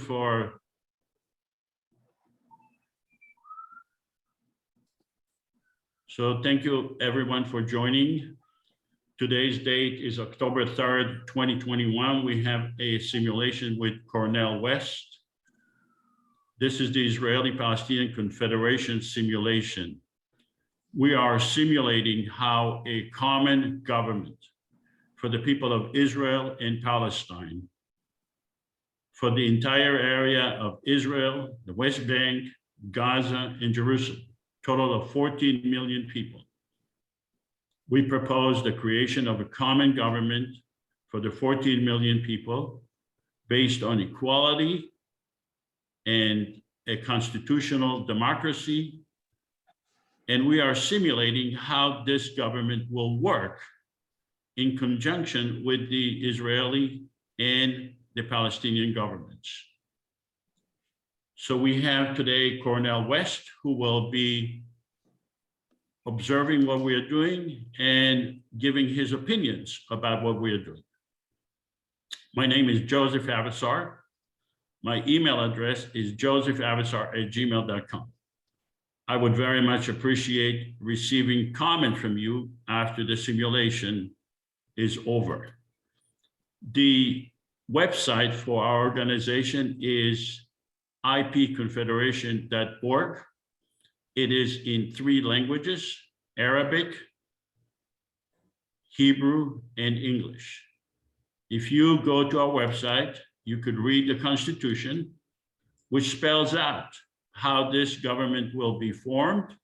for thank you everyone for joining. Today's date is October 3rd, 2021. We have a simulation with CORNEL West. This is the Israeli-Palestinian Confederation simulation. We are simulating how a common government for the people of Israel and Palestine, for the entire area of Israel, the West Bank, Gaza, and Jerusalem, total of 14 million people. We propose the creation of a common government for the 14 million people based on equality and a constitutional democracy. And we are simulating how this government will work in conjunction with the Israeli and the Palestinian governments. So we have today CORNEL West, who will be observing what we are doing and giving his opinions about what we are doing. My name is Joseph Avasar. My email address is josephavassar@gmail.com. I would very much appreciate receiving comment from you after the simulation is over. The website for our organization is ipconfederation.org. It is in 3 languages: Arabic, Hebrew, and English. If you go to our website, you could read the Constitution, which spells out how this government will be formed,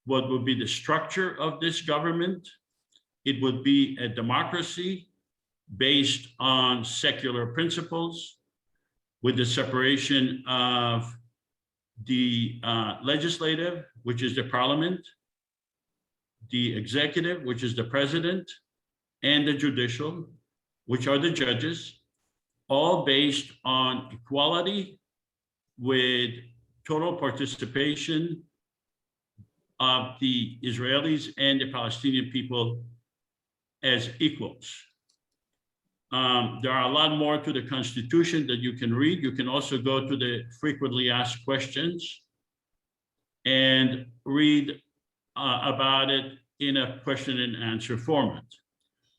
what will be the structure of this government. It would be a democracy based on secular principles, with the separation of the legislative, which is the parliament, the executive, which is the president, and the judicial, which are the judges, all based on equality with total participation of the Israelis and the Palestinian people as equals. There are a lot more to the Constitution that you can read. You can also go to the frequently asked questions and read about it in a question and answer format.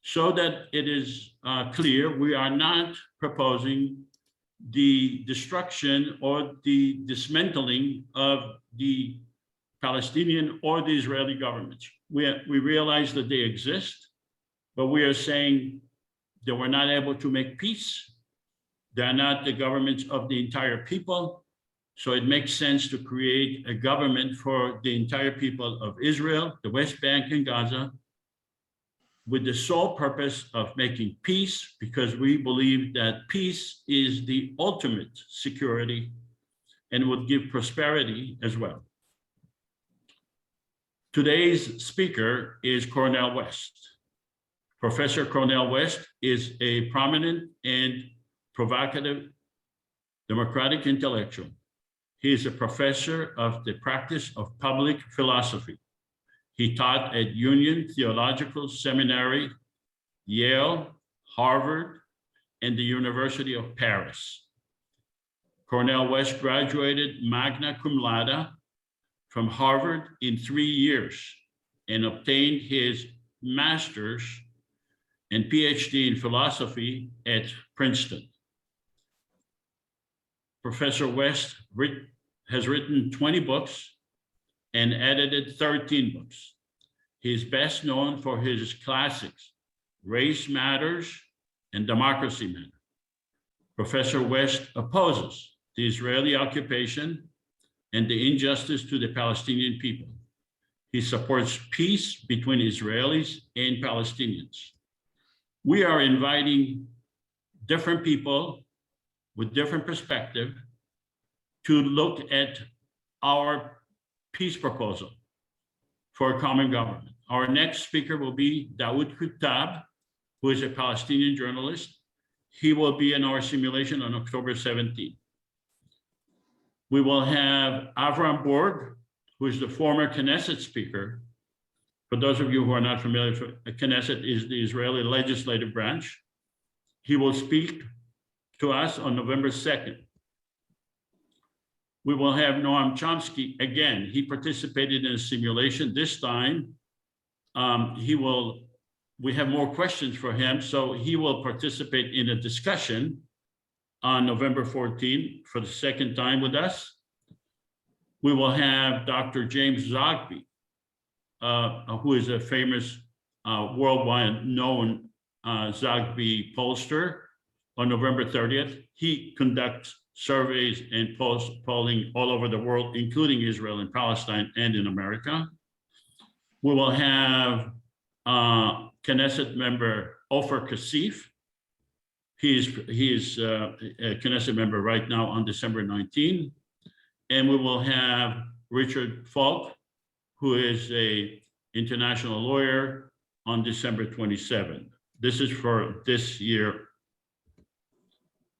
So that it is clear, we are not proposing the destruction or the dismantling of the Palestinian or the Israeli governments. We realize that they exist, but we are saying they were not able to make peace. They're not the governments of the entire people. So it makes sense to create a government for the entire people of Israel, the West Bank, and Gaza, with the sole purpose of making peace, because we believe that peace is the ultimate security and would give prosperity as well. Today's speaker is CORNEL West. Professor CORNEL West is a prominent and provocative democratic intellectual. He is a professor of the practice of public philosophy. He taught at Union Theological Seminary, Yale, Harvard, and the University of Paris. CORNEL West graduated magna cum laude from Harvard in 3 years and obtained his master's and PhD in philosophy at Princeton. Professor West has written 20 books and edited 13 books. He is best known for his classics, Race Matters and Democracy Matters. Professor West opposes the Israeli occupation and the injustice to the Palestinian people. He supports peace between Israelis and Palestinians. We are inviting different people with different perspective to look at our peace proposal for a common government. Our next speaker will be Daoud Kuttab, who is a Palestinian journalist. He will be in our simulation on October 17th. We will have Avram Borg, who is the former Knesset speaker. For those of you who are not familiar, Knesset is the Israeli legislative branch. He will speak to us on November 2nd. We will have Noam Chomsky again. He participated in a simulation. This time, we have more questions for him, so he will participate in a discussion on November 14th for the second time with us. We will have Dr. James Zogby, who is a famous worldwide known Zogby pollster, on November 30th. He conducts surveys and polling all over the world, including Israel and Palestine and in America. We will have Knesset member Ofer Kassif. He is a Knesset member right now on December 19. And we will have Richard Falk, who is an international lawyer, on December 27. This is for this year.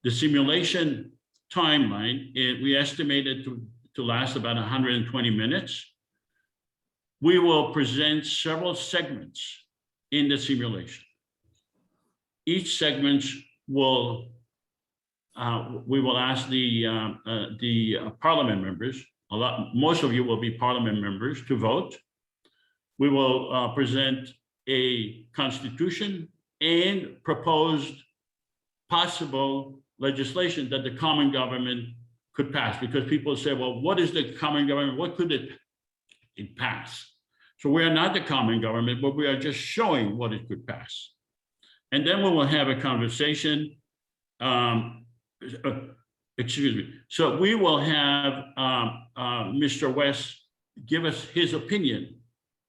The simulation timeline, we estimate it to last about 120 minutes. We will present several segments in the simulation. Each segment will, we will ask the parliament members, most of you will be parliament members, to vote. We will present a constitution and proposed possible legislation that the common government could pass, because people say, well, what is the common government? What could it pass? So we are not the common government, but we are just showing what it could pass. And then we will have a conversation. Excuse me. So we will have Mr. West give us his opinion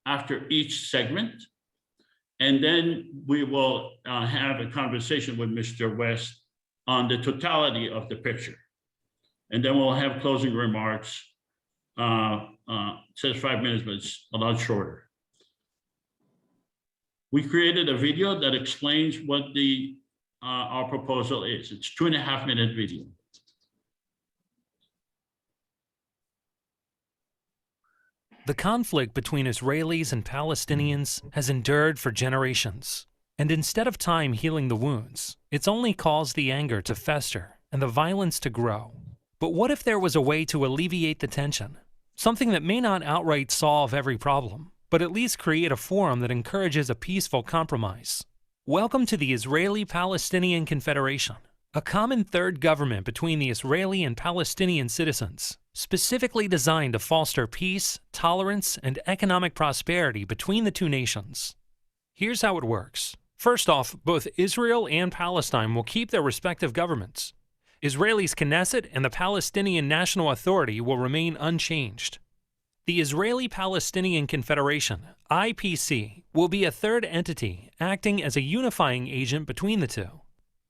after each segment. And then we will have a conversation with Mr. West on the totality of the picture. And then we'll have closing remarks. It says 5 minutes, but it's a lot shorter. We created a video that explains what our proposal is. It's 2.5-minute video. The conflict between Israelis and Palestinians has endured for generations. And instead of time healing the wounds, it's only caused the anger to fester and the violence to grow. But what if there was a way to alleviate the tension? Something that may not outright solve every problem, but at least create a forum that encourages a peaceful compromise. Welcome to the Israeli-Palestinian Confederation, a common third government between the Israeli and Palestinian citizens, specifically designed to foster peace, tolerance, and economic prosperity between the two nations. Here's how it works. First off, both Israel and Palestine will keep their respective governments. Israel's Knesset and the Palestinian National Authority will remain unchanged. The Israeli-Palestinian Confederation, IPC, will be a third entity acting as a unifying agent between the two.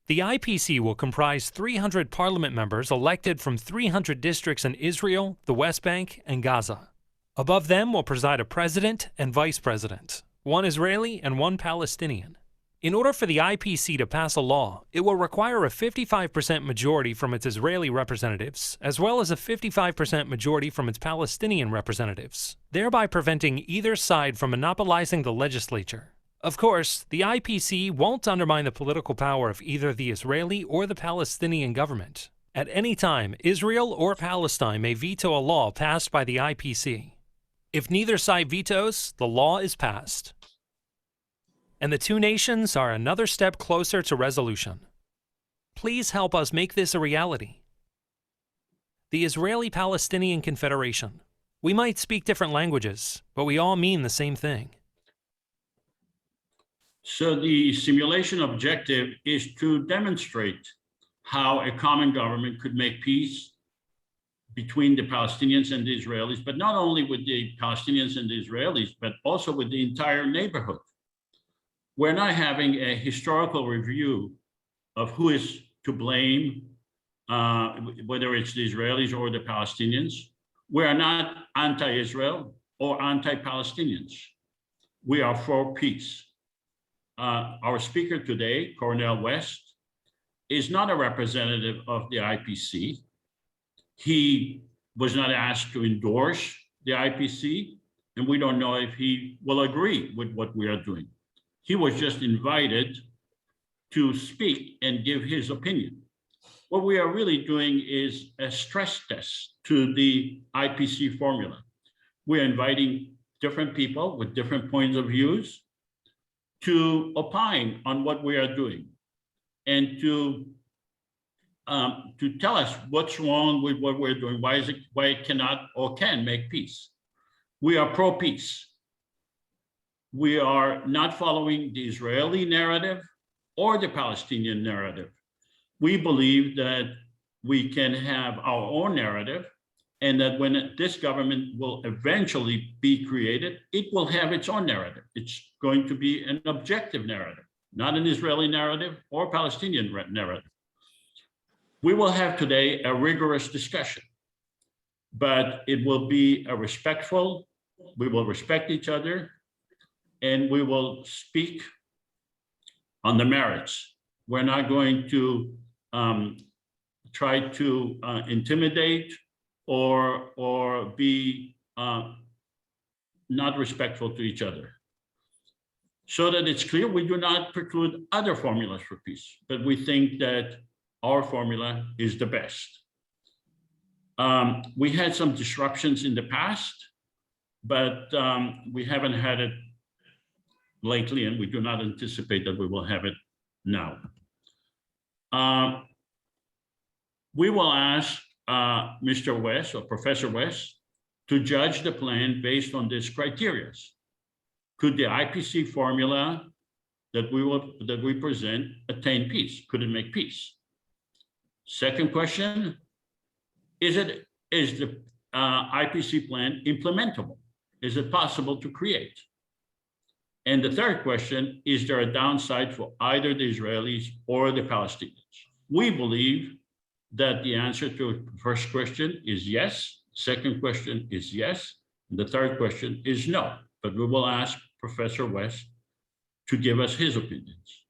The IPC will comprise 300 parliament members elected from 300 districts in Israel, the West Bank, and Gaza. Above them will preside a president and vice president, one Israeli and one Palestinian. In order for the IPC to pass a law, it will require a 55% majority from its Israeli representatives, as well as a 55% majority from its Palestinian representatives, thereby preventing either side from monopolizing the legislature. Of course, the IPC won't undermine the political power of either the Israeli or the Palestinian government. At any time, Israel or Palestine may veto a law passed by the IPC. If neither side vetoes, the law is passed. And the two nations are another step closer to resolution. Please help us make this a reality. The Israeli-Palestinian Confederation. We might speak different languages, but we all mean the same thing. So the simulation objective is to demonstrate how a common government could make peace between the Palestinians and the Israelis, but not only with the Palestinians and the Israelis, but also with the entire neighborhood. We're not having a historical review of who is to blame, whether it's the Israelis or the Palestinians. We are not anti-Israel or anti-Palestinians. We are for peace. Our speaker today, CORNEL West, is not a representative of the IPC. He was not asked to endorse the IPC, and we don't know if he will agree with what we are doing. He was just invited to speak and give his opinion. What we are really doing is a stress test to the IPC formula. We're inviting different people with different points of views to opine on what we are doing and to tell us what's wrong with what we're doing, why it cannot or can make peace. We are pro-peace. We are not following the Israeli narrative or the Palestinian narrative. We believe that we can have our own narrative, and that when this government will eventually be created, it will have its own narrative. It's going to be an objective narrative, not an Israeli narrative or Palestinian narrative. We will have today a rigorous discussion, but it will be a respectful, we will respect each other, and we will speak on the merits. We're not going to try to intimidate or be not respectful to each other. So that it's clear, we do not preclude other formulas for peace, but we think that our formula is the best. We had some disruptions in the past, but we haven't had it lately, and we do not anticipate that we will have it now. We will ask Mr. West or Professor West to judge the plan based on these criteria. Could the IPC formula that we present attain peace? Could it make peace? Second question, is the IPC plan implementable? Is it possible to create? And the third question, is there a downside for either the Israelis or the Palestinians? We believe that the answer to the first question is yes, second question is yes, and the third question is no. But we will ask Professor West to give us his opinions.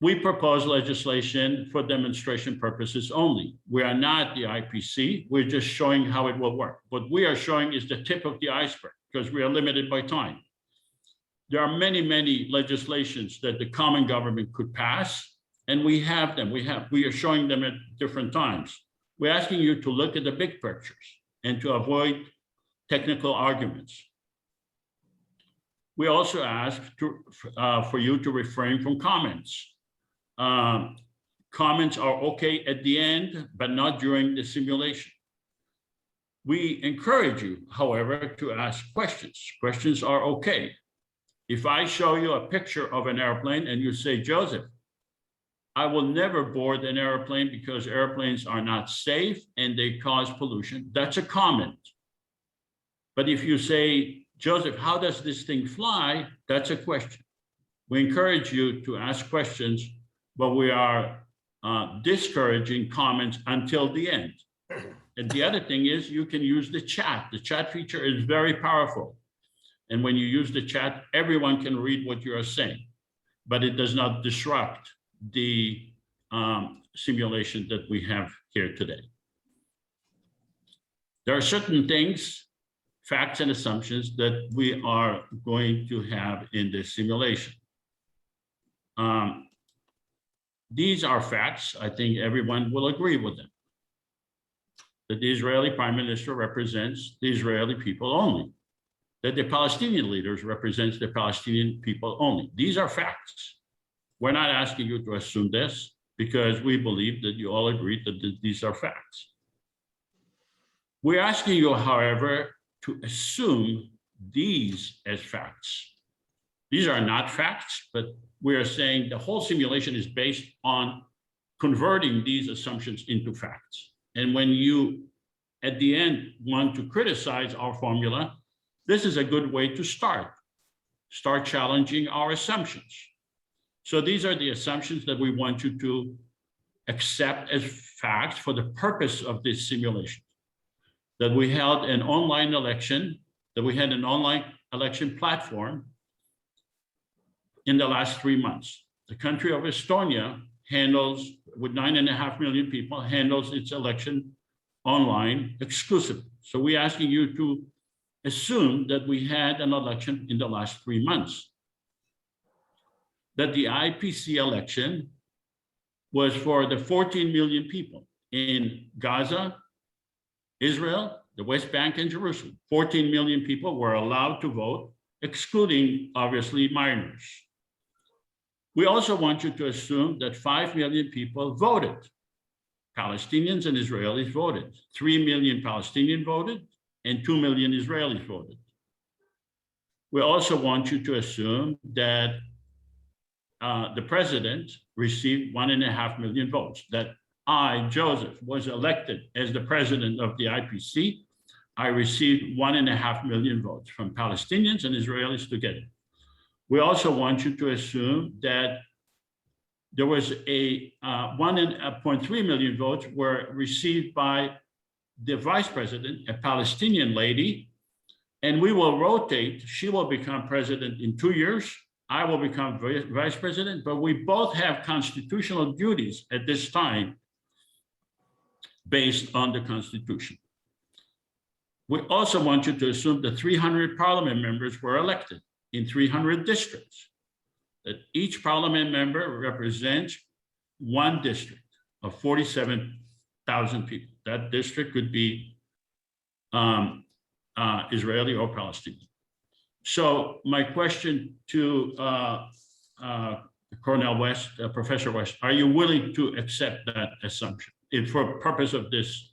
We propose legislation for demonstration purposes only. We are not the IPC, we're just showing how it will work. What we are showing is the tip of the iceberg because we are limited by time. There are many, many legislations that the common government could pass, and we have them. We are showing them at different times. We're asking you to look at the big pictures and to avoid technical arguments. We also ask for you to refrain from comments. Comments are okay at the end, but not during the simulation. We encourage you, however, to ask questions. Questions are okay. If I show you a picture of an airplane and you say, Joseph, I will never board an airplane because airplanes are not safe and they cause pollution, that's a comment. But if you say, Joseph, how does this thing fly? That's a question. We encourage you to ask questions, but we are discouraging comments until the end. And the other thing is you can use the chat. The chat feature is very powerful. And when you use the chat, everyone can read what you are saying, but it does not disrupt the simulation that we have here today. There are certain things, facts and assumptions that we are going to have in this simulation. These are facts. I think everyone will agree with them. That the Israeli Prime Minister represents the Israeli people only. That the Palestinian leaders represents the Palestinian people only. These are facts. We're not asking you to assume this because we believe that you all agree that these are facts. We're asking you, however, to assume these as facts. These are not facts, but we are saying the whole simulation is based on converting these assumptions into facts. And when you, at the end, want to criticize our formula, this is a good way to start challenging our assumptions. So these are the assumptions that we want you to accept as facts for the purpose of this simulation. That we held an online election, that we had an online election platform in the last 3 months. The country of Estonia handles, with 9.5 million people, handles its election online exclusively. So we're asking you to assume that we had an election in the last 3 months. That the IPC election was for the 14 million people in Gaza, Israel, the West Bank, and Jerusalem. 14 million people were allowed to vote, excluding, obviously, minors. We also want you to assume that 5 million people voted. Palestinians and Israelis voted. 3 million Palestinians voted, and 2 million Israelis voted. We also want you to assume that the president received 1.5 million votes, that I, Joseph, was elected as the president of the IPC. I received 1.5 million votes from Palestinians and Israelis together. We also want you to assume that there was a 1.3 million votes were received by the vice president, a Palestinian lady, and we will rotate. She will become president in 2 years. I will become vice president, but we both have constitutional duties at this time based on the Constitution. We also want you to assume that 300 parliament members were elected in 300 districts, that each parliament member represents one district of 47,000 people. That district could be Israeli or Palestinian. So my question to Cornel West, Professor West, are you willing to accept that assumption for purpose of this,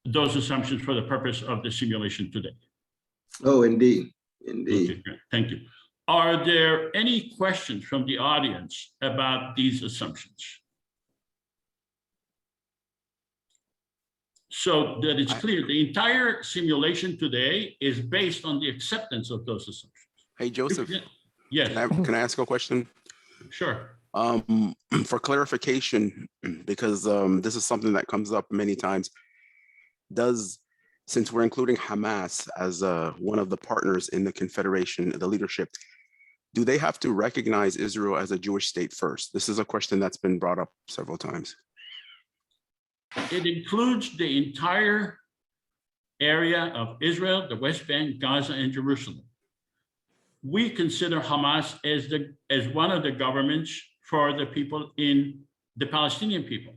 those assumptions for the purpose of the simulation today? Oh, indeed, indeed. Okay, great. Thank you. Are there any questions from the audience about these assumptions? So that it's clear, the entire simulation today is based on the acceptance of those assumptions. Hey, Joseph. Yes. Can I ask a question? Sure. For clarification, because this is something that comes up many times, since we're including Hamas as one of the partners in the Confederation, the leadership, do they have to recognize Israel as a Jewish state first? This is a question that's been brought up several times. It includes the entire area of Israel, the West Bank, Gaza, and Jerusalem. We consider Hamas as one of the governments for the people in the Palestinian people.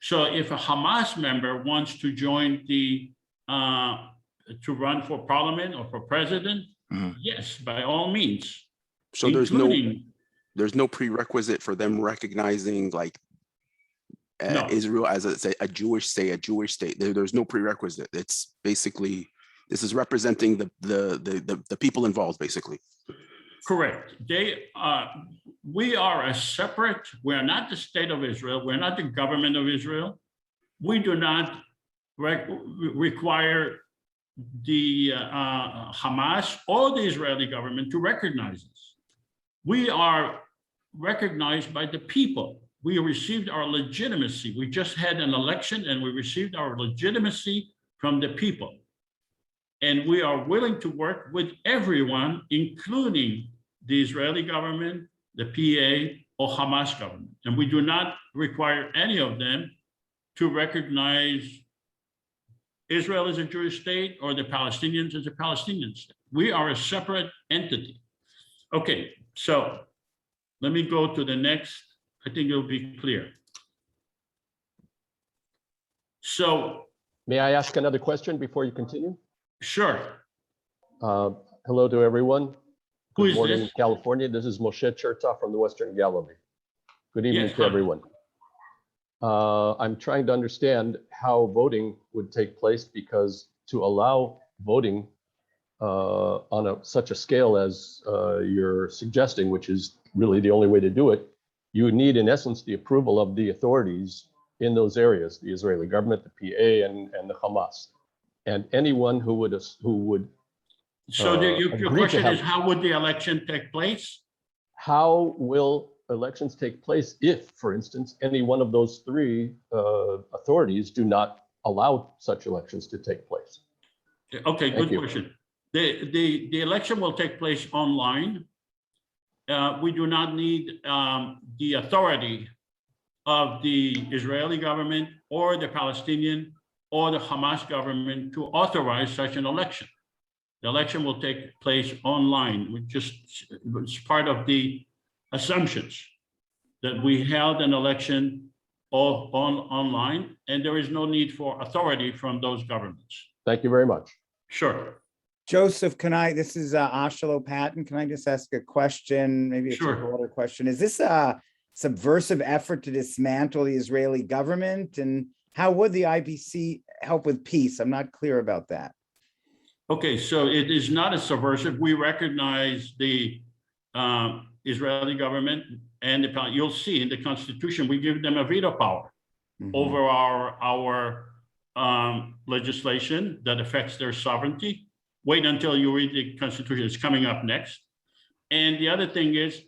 So if a Hamas member wants to join the to run for parliament or for president, yes, by all means. So there's no prerequisite for them recognizing like no. Israel as a Jewish state, There's no prerequisite. It's basically, this is representing the people involved, basically. Correct. We are a separate, we're not the state of Israel. We're not the government of Israel. We do not require the Hamas or the Israeli government to recognize us. We are recognized by the people. We received our legitimacy. We just had an election and we received our legitimacy from the people. And we are willing to work with everyone, including the Israeli government, the PA, or Hamas government. And we do not require any of them to recognize Israel as a Jewish state or the Palestinians as a Palestinian state. We are a separate entity. Okay, so let me go to the next. I think it'll be clear. So. May I ask another question before you continue? Sure. Hello to everyone. Good morning, this? California. This is Moshe Chertoff from the Western Galilee. Good evening Yes, to everyone. I'm trying to understand how voting would take place, because to allow voting on such a scale as you're suggesting, which is really the only way to do it, you would need, in essence, the approval of the authorities in those areas, the Israeli government, the PA, and the Hamas. And anyone who would So your question is, how would the election take place? How will elections take place if, for instance, any one of those three authorities do not allow such elections to take place? Okay, good question. The election will take place online. We do not need the authority of the Israeli government or the Palestinian or the Hamas government to authorize such an election. The election will take place online, it's part of the assumptions. that we held an election online, and there is no need for authority from those governments. Thank you very much. Sure, Joseph, this is Ashalo Patton. Can I just ask a question? Maybe it's Sure. a broader question. Is this a subversive effort to dismantle the Israeli government? And how would the IPC help with peace? I'm not clear about that. okay, so it is not a subversive. We recognize the Israeli government and you'll see in the Constitution, we give them a veto power over our legislation that affects their sovereignty. Wait until you read the Constitution. It's coming up next. And the other thing is,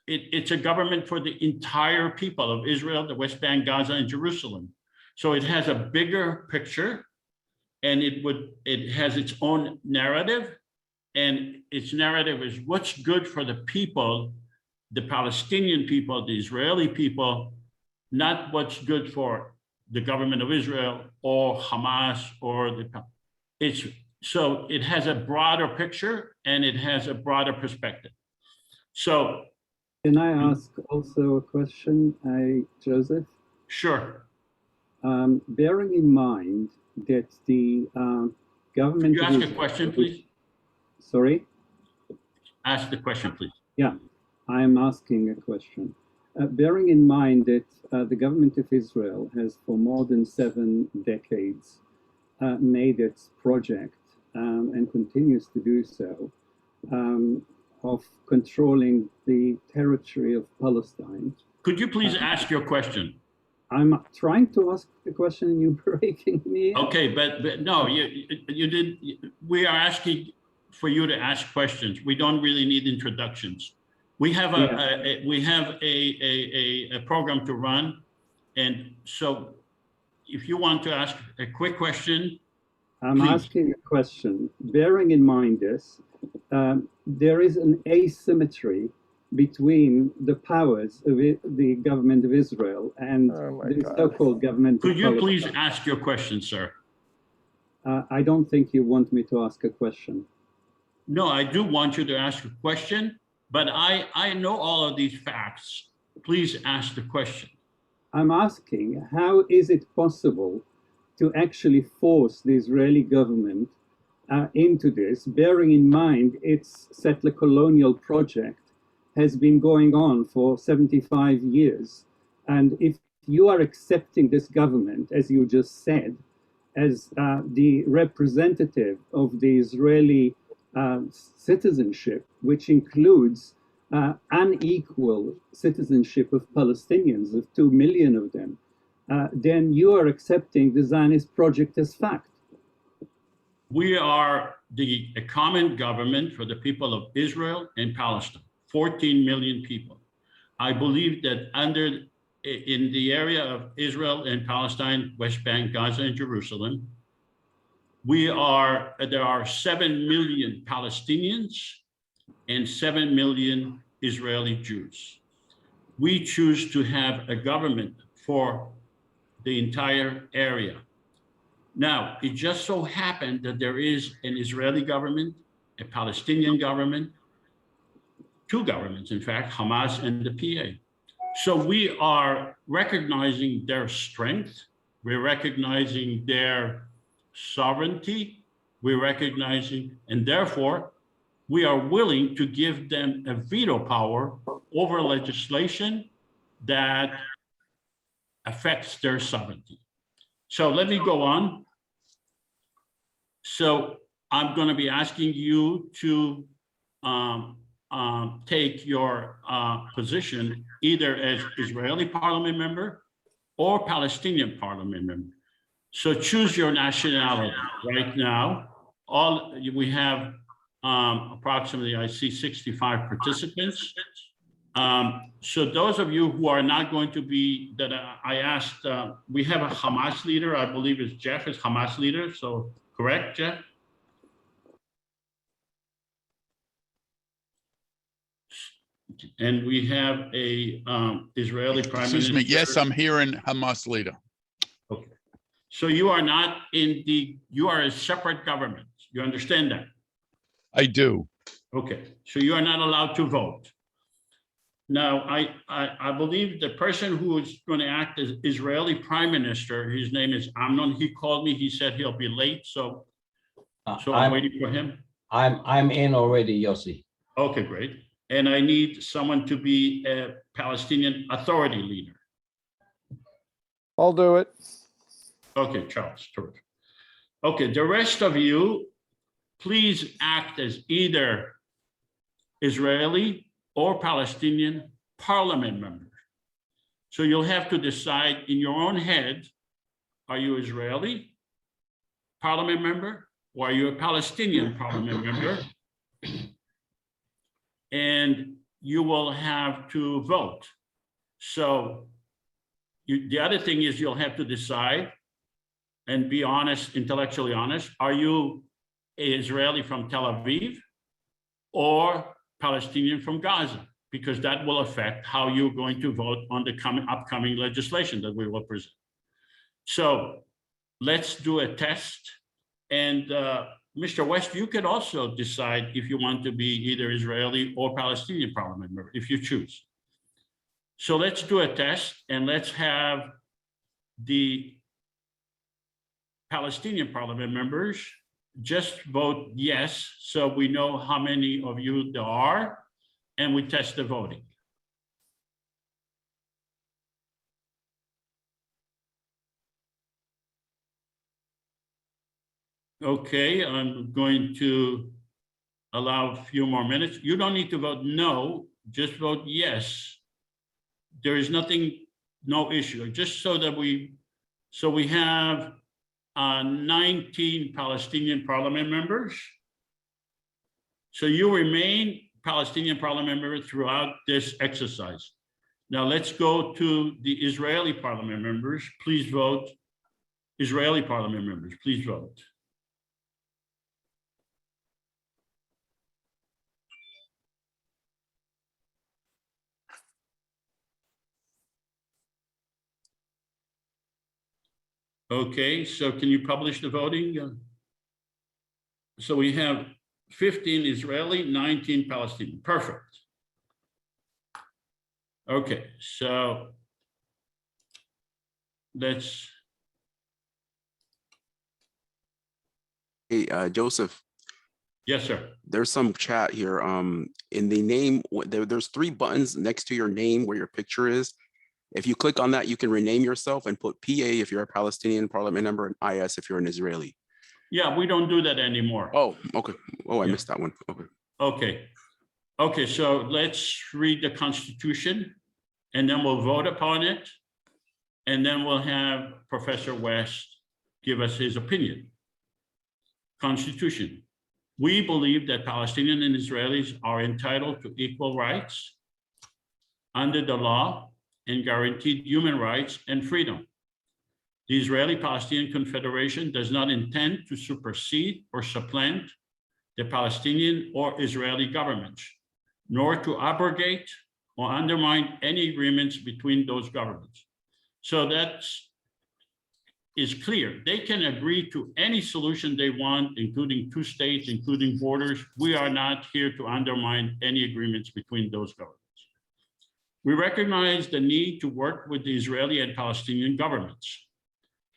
it's a government for the entire people of Israel, the West Bank, Gaza, and Jerusalem. So it has a bigger picture, and it has its own narrative, and its narrative is what's good for the people, the Palestinian people, the Israeli people, not what's good for the government of Israel or Hamas so it has a broader picture and it has a broader perspective. So can I ask also a question, Joseph? sure. Bearing in mind that the government— Could you ask a question, please? Sorry? Ask the question, please. Yeah, I am asking a question. Bearing in mind that the government of Israel has for more than 7 decades made its project and continues to do so of controlling the territory of Palestine. Could you please ask your question? I'm trying to ask the question and you're breaking me. Okay, but no, you did. We are asking for you to ask questions. We don't really need introductions. We have a program to run, and so if you want to ask a quick question, I'm please. asking a question. Bearing in mind this, there is an asymmetry between the powers of the government of Israel and the so-called government. Could you please ask your question, sir? I don't think you want me to ask a question. No, I do want you to ask a question, but I know all of these facts. Please ask the question. I'm asking, how is it possible to actually force the Israeli government into this, bearing in mind its settler colonial project has been going on for 75 years. And if you are accepting this government, as you just said, as the representative of the Israeli citizenship, which includes unequal citizenship of Palestinians, of 2 million of them, then you are accepting the Zionist project as fact. We are a common government for the people of Israel and Palestine, 14 million people. I believe that in the area of Israel and Palestine, West Bank, Gaza, and Jerusalem, there are 7 million Palestinians and 7 million Israeli Jews. We choose to have a government for the entire area. Now, it just so happened that there is an Israeli government, a Palestinian government, 2 governments, in fact, Hamas and the PA. So we are recognizing their strength. We're recognizing their sovereignty. We're recognizing, and therefore, we are willing to give them a veto power over legislation that affects their sovereignty. So let me go on. So I'm going to be asking you to take your position either as Israeli parliament member or Palestinian parliament member. So choose your nationality right now. We have approximately, I see 65 participants. So those of you who are not going to be, that I asked, we have a Hamas leader, I believe is Jeff is Hamas leader, so correct, Jeff? And we have a Israeli prime minister. Excuse me, yes, I'm here in Hamas leader. Okay, so you are not you are a separate government, you understand that? I do. Okay, so you are not allowed to vote. Now, I believe the person who is going to act as Israeli Prime Minister, his name is Amnon. He called me. He said he'll be late, so I'm waiting for him. I'm in already, Yossi. Okay, great. And I need someone to be a Palestinian Authority leader. I'll do it. Okay, Charles, terrific. Okay, the rest of you, please act as either Israeli or Palestinian parliament members. So you'll have to decide in your own head, are you Israeli parliament member or are you a Palestinian parliament member? And you will have to vote. So the other thing is you'll have to decide and be honest, intellectually honest. Are you an Israeli from Tel Aviv or Palestinian from Gaza? Because that will affect how you're going to vote on the upcoming legislation that we will present. So let's do a test. And Mr. West, you can also decide if you want to be either Israeli or Palestinian parliament member, if you choose. So let's do a test and let's have the Palestinian parliament members just vote yes, so we know how many of you there are, and we test the voting. Okay, I'm going to allow a few more minutes. You don't need to vote no, just vote yes. There is nothing, no issue, just so that we have 19 Palestinian parliament members. So you remain Palestinian parliament member throughout this exercise. Now let's go to the Israeli parliament members. Please vote. Israeli parliament members, please vote. Okay, so can you publish the voting? So we have 15 Israeli, 19 Palestinian. Perfect. Okay, so let's. Hey, Joseph. Yes, sir. There's some chat here. In the name, there's 3 buttons next to your name where your picture is. If you click on that, you can rename yourself and put PA if you're a Palestinian parliament member and IS if you're an Israeli. Yeah, we don't do that anymore. Oh, okay. Oh, I missed that one. Okay. Okay. Okay, so let's read the Constitution and then we'll vote upon it. And then we'll have Professor West give us his opinion. Constitution. We believe that Palestinians and Israelis are entitled to equal rights under the law and guaranteed human rights and freedom. The Israeli-Palestinian Confederation does not intend to supersede or supplant the Palestinian or Israeli governments, nor to abrogate or undermine any agreements between those governments. So that is clear. They can agree to any solution they want, including 2 states, including borders. We are not here to undermine any agreements between those governments. We recognize the need to work with the Israeli and Palestinian governments.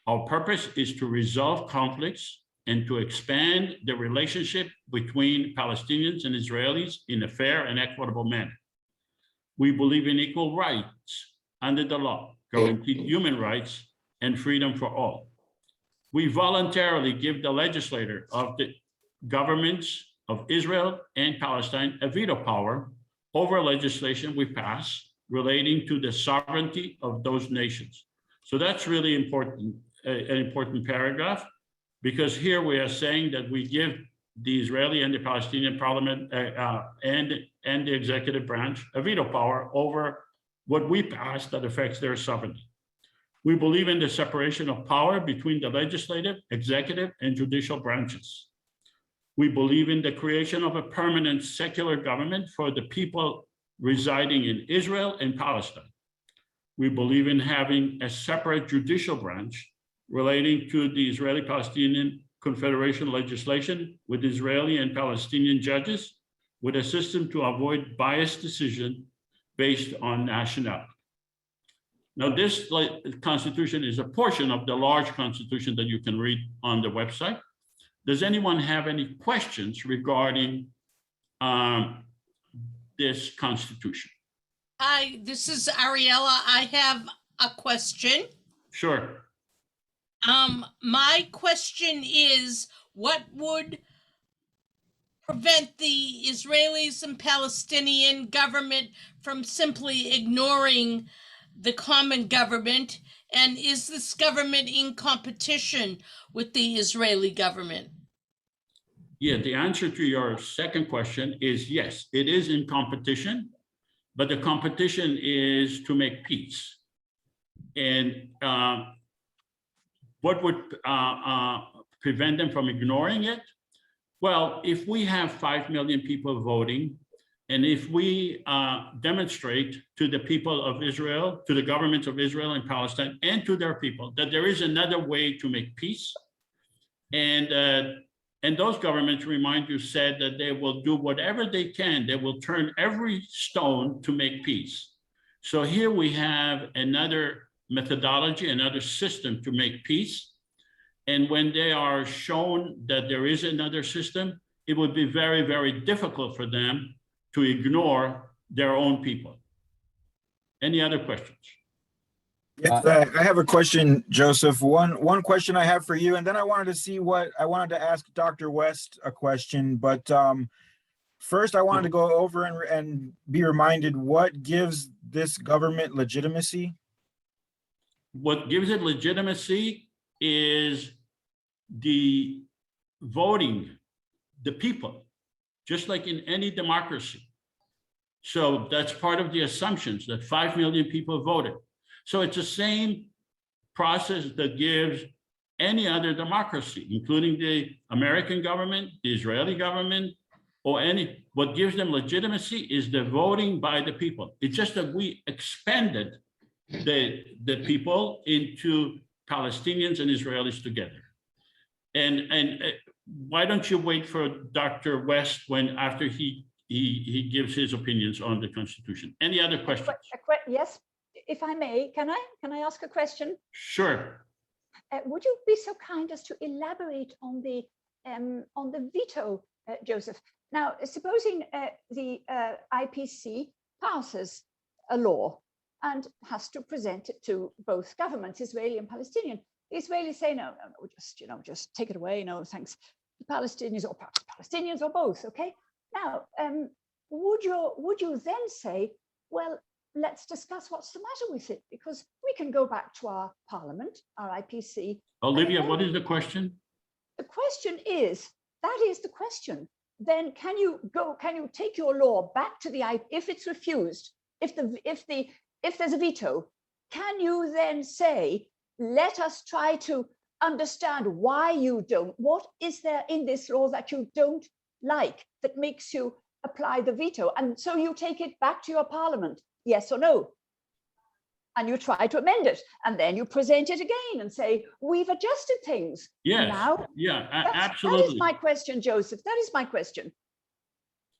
Our purpose is to resolve conflicts and to expand the relationship between Palestinians and Israelis in a fair and equitable manner. We believe in equal rights under the law, guaranteed human rights and freedom for all. We voluntarily give the legislator of the governments of Israel and Palestine a veto power over legislation we pass relating to the sovereignty of those nations. So that's really important, an important paragraph, because here we are saying that we give the Israeli and the Palestinian parliament and the executive branch a veto power over what we pass that affects their sovereignty. We believe in the separation of power between the legislative, executive, and judicial branches. We believe in the creation of a permanent secular government for the people residing in Israel and Palestine. We believe in having a separate judicial branch relating to the Israeli-Palestinian Confederation legislation with Israeli and Palestinian judges, with a system to avoid biased decision based on nationality. Now, this constitution is a portion of the large constitution that you can read on the website. Does anyone have any questions regarding this constitution? Hi, this is Ariella. I have a question. Sure. My question is, what would prevent the Israelis and Palestinian government from simply ignoring the common government? And is this government in competition with the Israeli government? Yeah, the answer to your second question is yes, it is in competition, but the competition is to make peace. And what would prevent them from ignoring it? Well, if we have 5 million people voting, and if we demonstrate to the people of Israel, to the governments of Israel and Palestine, and to their people, that there is another way to make peace, and those governments, remind you, said that they will do whatever they can, they will turn every stone to make peace. So here we have another methodology, another system to make peace. And when they are shown that there is another system, it would be very, very difficult for them to ignore their own people. Any other questions? Yes, I have a question, Joseph. One question I have for you, and then I wanted to ask Dr. West a question, but first I wanted to go over and be reminded what gives this government legitimacy. What gives it legitimacy is the voting, the people, just like in any democracy. So that's part of the assumptions that 5 million people voted. So it's the same process that gives any other democracy, including the American government, the Israeli government, or any, what gives them legitimacy is the voting by the people. It's just that we expanded the people into Palestinians and Israelis together. And why don't you wait for Dr. West after he gives his opinions on the Constitution? Any other questions? Yes, if I may, can I ask a question? Sure. Would you be so kind as to elaborate on the veto, Joseph? Now, supposing the IPC passes a law and has to present it to both governments, Israeli and Palestinian. The Israelis say, no, just take it away, no, thanks. The Palestinians or both, okay? Now, would you then say, well, let's discuss what's the matter with it, because we can go back to our parliament, our IPC. Olivia, what is the question? The question is, that is the question. Then can you take your law back to the if it's refused, if there's a veto, can you then say, let us try to understand why you don't, what is there in this law that you don't like that makes you apply the veto? And so you take it back to your parliament, yes or no? And you try to amend it, and then you present it again and say, we've adjusted things. Yes, now, yeah, absolutely. That is my question, Joseph. That is my question.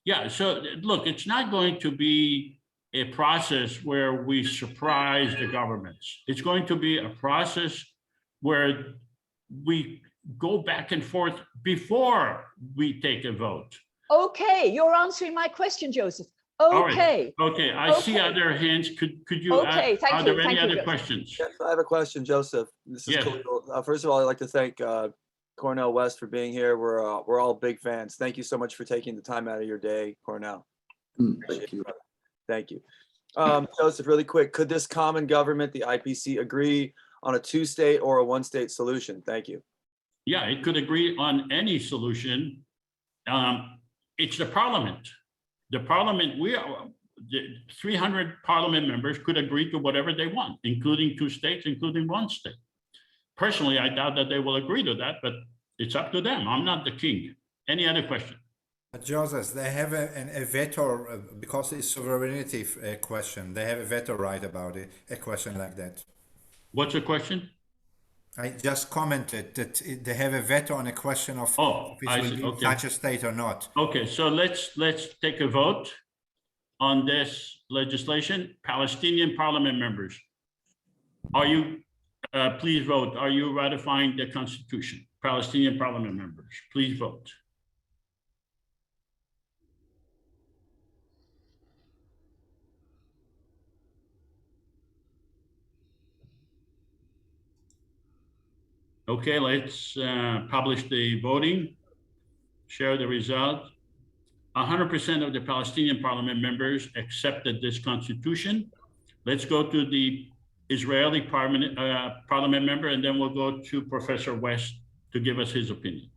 Yeah, so look, it's not going to be a process where we surprise the governments. It's going to be a process where we go back and forth before we take a vote. Okay, you're answering my question, Joseph. Okay. Right. Okay, I see other hands. Could you, okay, are there any other questions? Yes, I have a question, Joseph. This is Khalil. First of all, I'd like to thank Cornel West for being here. We're all big fans. Thank you so much for taking the time out of your day, Cornel. Thank you. Thank you. Joseph, really quick, could this common government, the IPC, agree on a 2-state or a 1-state solution? Thank you. Yeah, it could agree on any solution. It's the parliament. The parliament, the 300 parliament members could agree to whatever they want, including 2 states, including 1 state. Personally, I doubt that they will agree to that, but it's up to them. I'm not the king. Any other question? Joseph, they have a veto because it's sovereignty question. They have a veto right about it, a question like that. What's the question? I just commented that they have a veto on a question of if it will be such a state or not. Okay, so let's take a vote on this legislation? Palestinian parliament members, are you, please vote. Are you ratifying the Constitution? Palestinian parliament members, please vote. Okay, let's publish the voting, share the result. 100% of the Palestinian parliament members accepted this constitution. Let's go to the Israeli parliament member, and then we'll go to Professor West to give us his opinion.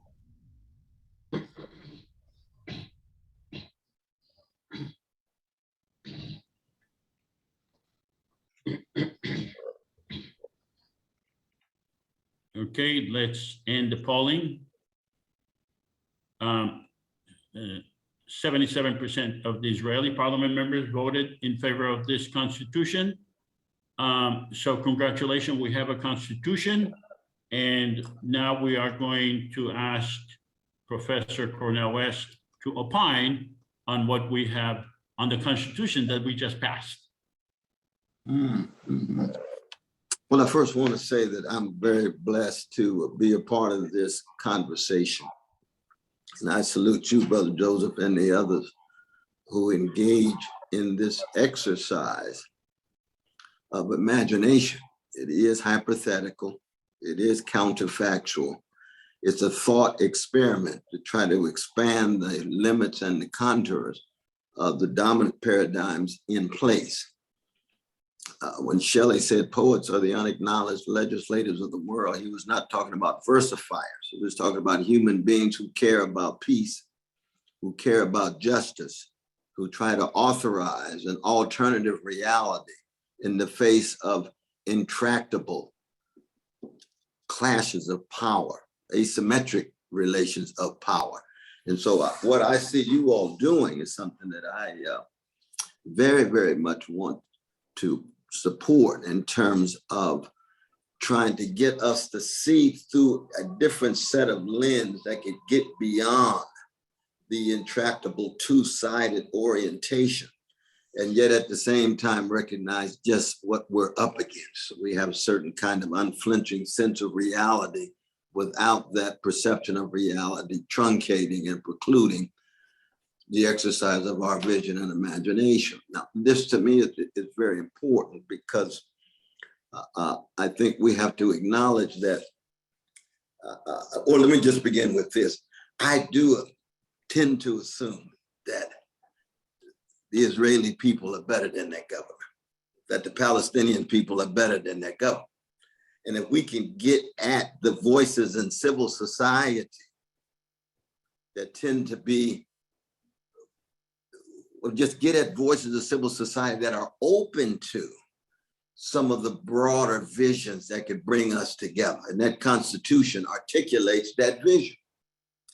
Okay, let's end the polling. 77% of the Israeli parliament members voted in favor of this constitution. So congratulations, we have a constitution. And now we are going to ask Professor Cornel West to opine on what we have on the constitution that we just passed. Well, I first want to say that I'm very blessed to be a part of this conversation. And I salute you, Brother Joseph, and the others who engage in this exercise of imagination. It is hypothetical. It is counterfactual. It's a thought experiment to try to expand the limits and the contours of the dominant paradigms in place. When Shelley said poets are the unacknowledged legislators of the world, he was not talking about versifiers. He was talking about human beings who care about peace, who care about justice, who try to authorize an alternative reality in the face of intractable clashes of power, asymmetric relations of power. And so what I see you all doing is something that I very, very much want to support in terms of trying to get us to see through a different set of lens that could get beyond the intractable two-sided orientation, and yet at the same time recognize just what we're up against. So we have a certain kind of unflinching sense of reality without that perception of reality truncating and precluding the exercise of our vision and imagination. Now, this to me is very important because I think we have to acknowledge that, or let me just begin with this. I do tend to assume that the Israeli people are better than their government, that the Palestinian people are better than their government. And if we can get at the voices in civil society that tend to be, or just get at voices of civil society that are open to some of the broader visions that could bring us together. And that Constitution articulates that vision.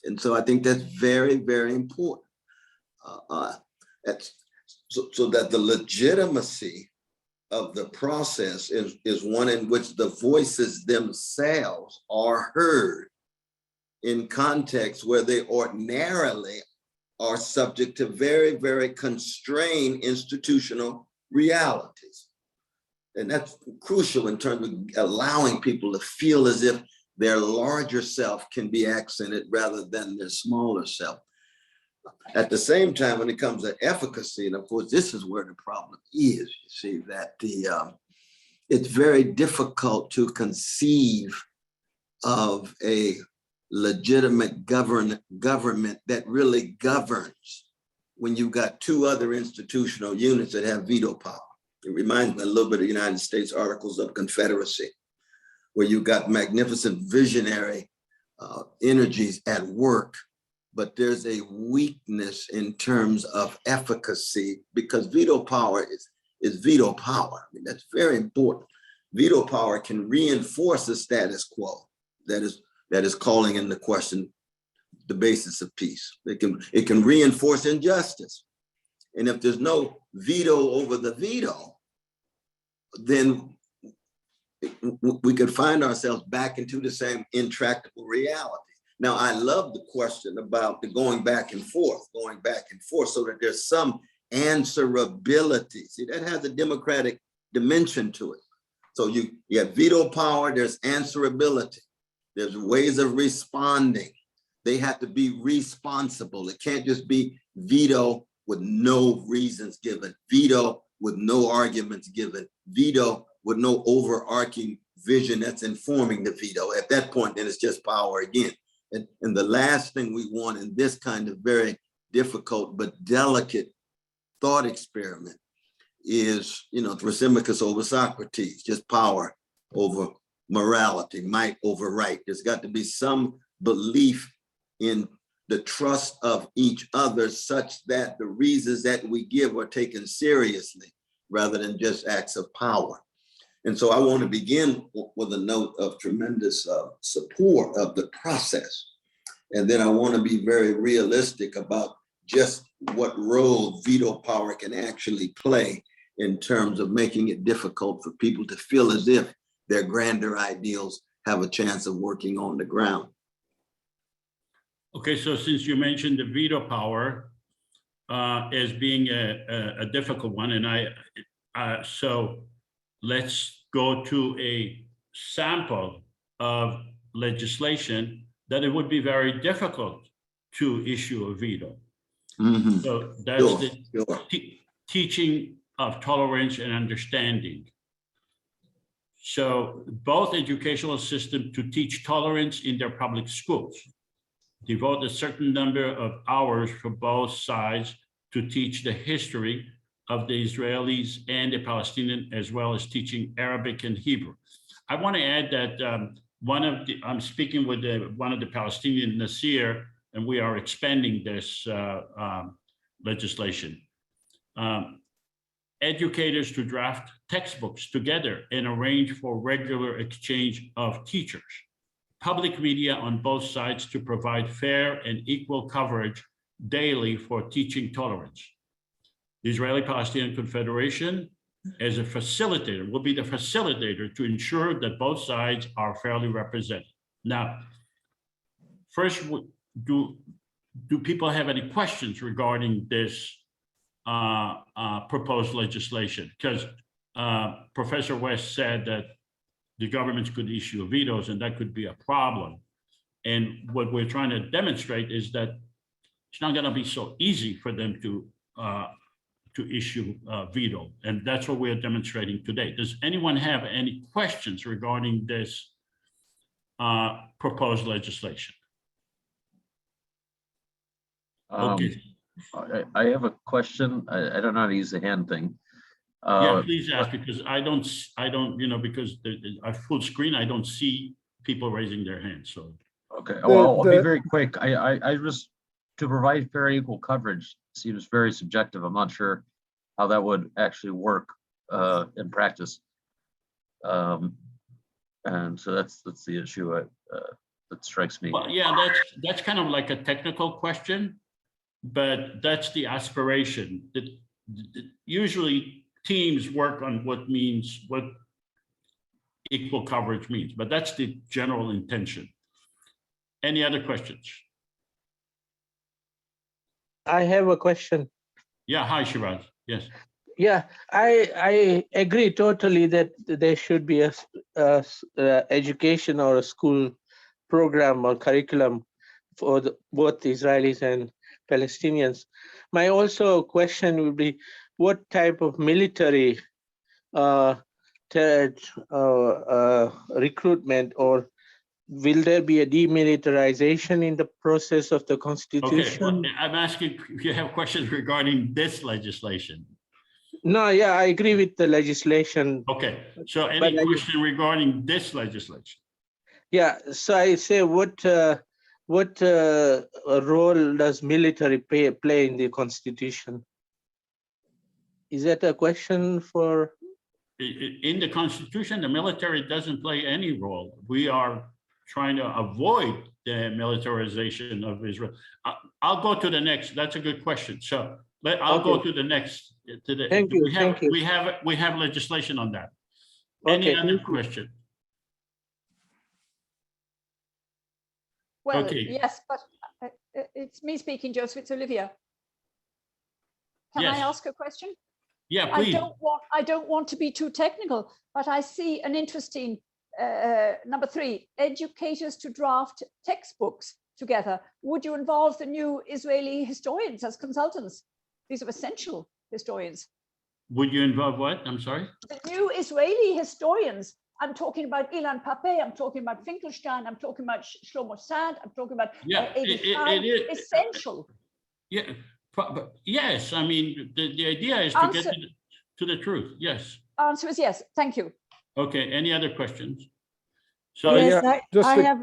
And so I think that's very, very important. So that the legitimacy of the process is one in which the voices themselves are heard in contexts where they ordinarily are subject to very, very constrained institutional realities. And that's crucial in terms of allowing people to feel as if their larger self can be accented rather than their smaller self. At the same time, when it comes to efficacy, and of course, this is where the problem is, you see, that it's very difficult to conceive of a legitimate government that really governs when you've got two other institutional units that have veto power. It reminds me a little bit of the United States Articles of Confederacy, where you've got magnificent visionary energies at work, but there's a weakness in terms of efficacy because veto power is veto power. I mean, that's very important. Veto power can reinforce the status quo that is calling into question the basis of peace. It can reinforce injustice. And if there's no veto over the veto, then we could find ourselves back into the same intractable reality. Now, I love the question about the going back and forth, so that there's some answerability. See, that has a democratic dimension to it. So you have veto power, there's answerability. There's ways of responding. They have to be responsible. It can't just be veto with no reasons given, veto with no arguments given, veto with no overarching vision that's informing the veto. At that point, then it's just power again. And the last thing we want in this kind of very difficult but delicate thought experiment is, Thrasymachus over Socrates, just power over morality, might over right. There's got to be some belief in the trust of each other such that the reasons that we give are taken seriously rather than just acts of power. And so I want to begin with a note of tremendous support of the process. And then I want to be very realistic about just what role veto power can actually play in terms of making it difficult for people to feel as if their grander ideals have a chance of working on the ground. Okay, so since you mentioned the veto power as being a difficult one, and so let's go to a sample of legislation that it would be very difficult to issue a veto. Mm-hmm. So that's teaching of tolerance and understanding. So both educational systems to teach tolerance in their public schools, devote a certain number of hours for both sides to teach the history of the Israelis and the Palestinians, as well as teaching Arabic and Hebrew. I want to add that I'm speaking with one of the Palestinian Nasir, and we are expanding this legislation. Educators to draft textbooks together and arrange for regular exchange of teachers. Public media on both sides to provide fair and equal coverage daily for teaching tolerance. The Israeli-Palestinian Confederation, as a facilitator, will be the facilitator to ensure that both sides are fairly represented. Now, first, do people have any questions regarding this proposed legislation? Because Professor West said that the governments could issue vetoes and that could be a problem. And what we're trying to demonstrate is that it's not going to be so easy for them to issue a veto. And that's what we're demonstrating today. Does anyone have any questions regarding this proposed legislation? Okay. I have a question. I don't know how to use the hand thing. Yeah, please ask, because I don't, because I full screen, I don't see people raising their hands, so. Okay, well, I'll be very quick. I just, to provide fair equal coverage seems very subjective. I'm not sure how that would actually work in practice. And so that's the issue that strikes me. Well, yeah, that's kind of like a technical question, but that's the aspiration. That usually teams work on what equal coverage means, but that's the general intention. Any other questions? I have a question. Yeah, hi Shiraz, yes. Yeah, I agree totally that there should be a education or a school program or curriculum for both Israelis and Palestinians. My also question would be, what type of military recruitment, or will there be a demilitarization in the process of the Constitution? Okay, well, I'm asking if you have questions regarding this legislation. No, yeah, I agree with the legislation. Okay, so any question regarding this legislation? Yeah, so I say what role does military play in the Constitution? Is that a question for? In the Constitution, the military doesn't play any role. We are trying to avoid the militarization of Israel. I'll go to the next. That's a good question. So I'll go to the next. Thank you. We have legislation on that. Okay, Any other question? Well, okay. yes, but it's me speaking, Joseph. It's Olivia. Can I Yes. ask a question? Yeah, I please. don't want to be too technical, but I see an interesting number 3, educators to draft textbooks together. Would you involve the new Israeli historians as consultants? These are essential historians. Would you involve what? I'm sorry? The new Israeli historians. I'm talking about Ilan Pape, I'm talking about Finkelstein, I'm talking about Shlomo Sad, I'm talking about Yeah, it is essential. Yeah, but yes, I mean, the idea is to get to the truth. Yes. Answer is yes. Thank you. Okay, any other questions? So Yes, yeah,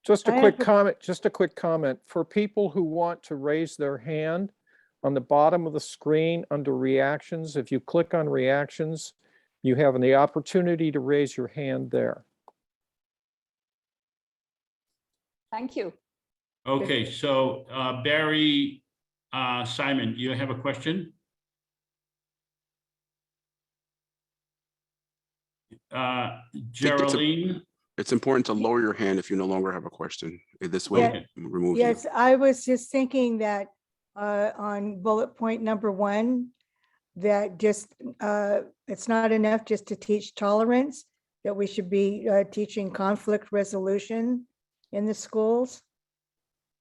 just a quick comment. Just a quick comment for people who want to raise their hand. On the bottom of the screen under reactions, if you click on reactions, you have the opportunity to raise your hand there. Thank you. Okay, so Barry Simon, you have a question? Geraldine? It's important to lower your hand if you no longer have a question. This way, it removes you. Yes, I was just thinking that on bullet point number 1, that just it's not enough just to teach tolerance, that we should be teaching conflict resolution in the schools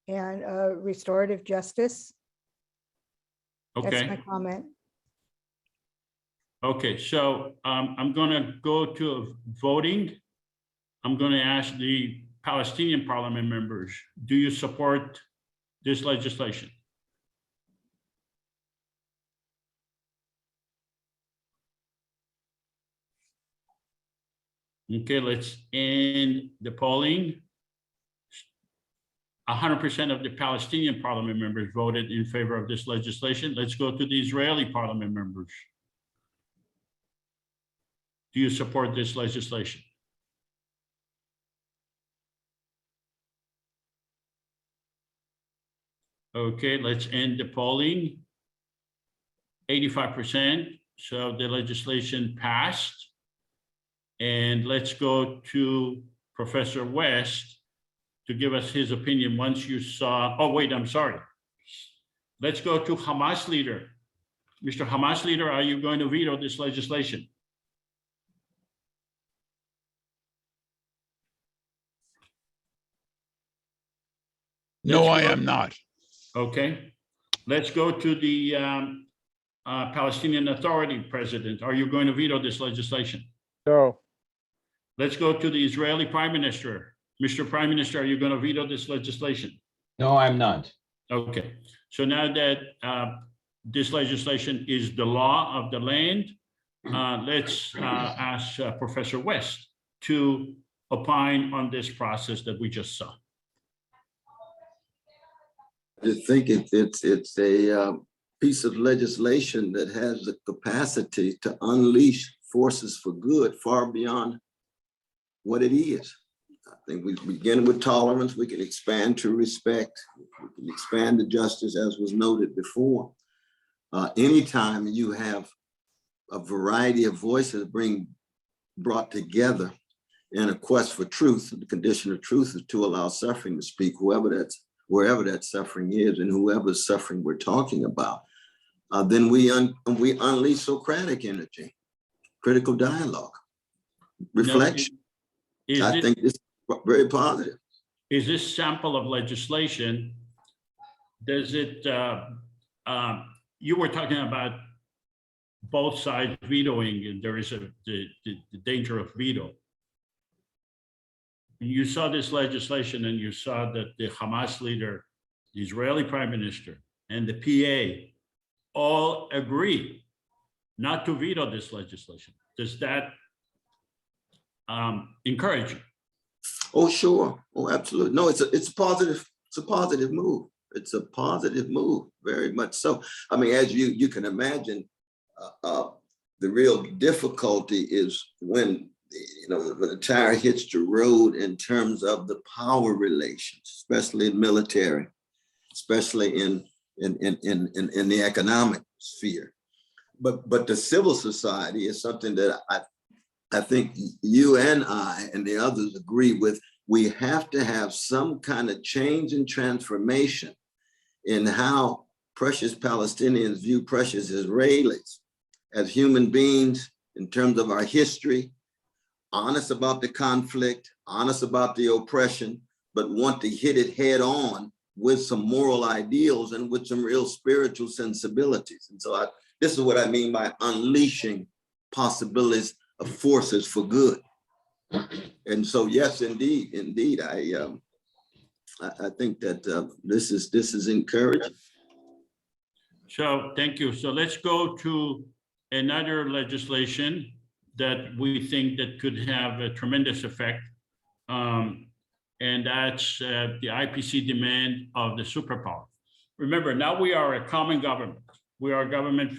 and restorative justice. Okay. That's my comment. Okay, so I'm going to go to voting. I'm going to ask the Palestinian parliament members, do you support this legislation? Okay, let's end the polling. 100% of the Palestinian parliament members voted in favor of this legislation. Let's go to the Israeli parliament members. Do you support this legislation? Okay, let's end the polling. 85%, so the legislation passed. And let's go to Professor West to give us his opinion once you saw, oh wait, I'm sorry. Let's go to Hamas leader. Mr. Hamas leader, are you going to veto this legislation? No, I am not. Okay. Let's go to the Palestinian Authority president. Are you going to veto this legislation? No. Let's go to the Israeli Prime Minister. Mr. Prime Minister, are you going to veto this legislation? No, I'm not. Okay. So now that this legislation is the law of the land, let's ask Professor West to opine on this process that we just saw. I think it's a piece of legislation that has the capacity to unleash forces for good far beyond what it is. I think we begin with tolerance, we can expand to respect, we can expand to justice, as was noted before. Anytime you have a variety of voices brought together in a quest for truth, the condition of truth is to allow suffering to speak, wherever that suffering is and whoever's suffering we're talking about, then we unleash Socratic energy, critical dialogue, reflection. I think this is very positive. Is this sample of legislation, does it, you were talking about both sides vetoing, and there is the danger of veto. You saw this legislation and you saw that the Hamas leader, the Israeli prime minister, and the PA all agree not to veto this legislation. Does that encourage you? Oh, sure. Oh, absolutely. No, it's a positive move. It's a positive move, very much so. I mean, as you can imagine, the real difficulty is when the tire hits the road in terms of the power relations, especially in military, especially in the economic sphere. But the civil society is something that I think you and I and the others agree with. We have to have some kind of change and transformation in how precious Palestinians view precious Israelis as human beings in terms of our history, honest about the conflict, honest about the oppression, but want to hit it head on with some moral ideals and with some real spiritual sensibilities. And so this is what I mean by unleashing possibilities of forces for good. And so, yes, indeed, I think that this is encouraging. So thank you. So let's go to another legislation that we think that could have a tremendous effect. And that's the IPC demand of the superpower. Remember, now we are a common government. We are a government,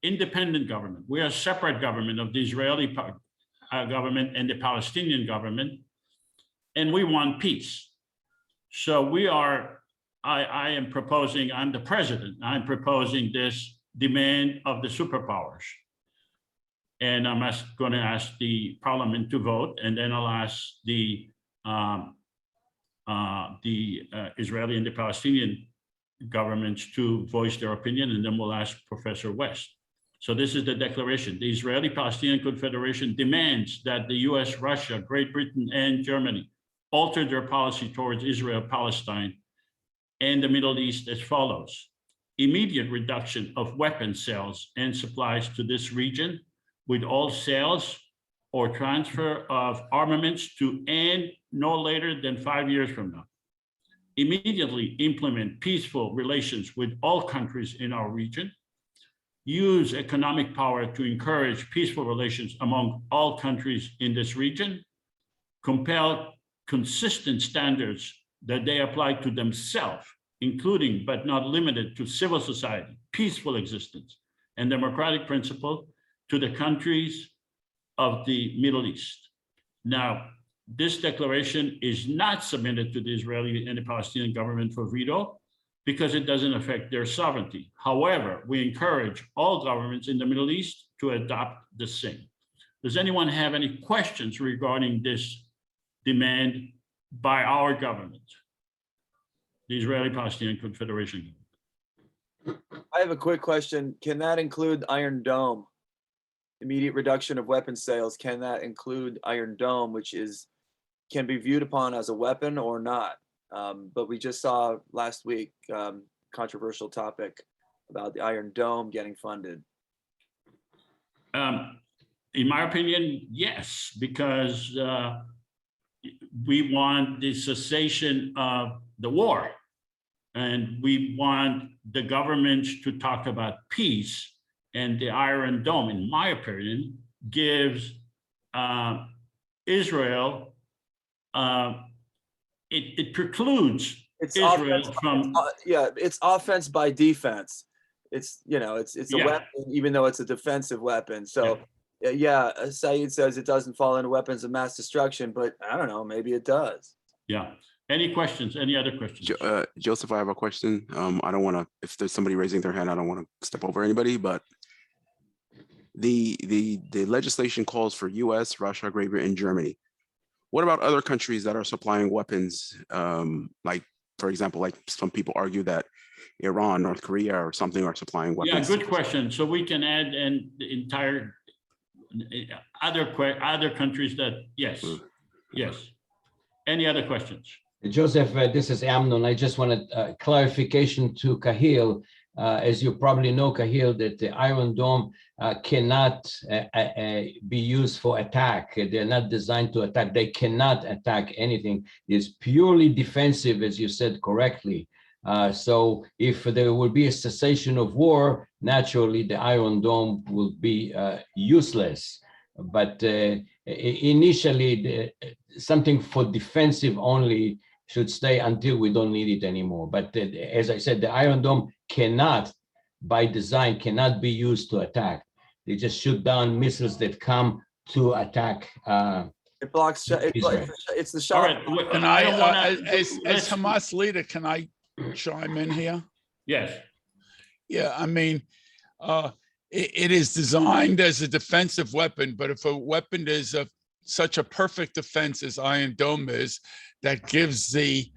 independent government. We are a separate government of the Israeli government and the Palestinian government. And we want peace. So we are, I am proposing, I'm the president, I'm proposing this demand of the superpowers. And I'm going to ask the parliament to vote, and then I'll ask the Israeli and the Palestinian governments to voice their opinion, and then we'll ask Professor West. So this is the declaration. The Israeli-Palestinian Confederation demands that the US, Russia, Great Britain, and Germany alter their policy towards Israel, Palestine, and the Middle East as follows. Immediate reduction of weapon sales and supplies to this region, with all sales or transfer of armaments to end no later than 5 years from now. Immediately implement peaceful relations with all countries in our region. Use economic power to encourage peaceful relations among all countries in this region. Compel consistent standards that they apply to themselves, including but not limited to civil society, peaceful existence, and democratic principle to the countries of the Middle East. Now, this declaration is not submitted to the Israeli and the Palestinian government for veto because it doesn't affect their sovereignty. However, we encourage all governments in the Middle East to adopt the same. Does anyone have any questions regarding this demand by our government, the Israeli-Palestinian Confederation? I have a quick question. Can that include Iron Dome? Immediate reduction of weapon sales, can that include Iron Dome, which can be viewed upon as a weapon or not? But we just saw last week, controversial topic about the Iron Dome getting funded. In my opinion, yes, because we want the cessation of the war, and we want the governments to talk about peace. And the Iron Dome, in my opinion, gives Israel, it precludes Israel from. It's offense by defense. It's a weapon, even though it's a defensive weapon. So Saeed says it doesn't fall into weapons of mass destruction, but I don't know, maybe it does. Yeah. Any questions? Any other questions? Joseph, I have a question. I don't want to, if there's somebody raising their hand, I don't want to step over anybody, but the legislation calls for US, Russia, Great Britain, Germany. What about other countries that are supplying weapons? Like, for example, like some people argue that Iran, North Korea, or something are supplying weapons. Yeah, good question. So we can add the entire other countries that, yes. Any other questions? Joseph, this is Amnon. I just wanted clarification to Kahil. As you probably know, Kahil, that the Iron Dome cannot be used for attack. They're not designed to attack. They cannot attack anything. It's purely defensive, as you said correctly. So if there will be a cessation of war, naturally the Iron Dome will be useless. But initially, something for defensive only should stay until we don't need it anymore. But as I said, the Iron Dome cannot, by design, cannot be used to attack. They just shoot down missiles that come to attack. It blocks. It's the shot. Right. Can I, as Hamas leader, can I chime in here? Yes. Yeah, I mean, it is designed as a defensive weapon, but if a weapon is such a perfect defense as Iron Dome is, that gives the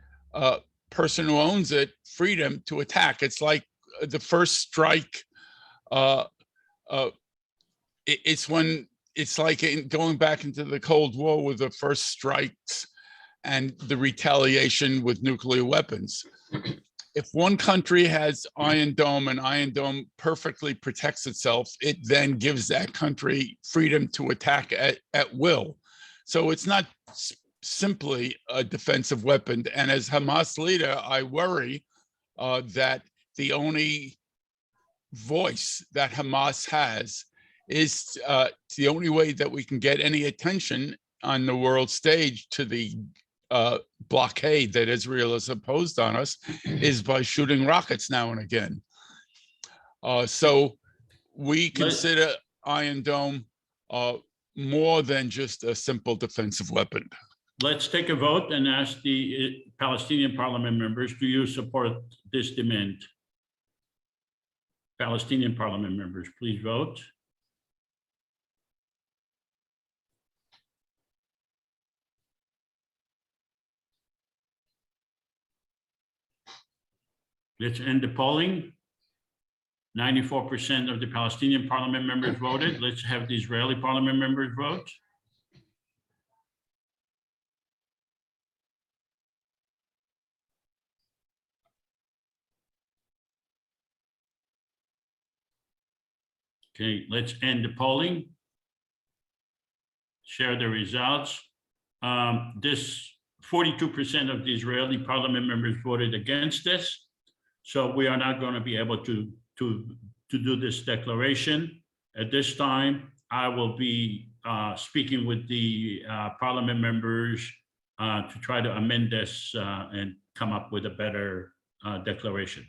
person who owns it freedom to attack. It's like the first strike, it's when it's like going back into the Cold War with the first strikes and the retaliation with nuclear weapons. If one country has Iron Dome and Iron Dome perfectly protects itself, it then gives that country freedom to attack at will. So it's not simply a defensive weapon. And as Hamas leader, I worry that the only voice that Hamas has is the only way that we can get any attention on the world stage to the blockade that Israel has imposed on us is by shooting rockets now and again. So we consider Iron Dome more than just a simple defensive weapon. Let's take a vote and ask the Palestinian parliament members, do you support this demand? Palestinian parliament members, please vote. Let's end the polling. 94% of the Palestinian parliament members voted. Let's have the Israeli parliament members vote. Okay, let's end the polling. Share the results. This 42% of the Israeli parliament members voted against this. So we are not going to be able to do this declaration. At this time, I will be speaking with the parliament members to try to amend this and come up with a better declaration.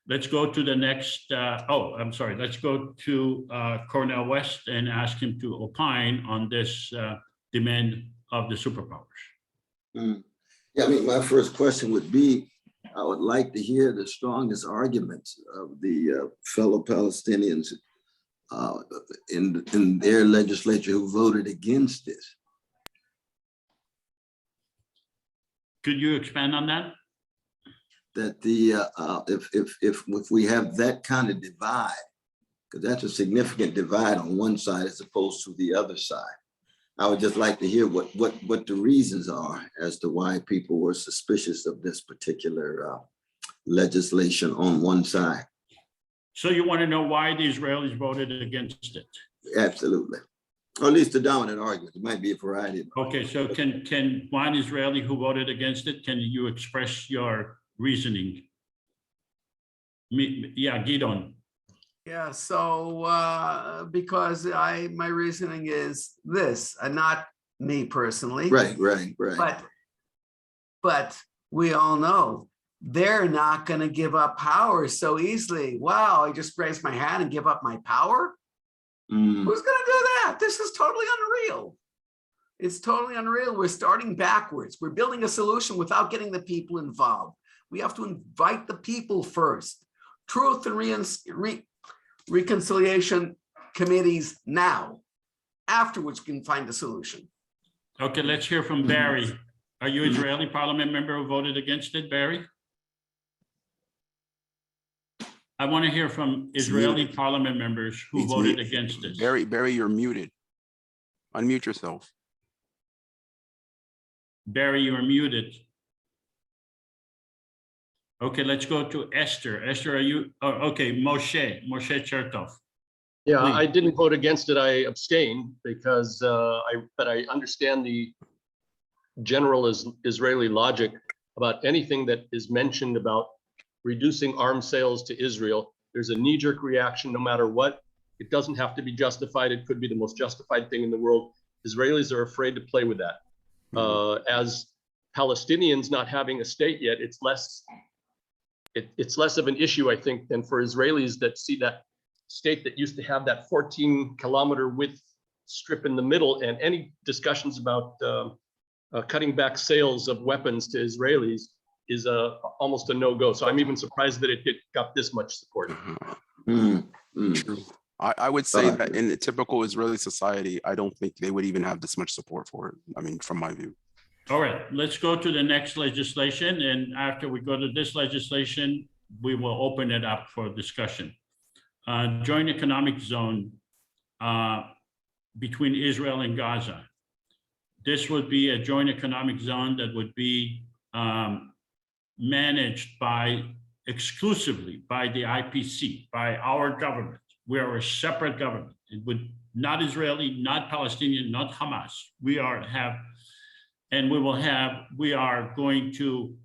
Let's go to the next, let's go to Cornel West and ask him to opine on this demand of the superpowers. Yeah, I mean, my first question would be, I would like to hear the strongest arguments of the fellow Palestinians in their legislature who voted against this. Could you expand on that? That the if we have that kind of divide, because that's a significant divide on one side as opposed to the other side. I would just like to hear what the reasons are as to why people were suspicious of this particular legislation on one side. So you want to know why the Israelis voted against it? Absolutely. Or at least the dominant argument. It might be a variety. Okay, so can one Israeli who voted against it, can you express your reasoning? Yeah, Gidon. Yeah, so because my reasoning is this, and not me personally. Right. But we all know they're not going to give up power so easily. Wow, I just raised my hand and give up my power? Who's going to do that? This is totally unreal. It's totally unreal. We're starting backwards. We're building a solution without getting the people involved. We have to invite the people first. Truth and reconciliation committees now. Afterwards, we can find a solution. Okay, let's hear from Barry. Are you Israeli parliament member who voted against it, Barry? I want to hear from Israeli parliament members who voted against it. Barry, you're muted. Unmute yourself. Barry, you are muted. Okay, let's go to Esther. Esther, are you? Oh, okay, Moshe Chertov. Yeah, Please. I didn't vote against it. I abstained because I understand the general Israeli logic about anything that is mentioned about reducing arms sales to Israel. There's a knee-jerk reaction no matter what. It doesn't have to be justified. It could be the most justified thing in the world. Israelis are afraid to play with that. As Palestinians not having a state yet, it's less of an issue, I think, than for Israelis that see that state that used to have that 14-kilometer width strip in the middle, and any discussions about cutting back sales of weapons to Israelis is almost a no-go. So I'm even surprised that it got this much support. True. I would say that in the typical Israeli society, I don't think they would even have this much support for it. I mean, from my view. All right, let's go to the next legislation. And after we go to this legislation, we will open it up for discussion. Joint economic zone between Israel and Gaza. This would be a joint economic zone that would be managed exclusively by the IPC, by our government. We are a separate government. It would not Israeli, not Palestinian, not Hamas. We are going to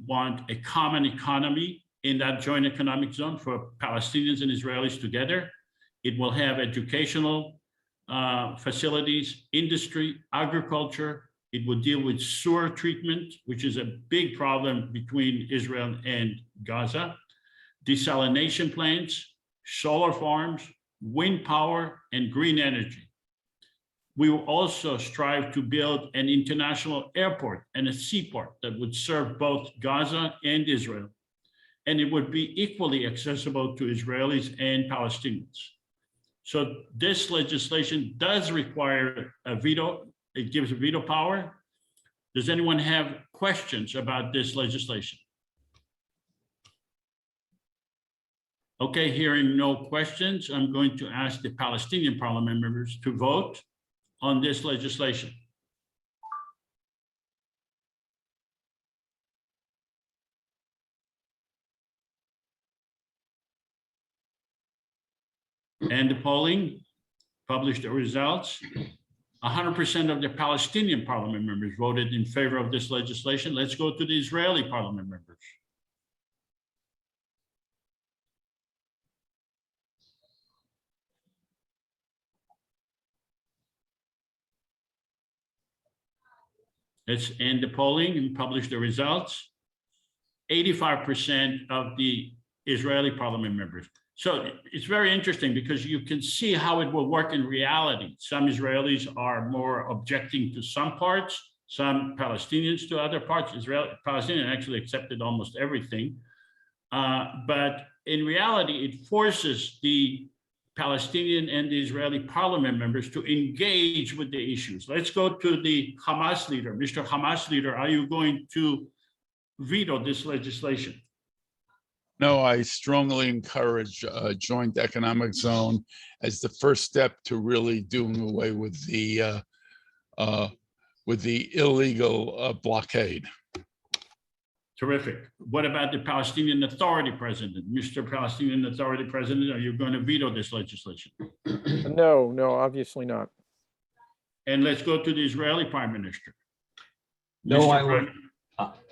want a common economy in that joint economic zone for Palestinians and Israelis together. It will have educational facilities, industry, agriculture. It would deal with sewer treatment, which is a big problem between Israel and Gaza, desalination plants, solar farms, wind power, and green energy. We will also strive to build an international airport and a seaport that would serve both Gaza and Israel, and it would be equally accessible to Israelis and Palestinians. So this legislation does require a veto. It gives a veto power. Does anyone have questions about this legislation? Okay, hearing no questions, I'm going to ask the Palestinian parliament members to vote on this legislation. And the polling published the results. 100% of the Palestinian parliament members voted in favor of this legislation. Let's go to the Israeli parliament members. Let's end the polling and publish the results. 85% of the Israeli parliament members. So it's very interesting because you can see how it will work in reality. Some Israelis are more objecting to some parts, some Palestinians to other parts. Palestinians actually accepted almost everything. But in reality, it forces the Palestinian and the Israeli parliament members to engage with the issues. Let's go to the Hamas leader. Mr. Hamas leader, are you going to veto this legislation? No, I strongly encourage a joint economic zone as the first step to really doing away with the illegal blockade. Terrific. What about the Palestinian Authority President? Mr. Palestinian Authority President, are you going to veto this legislation? No, obviously not. And let's go to the Israeli Prime Minister. No,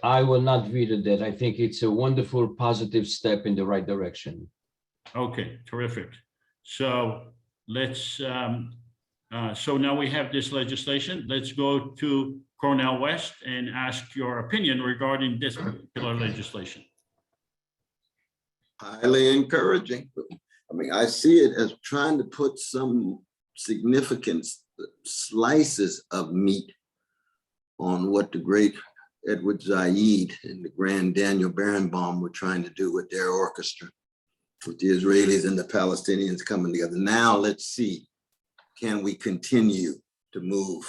I will not veto that. I think it's a wonderful, positive step in the right direction. Okay, terrific. So let's, so now we have this legislation. Let's go to CORNEL West and ask your opinion regarding this particular legislation. Highly encouraging. I mean, I see it as trying to put some significant slices of meat on what the great Edward Said and the grand Daniel Barenbaum were trying to do with their orchestra, with the Israelis and the Palestinians coming together. Now let's see, can we continue to move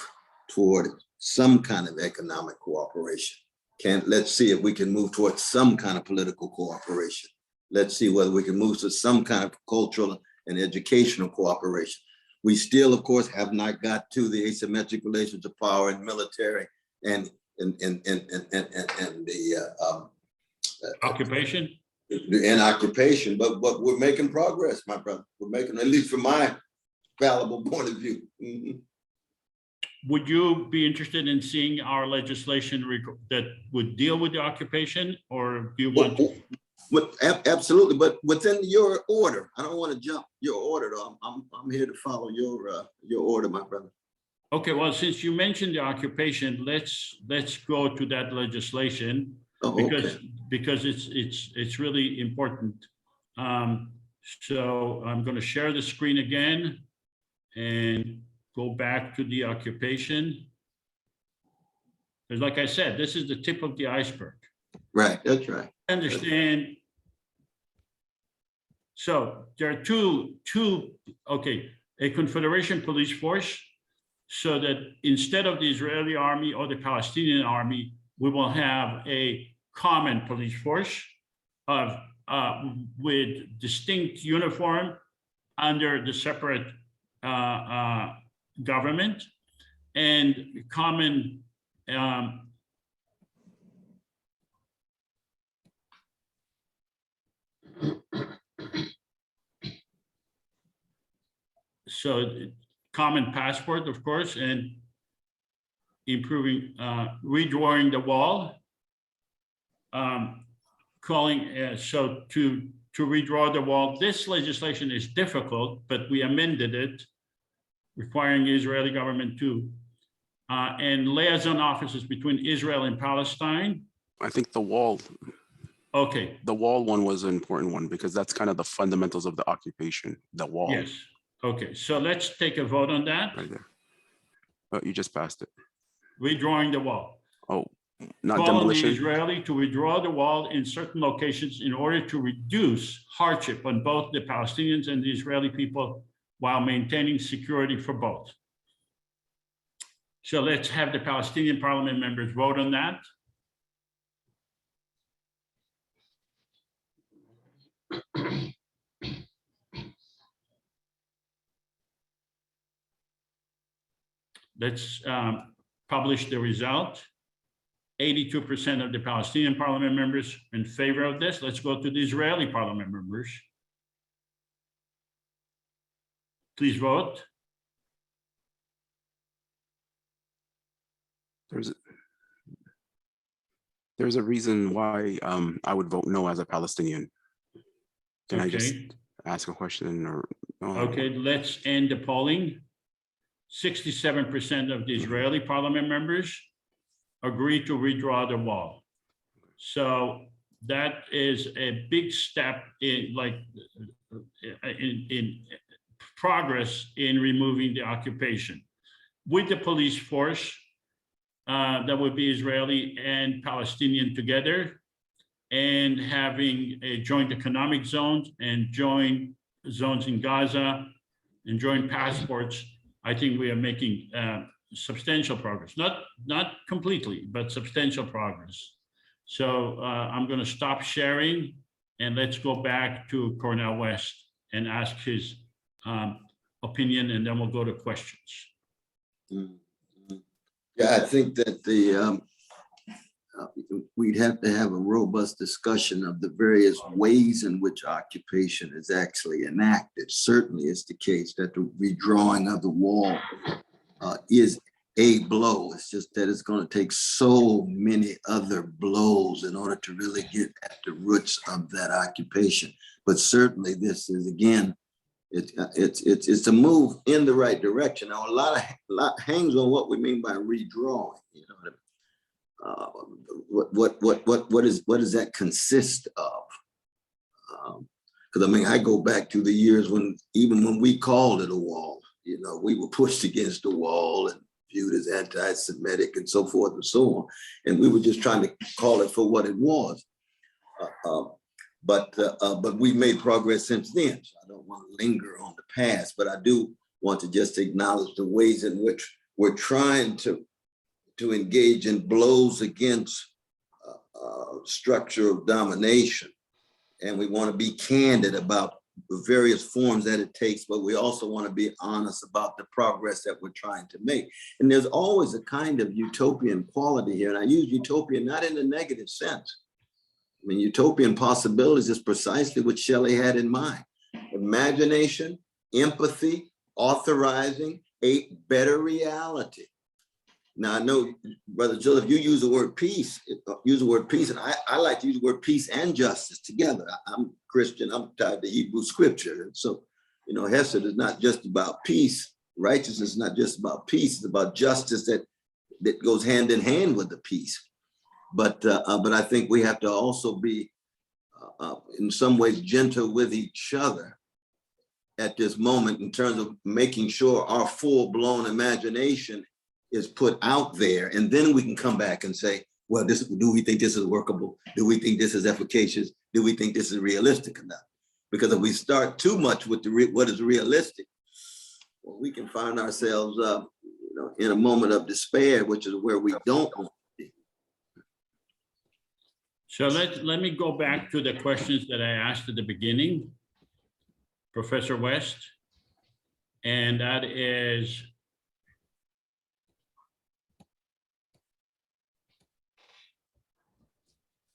toward some kind of economic cooperation? Let's see if we can move towards some kind of political cooperation. Let's see whether we can move to some kind of cultural and educational cooperation. We still, of course, have not got to the asymmetric relations of power and military and the occupation. And occupation, but we're making progress, my brother. We're making, at least from my fallible point of view. Mm-hmm. Would you be interested in seeing our legislation that would deal with the occupation, or do you want to? Absolutely, but within your order. I don't want to jump your order, though. I'm here to follow your order, my brother. Okay, well, since you mentioned the occupation, let's go to that legislation because it's really important. So I'm going to share the screen again and go back to the occupation. Because like I said, this is the tip of the iceberg. Right, that's right. Understand. So there are two, okay, a Confederation police force, so that instead of the Israeli army or the Palestinian army, we will have a common police force of with distinct uniform under the separate government and common so common passport, of course, and improving, redrawing the wall, so to redraw the wall. This legislation is difficult, but we amended it, requiring the Israeli government to, and liaison offices between Israel and Palestine. I think the wall. Okay. The wall one was an important one because that's kind of the fundamentals of the occupation, the wall. Yes. Okay, so let's take a vote on that. Right there. Oh, you just passed it. Redrawing the wall. Oh, not Call on the demolition. Israeli to withdraw the wall in certain locations in order to reduce hardship on both the Palestinians and the Israeli people while maintaining security for both. So let's have the Palestinian parliament members vote on that. Let's publish the result. 82% of the Palestinian parliament members in favor of this. Let's go to the Israeli parliament members. Please vote. There's a reason why I would vote no as a Palestinian. Can I just ask a question or? Okay, let's end the polling. 67% of the Israeli parliament members agree to redraw the wall. So that is a big step in progress in removing the occupation. With the police force, that would be Israeli and Palestinian together, and having a joint economic zones and joint zones in Gaza and joint passports. I think we are making substantial progress, not completely, but substantial progress. So I'm going to stop sharing and let's go back to Cornel West and ask his opinion, and then we'll go to questions. Yeah, I think that we'd have to have a robust discussion of the various ways in which occupation is actually enacted. Certainly it's the case that the redrawing of the wall is a blow. It's just that it's going to take so many other blows in order to really get at the roots of that occupation. But certainly this is, again, it's a move in the right direction. Now, a lot hangs on what we mean by redrawing. You know, what does that consist of? Because I mean, I go back to the years when even when we called it a wall, you know, we were pushed against the wall and viewed as anti-Semitic and so forth and so on, and we were just trying to call it for what it was. But we've made progress since then. So I don't want to linger on the past, but I do want to just acknowledge the ways in which we're trying to engage in blows against structure of domination. And we want to be candid about the various forms that it takes, but we also want to be honest about the progress that we're trying to make. And there's always a kind of utopian quality here. And I use utopian not in a negative sense. I mean, utopian possibilities is precisely what Shelley had in mind. Imagination, empathy, authorizing a better reality. Now, I know, Brother Joseph, you use the word peace, and I like to use the word peace and justice together. I'm Christian, I'm tied to Hebrew scripture. And so, you know, Hesed is not just about peace. Righteousness is not just about peace, it's about justice that goes hand in hand with the peace. But I think we have to also be, in some ways, gentle with each other at this moment in terms of making sure our full-blown imagination is put out there, and then we can come back and say, well, do we think this is workable? Do we think this is efficacious? Do we think this is realistic enough? Because if we start too much with what is realistic, well, we can find ourselves in a moment of despair, which is where we don't want to be. So let me go back to the questions that I asked at the beginning, Professor West, and that is,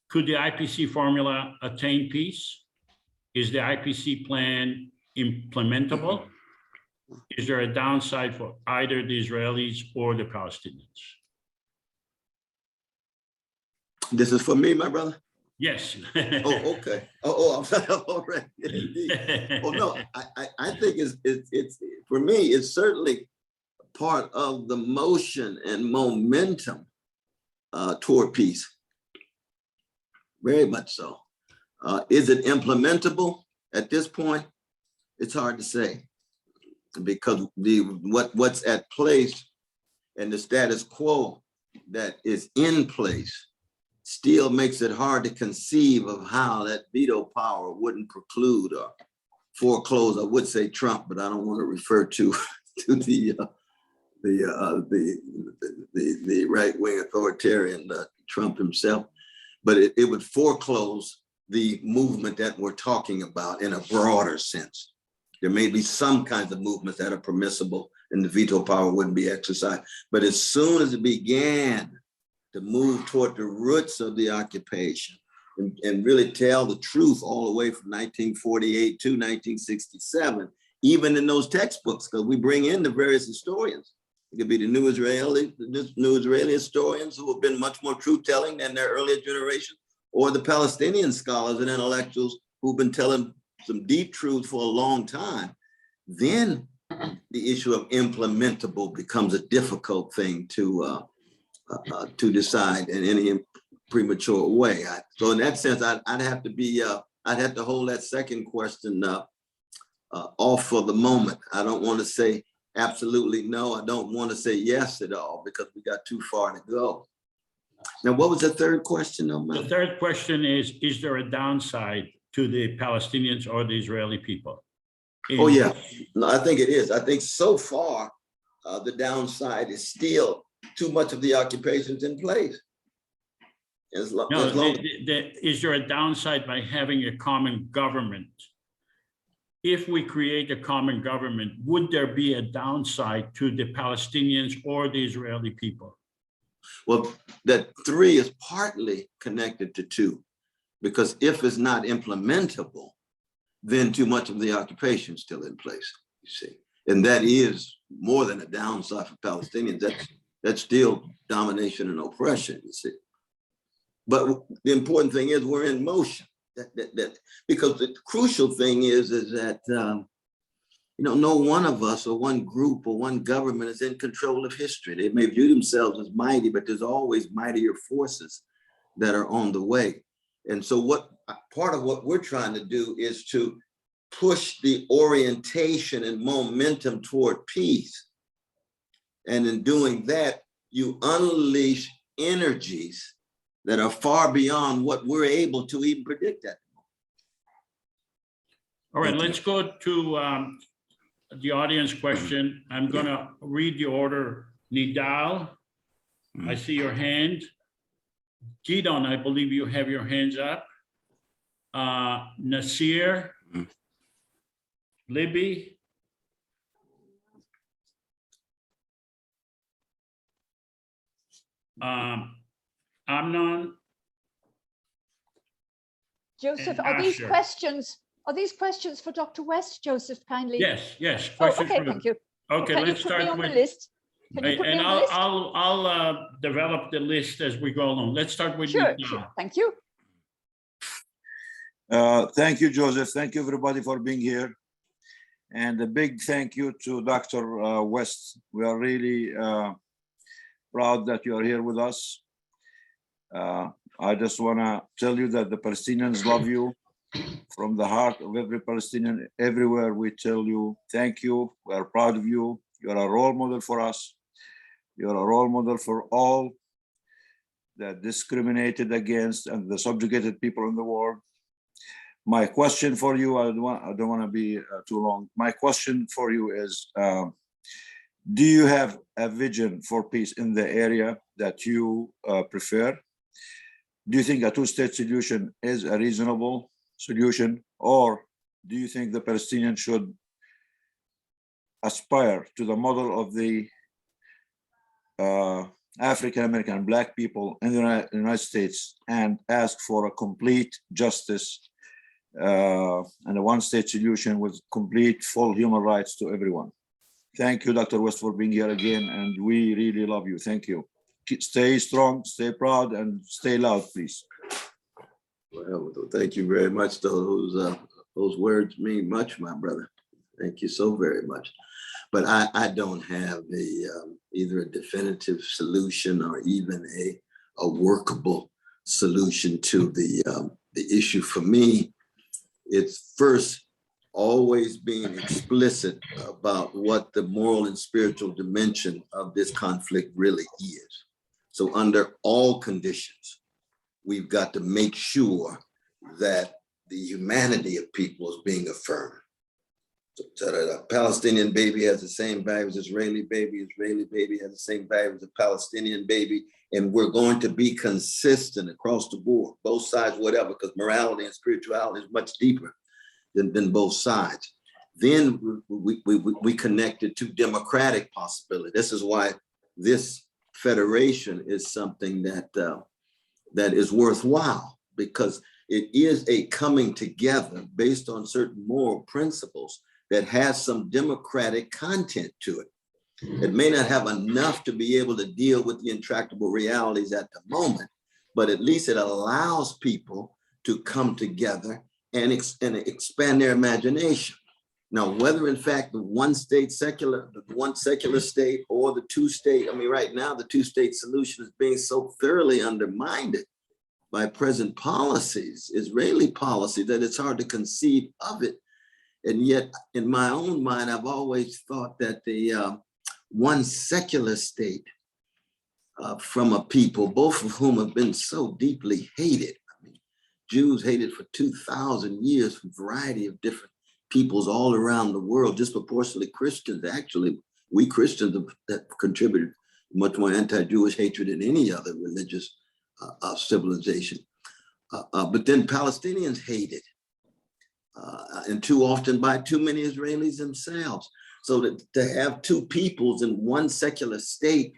could the IPC formula attain peace? Is the IPC plan implementable? Is there a downside for either the Israelis or the Palestinians? This is for me, my brother? Yes. Oh, okay. I'm sorry. All right. Oh, no, I think it's for me, it's certainly part of the motion and momentum toward peace. Very much so. Is it implementable at this point? It's hard to say, because what's at place and the status quo that is in place still makes it hard to conceive of how that veto power wouldn't preclude or foreclose. I would say Trump, but I don't want to refer to the right-wing authoritarian Trump himself. But it would foreclose the movement that we're talking about in a broader sense. There may be some kinds of movements that are permissible and the veto power wouldn't be exercised. But as soon as it began to move toward the roots of the occupation and really tell the truth all the way from 1948 to 1967, even in those textbooks, because we bring in the various historians. It could be the new Israeli historians who have been much more truth-telling than their earlier generation, or the Palestinian scholars and intellectuals who've been telling some deep truth for a long time. Then the issue of implementable becomes a difficult thing to decide in any premature way. So in that sense, I'd have to hold that second question off for the moment. I don't want to say absolutely no. I don't want to say yes at all, because we got too far to go. Now, what was the third question? The third question is there a downside to the Palestinians or the Israeli people? Oh, yeah. No, I think it is. I think so far, the downside is still too much of the occupation's in place. Is there a downside by having a common government? If we create a common government, would there be a downside to the Palestinians or the Israeli people? Well, that three is partly connected to two, because if it's not implementable, then too much of the occupation is still in place, you see. And that is more than a downside for Palestinians. That's still domination and oppression, you see. But the important thing is we're in motion. Because the crucial thing is that no one of us or one group or one government is in control of history. They may view themselves as mighty, but there's always mightier forces that are on the way. And so part of what we're trying to do is to push the orientation and momentum toward peace. And in doing that, you unleash energies that are far beyond what we're able to even predict at the moment. All right, let's go to the audience question. I'm gonna read the order. Nidal, I see your hand. Gidon, I believe you have your hands up. Nasir, Libby, Amnon. Joseph, are these questions for Dr. West, Joseph, kindly? Yes. Oh, okay, thank you. Okay, Can let's you put me start on with the list? Can you put me and on the list? I'll develop the list as we go along. Let's start with Sure, thank you. Thank you, Joseph. Thank you, everybody, for being here. And a big thank you to Dr. West. We are really proud that you are here with us. I just want to tell you that the Palestinians love you. From the heart of every Palestinian, everywhere, we tell you, thank you. We are proud of you. You are a role model for us. You are a role model for all the discriminated against and the subjugated people in the world. My question for you, I don't want to be too long. My question for you is, do you have a vision for peace in the area that you prefer? do you think a two-state solution is a reasonable solution, or do you think the Palestinians should aspire to the model of the African-American Black people in the United States and ask for a complete justice and a one-state solution with complete, full human rights to everyone? Thank you, Dr. West, for being here again, and we really love you. Thank you. Stay strong, stay proud, and stay loud, please. Well, thank you very much. Those words mean much, my brother. Thank you so very much. But I don't have either a definitive solution or even a workable solution to the issue. For me, it's first always being explicit about what the moral and spiritual dimension of this conflict really is. So under all conditions, we've got to make sure that the humanity of people is being affirmed. So that a Palestinian baby has the same value as Israeli baby has the same value as a Palestinian baby, and we're going to be consistent across the board, both sides, whatever, because morality and spirituality is much deeper than both sides. Then we connected to democratic possibility. This is why this federation is something that is worthwhile, because it is a coming together based on certain moral principles that has some democratic content to it. It may not have enough to be able to deal with the intractable realities at the moment, but at least it allows people to come together and expand their imagination. Now, whether in fact the one secular state or the two-state, I mean, right now the two-state solution is being so thoroughly undermined by present policies, Israeli policy, that it's hard to conceive of it. And yet, in my own mind, I've always thought that the one secular state from a people, both of whom have been so deeply hated. I mean, Jews hated for 2,000 years from a variety of different peoples all around the world, disproportionately Christians. Actually, we Christians have contributed much more anti-Jewish hatred than any other religious civilization. But then Palestinians hated. And too often by too many Israelis themselves. So that to have two peoples in one secular state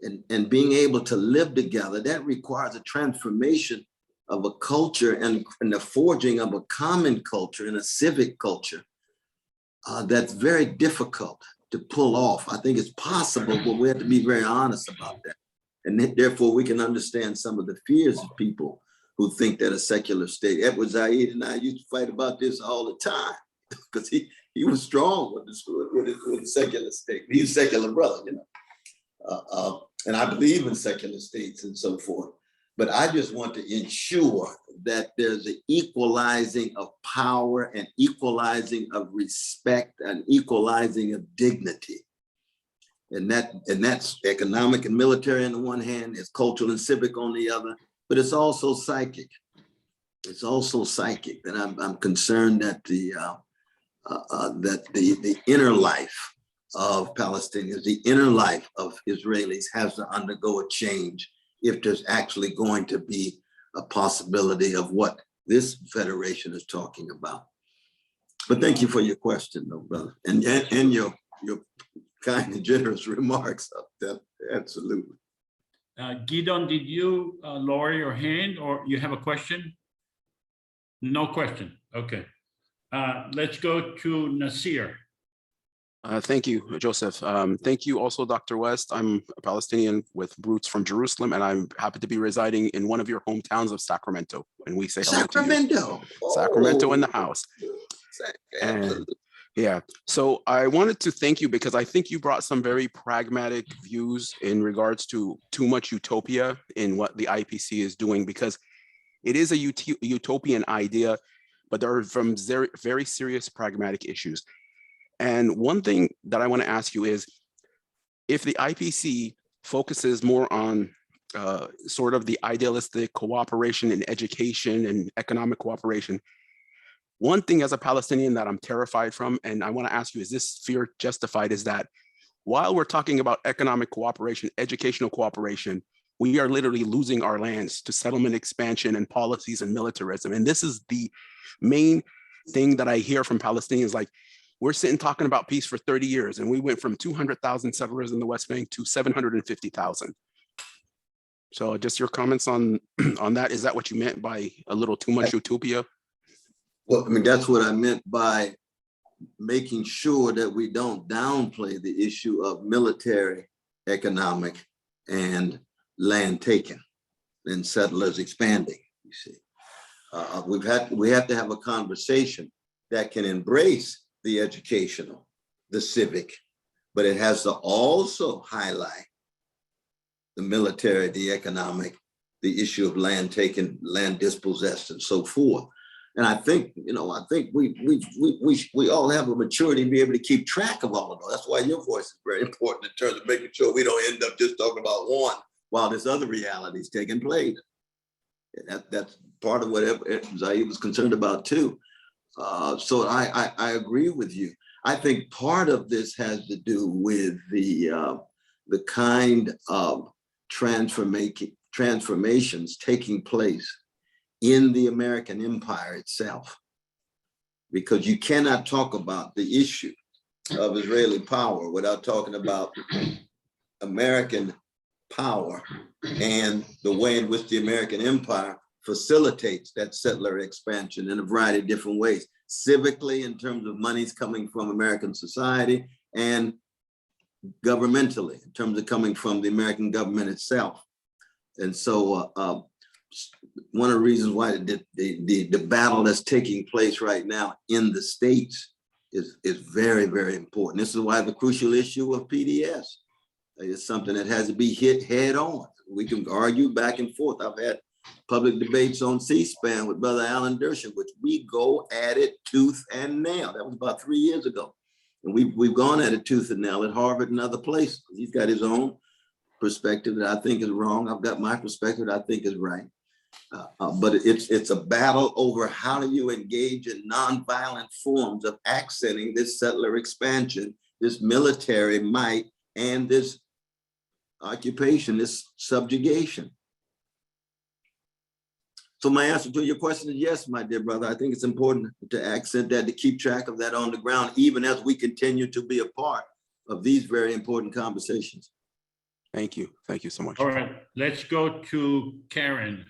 and being able to live together, that requires a transformation of a culture and the forging of a common culture and a civic culture that's very difficult to pull off. I think it's possible, but we have to be very honest about that. And therefore we can understand some of the fears of people who think that a secular state. Edward Said and I used to fight about this all the time because he was strong with the secular state. He's a secular brother, you know. And I believe in secular states and so forth. But I just want to ensure that there's an equalizing of power and equalizing of respect and equalizing of dignity. And that's economic and military on the one hand, it's cultural and civic on the other. But it's also psychic. It's also psychic, and I'm concerned that the inner life of Palestinians, the inner life of Israelis, has to undergo a change if there's actually going to be a possibility of what this federation is talking about. But thank you for your question, though, brother, and your kind and generous remarks. Absolutely. Gidon, did you lower your hand or you have a question? No question. Okay. Let's go to Nasir. Thank you, Joseph. Thank you also, Dr. West. I'm a Palestinian with roots from Jerusalem, and I'm happy to be residing in one of your hometowns of Sacramento. And we say Sacramento. Sacramento in the house. And yeah, so I wanted to thank you because I think you brought some very pragmatic views in regards to too much utopia in what the IPC is doing, because it is a utopian idea, but there are some very serious pragmatic issues. And one thing that I want to ask you is, if the IPC focuses more on sort of the idealistic cooperation in education and economic cooperation, one thing as a Palestinian that I'm terrified from, and I want to ask you, is this fear justified, is that while we're talking about economic cooperation, educational cooperation, we are literally losing our lands to settlement expansion and policies and militarism. And this is the main thing that I hear from Palestinians. Like, we're sitting talking about peace for 30 years, and we went from 200,000 settlers in the West Bank to 750,000. So just your comments on that. Is that what you meant by a little too much utopia? Well, I mean, that's what I meant by making sure that we don't downplay the issue of military, economic, and land taken and settlers expanding. You see, we have to have a conversation that can embrace the educational, the civic, but it has to also highlight the military, the economic, the issue of land taken, land dispossessed, and so forth. And I think, we all have a maturity to be able to keep track of all of those. That's why your voice is very important in terms of making sure we don't end up just talking about one while this other reality is taking place. That's part of what Zaid was concerned about too. So I agree with you. I think part of this has to do with the kind of transformations taking place in the American empire itself, because you cannot talk about the issue of Israeli power without talking about American power and the way in which the American empire facilitates that settler expansion in a variety of different ways, civically in terms of monies coming from American society, and governmentally in terms of coming from the American government itself. And so one of the reasons why the battle that's taking place right now in the States is very, very important. This is why the crucial issue of PDS is something that has to be hit head on. We can argue back and forth. I've had public debates on C-SPAN with Brother Alan Dershowitz, which we go at it tooth and nail. That was about 3 years ago. And we've gone at it tooth and nail at Harvard and other places. He's got his own perspective that I think is wrong. I've got my perspective that I think is right. But it's a battle over how do you engage in nonviolent forms of accenting this settler expansion, this military might, and this occupation, this subjugation. So my answer to your question is yes, my dear brother. I think it's important to accent that, to keep track of that on the ground, even as we continue to be a part of these very important conversations. Thank you. Thank you so much. All right, let's go to Karen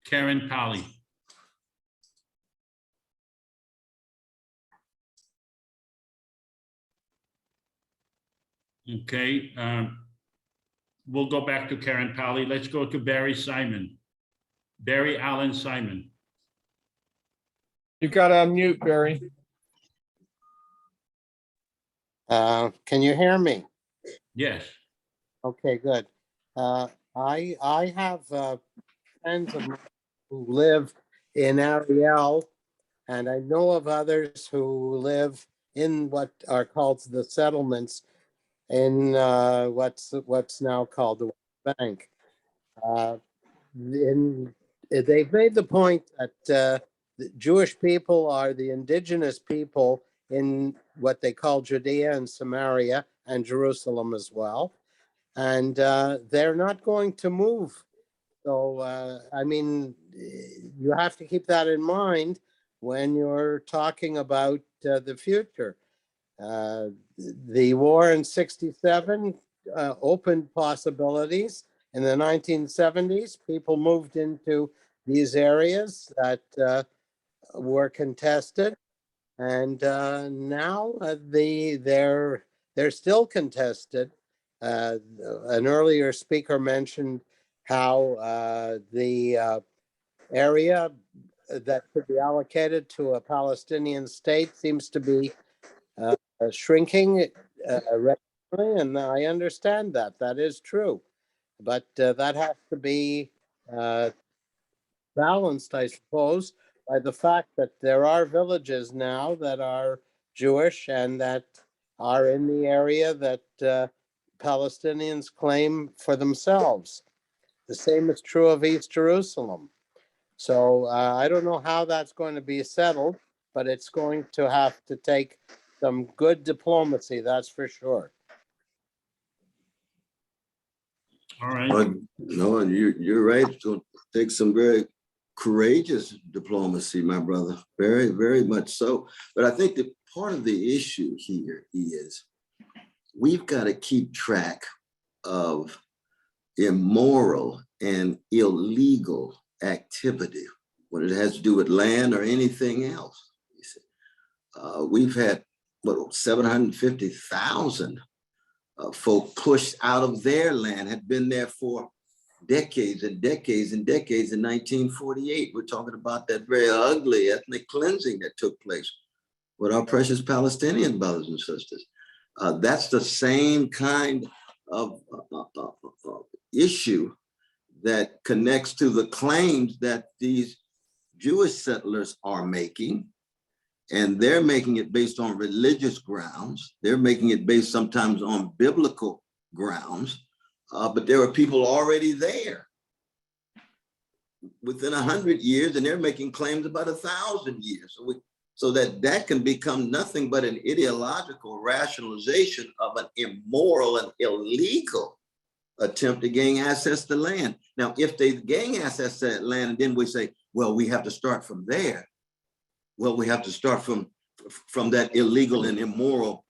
Pally. Okay, we'll go back to Karen Pally. Let's go to Barry Allen Simon. You got to unmute, Barry. Can you hear me? Yes. Okay, good. I have friends of mine who live in Ariel, and I know of others who live in what are called the settlements in what's now called the West Bank. They've made the point that the Jewish people are the indigenous people in what they call Judea and Samaria and Jerusalem as well. And they're not going to move. So, I mean, you have to keep that in mind when you're talking about the future. The war in '67 opened possibilities. In the 1970s, people moved into these areas that were contested, and now they're still contested. An earlier speaker mentioned how the area that could be allocated to a Palestinian state seems to be shrinking rapidly, and I understand that. That is true. But that has to be balanced, I suppose, by the fact that there are villages now that are Jewish and that are in the area that Palestinians claim for themselves. The same is true of East Jerusalem. So I don't know how that's going to be settled, but it's going to have to take some good diplomacy, that's for sure. All right. No, you're right. It's going to take some very courageous diplomacy, my brother. Very, very much so. But I think that part of the issue here is we've got to keep track of immoral and illegal activity when it has to do with land or anything else. You see. We've had, 750,000 folk pushed out of their land, had been there for decades and decades and decades. In 1948, we're talking about that very ugly ethnic cleansing that took place with our precious Palestinian brothers and sisters. That's the same kind of issue that connects to the claims that these Jewish settlers are making. And they're making it based on religious grounds. They're making it based sometimes on biblical grounds. But there are people already there within 100 years, and they're making claims about 1,000 years. So that can become nothing but an ideological rationalization of an immoral and illegal attempt to gain access to land. Now, if they gain access to that land, and then we say, well, we have to start from there. Well, we have to start from that illegal and immoral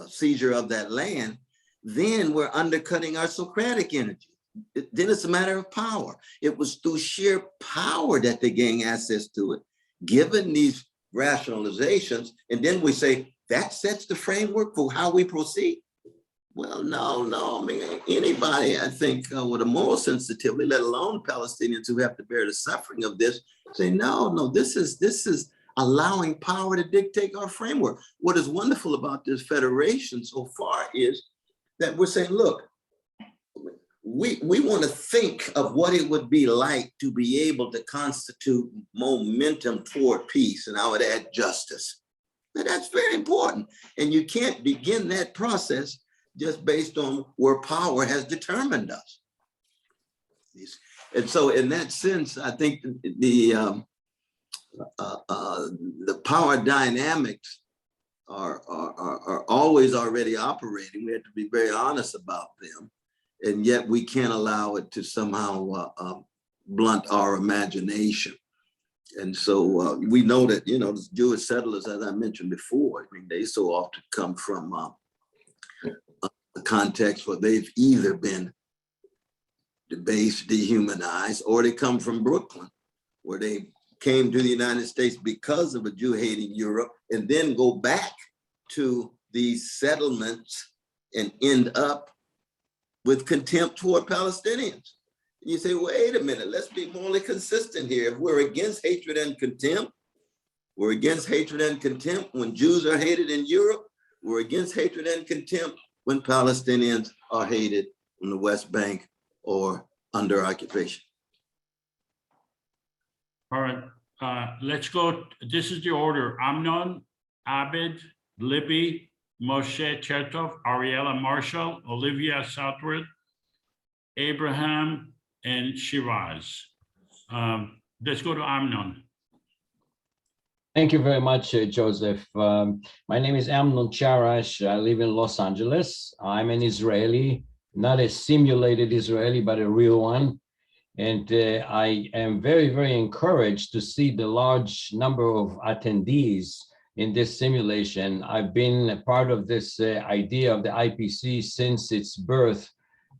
seizure of that land. Then we're undercutting our Socratic energy. Then it's a matter of power. It was through sheer power that they gained access to it, given these rationalizations. And then we say, that sets the framework for how we proceed. Well, no. I mean, anybody, I think, with a moral sensitivity, let alone Palestinians who have to bear the suffering of this, say, no, this is allowing power to dictate our framework. What is wonderful about this federation so far is that we're saying, look, we want to think of what it would be like to be able to constitute momentum toward peace, and I would add justice. Now, that's very important. And you can't begin that process just based on where power has determined us. And so in that sense, I think the power dynamics are always already operating. We have to be very honest about them. And yet we can't allow it to somehow blunt our imagination. And so we know that, the Jewish settlers, as I mentioned before, I mean, they so often come from a context where they've either been debased, dehumanized, or they come from Brooklyn, where they came to the United States because of a Jew-hating Europe, and then go back to these settlements and end up with contempt toward Palestinians. You say, wait a minute, let's be morally consistent here. If we're against hatred and contempt, we're against hatred and contempt when Jews are hated in Europe. We're against hatred and contempt when Palestinians are hated in the West Bank or under occupation. All right, let's go. This is the order. Amnon, Abed, Libby, Moshe Chertov, Ariella Marshall, Olivia Southworth, Abraham, and Shiraz. Let's go to Amnon. Thank you very much, Joseph. My name is Amnon Charash. I live in Los Angeles. I'm an Israeli, not a simulated Israeli, but a real one. And I am very, very encouraged to see the large number of attendees in this simulation. I've been a part of this idea of the IPC since its birth,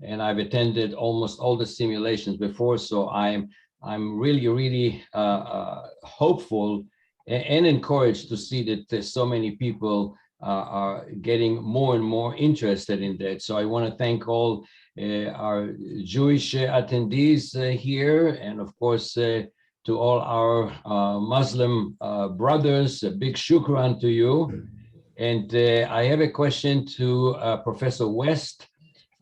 and I've attended almost all the simulations before. So I'm really, really hopeful and encouraged to see that so many people are getting more and more interested in that. So I want to thank all our Jewish attendees here, and of course to all our Muslim brothers, a big shukran to you. And I have a question to Professor West.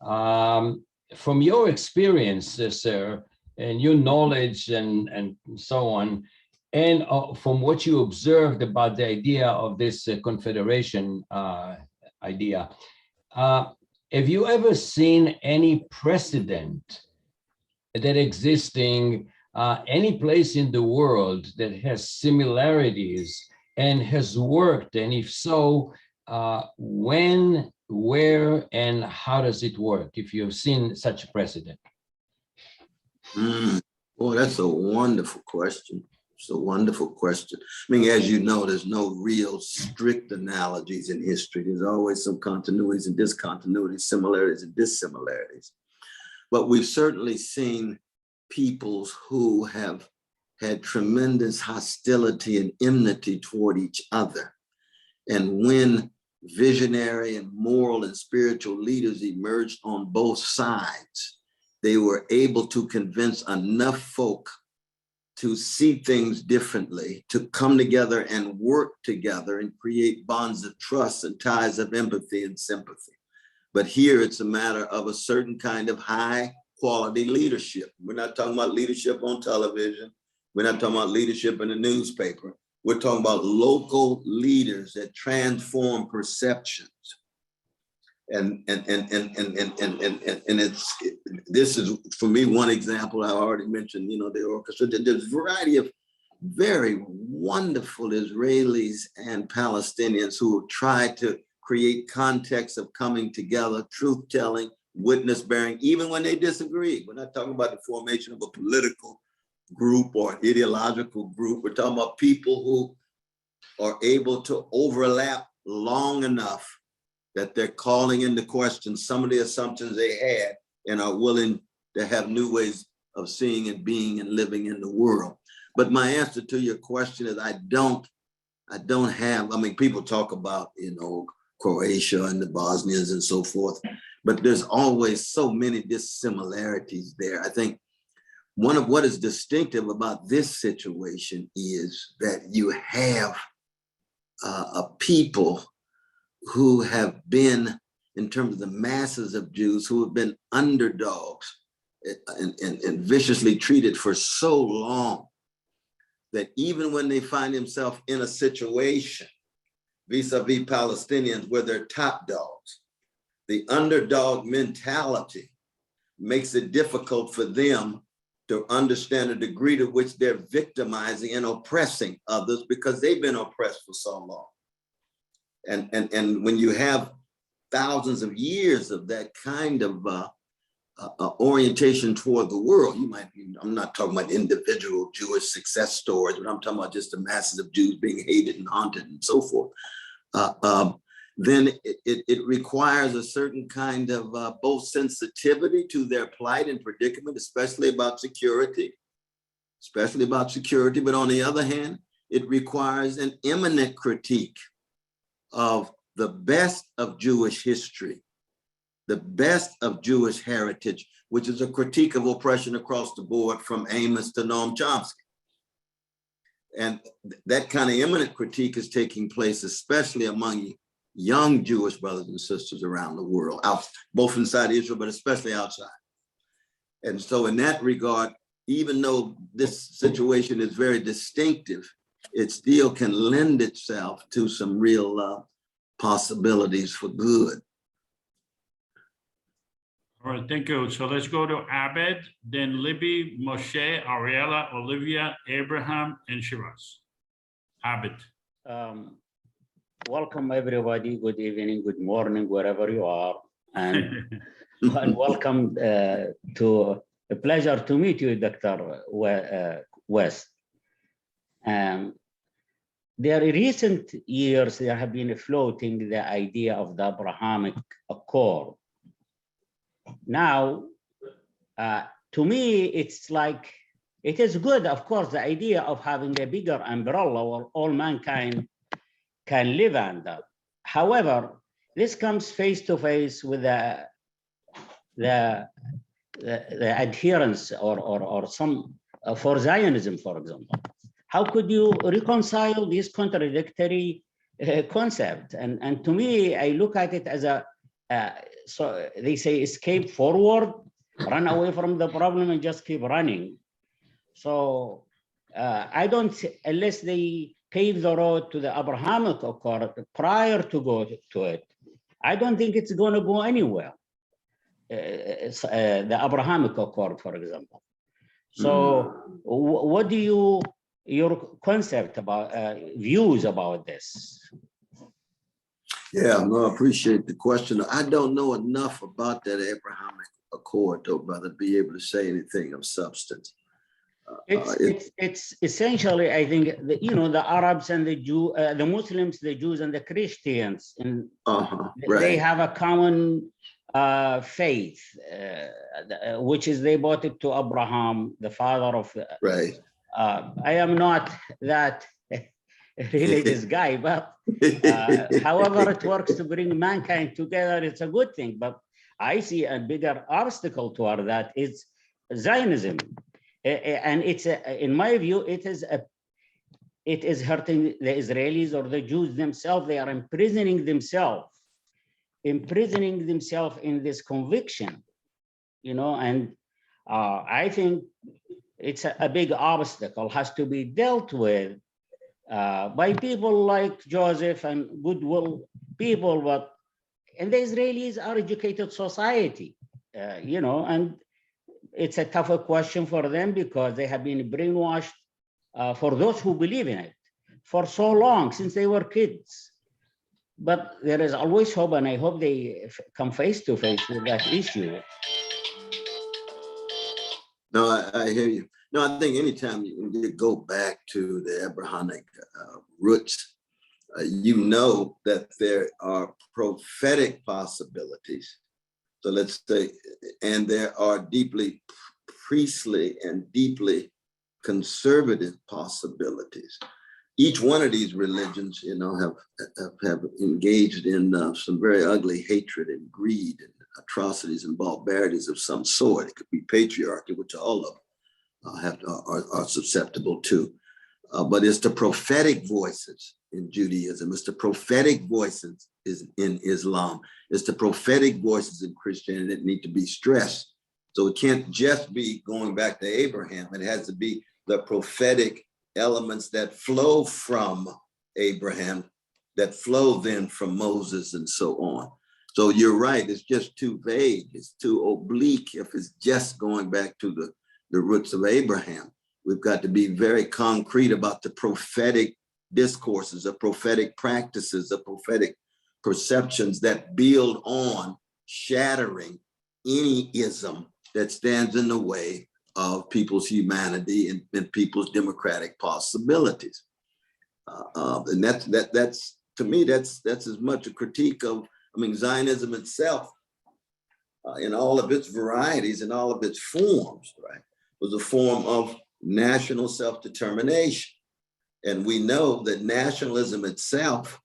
From your experience, sir, and your knowledge and so on, and from what you observed about the idea of this confederation idea, have you ever seen any precedent that existing any place in the world that has similarities and has worked? And if so, when where and how does it work, if you've seen such a precedent? Boy, that's a wonderful question. It's a wonderful question. I mean, as you know, there's no real strict analogies in history. There's always some continuities and discontinuities, similarities and dissimilarities. But we've certainly seen peoples who have had tremendous hostility and enmity toward each other. And when visionary and moral and spiritual leaders emerged on both sides, they were able to convince enough folk to see things differently, to come together and work together and create bonds of trust and ties of empathy and sympathy. But here it's a matter of a certain kind of high quality leadership. We're not talking about leadership on television. We're not talking about leadership in the newspaper. We're talking about local leaders that transform perceptions. And this is, for me, one example. I already mentioned, you know, the orchestra. There's a variety of very wonderful Israelis and Palestinians who have tried to create context of coming together, truth telling, witness bearing, even when they disagree. We're not talking about the formation of a political group or ideological group. We're talking about people who are able to overlap long enough that they're calling into question some of the assumptions they had and are willing to have new ways of seeing and being and living in the world. But my answer to your question is I don't have, I mean, people talk about, you know, Croatia and the Bosnians and so forth, but there's always so many dissimilarities there. I think one of what is distinctive about this situation is that you have a people who have been, in terms of the masses of Jews, who have been underdogs and viciously treated for so long that even when they find themselves in a situation vis-a-vis Palestinians where they're top dogs, the underdog mentality makes it difficult for them to understand the degree to which they're victimizing and oppressing others because they've been oppressed for so long. And when you have thousands of years of that kind of orientation toward the world, you might, I'm not talking about individual Jewish success stories, but I'm talking about just the masses of Jews being hated and haunted and so forth. Then it requires a certain kind of both sensitivity to their plight and predicament, especially about security, but on the other hand, it requires an imminent critique of the best of Jewish history, the best of Jewish heritage, which is a critique of oppression across the board from Amos to Noam Chomsky. And that kind of imminent critique is taking place, especially among young Jewish brothers and sisters around the world, both inside Israel, but especially outside. And so in that regard, even though this situation is very distinctive, it still can lend itself to some real possibilities for good. All right, thank you. So let's go to Abed, then Libby, Moshe, Ariella, Olivia, Abraham, and Shiraz. Abed. Welcome everybody. Good evening, good morning, wherever you are, and welcome to a pleasure to meet you, Dr. West. There in recent years, there have been floating the idea of the Abrahamic Accord. Now, to me, it's like, it is good, of course, the idea of having a bigger umbrella where all mankind can live under. However, this comes face to face with the adherence or some for Zionism, for example. How could you reconcile these contradictory concepts? And to me, I look at it as a, so they say escape forward, run away from the problem and just keep running. So I don't, unless they pave the road to the Abrahamic Accord prior to go to it, I don't think it's going to go anywhere. The Abrahamic Accord, for example. So what do you, your concept about, views about this? Yeah, no, I appreciate the question. I don't know enough about that Abrahamic Accord, though, brother, to be able to say anything of substance. It's essentially, I think, the Arabs and the Muslims, the Jews and the Christians, and they have a common faith, which is they brought it to Abraham, the father of. Right. I am not that religious guy, but however it works to bring mankind together, it's a good thing. But I see a bigger obstacle toward that is Zionism. And it's, in my view, it is hurting the Israelis or the Jews themselves. They are imprisoning themselves in this conviction, and I think it's a big obstacle, has to be dealt with by people like Joseph and goodwill people, and the Israelis are educated society, and it's a tougher question for them because they have been brainwashed for those who believe in it for so long, since they were kids. But there is always hope, and I hope they come face to face with that issue. No, I hear you. No, I think anytime you go back to the Abrahamic roots, you know that there are prophetic possibilities. So let's say, and there are deeply priestly and deeply conservative possibilities. Each one of these religions, have engaged in some very ugly hatred and greed and atrocities and barbarities of some sort. It could be patriarchy, which all of them are susceptible to. But it's the prophetic voices in Judaism. It's the prophetic voices in Islam. It's the prophetic voices in Christianity that need to be stressed. So it can't just be going back to Abraham. It has to be the prophetic elements that flow from Abraham, that flow then from Moses and so on. So you're right, it's just too vague. It's too oblique if it's just going back to the roots of Abraham. We've got to be very concrete about the prophetic discourses, the prophetic practices, the prophetic perceptions that build on shattering any ism that stands in the way of people's humanity and people's democratic possibilities. And that's to me, that's as much a critique of, Zionism itself, in all of its varieties and all of its forms, right, was a form of national self-determination. And we know that nationalism itself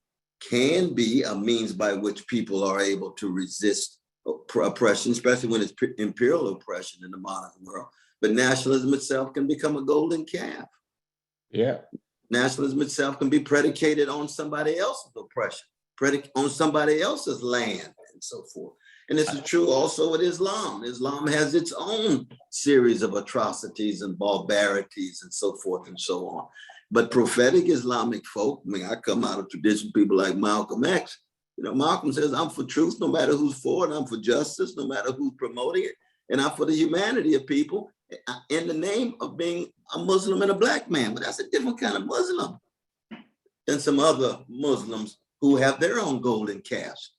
can be a means by which people are able to resist oppression, especially when it's imperial oppression in the modern world. But nationalism itself can become a golden calf. Yeah. Nationalism itself can be predicated on somebody else's oppression, on somebody else's land and so forth. And this is true also with Islam. Islam has its own series of atrocities and barbarities and so forth and so on. But prophetic Islamic folk, I come out of tradition, people like Malcolm X. Malcolm says, I'm for truth, no matter who's for it. I'm for justice, no matter who's promoting it. And I'm for the humanity of people in the name of being a Muslim and a Black man. But that's a different kind of Muslim than some other Muslims who have their own golden calves.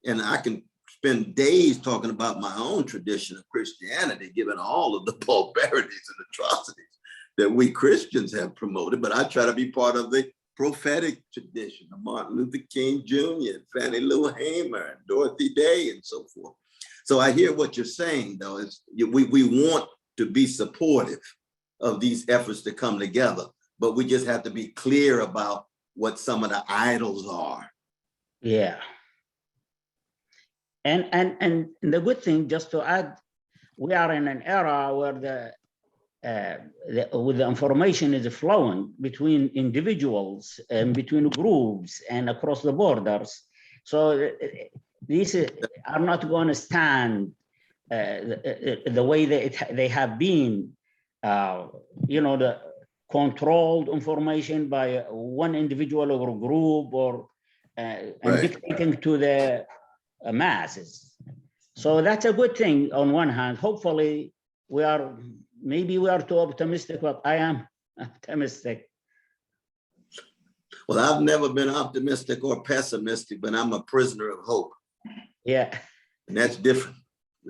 And I can spend days talking about my own tradition of Christianity, given all of the barbarities and atrocities that we Christians have promoted. But I try to be part of the prophetic tradition of Martin Luther King Jr., and Fannie Lou Hamer, and Dorothy Day, and so forth. So I hear what you're saying, though, is we want to be supportive of these efforts to come together, but we just have to be clear about what some of the idols are. Yeah. And the good thing, just to add, we are in an era where the information is flowing between individuals and between groups and across the borders. So these are not going to stand the way they have been, the controlled information by one individual or group or and dictating to the masses. So that's a good thing on one hand. Hopefully maybe we are too optimistic, but I am optimistic. Well, I've never been optimistic or pessimistic, but I'm a prisoner of hope. Yeah. And that's different.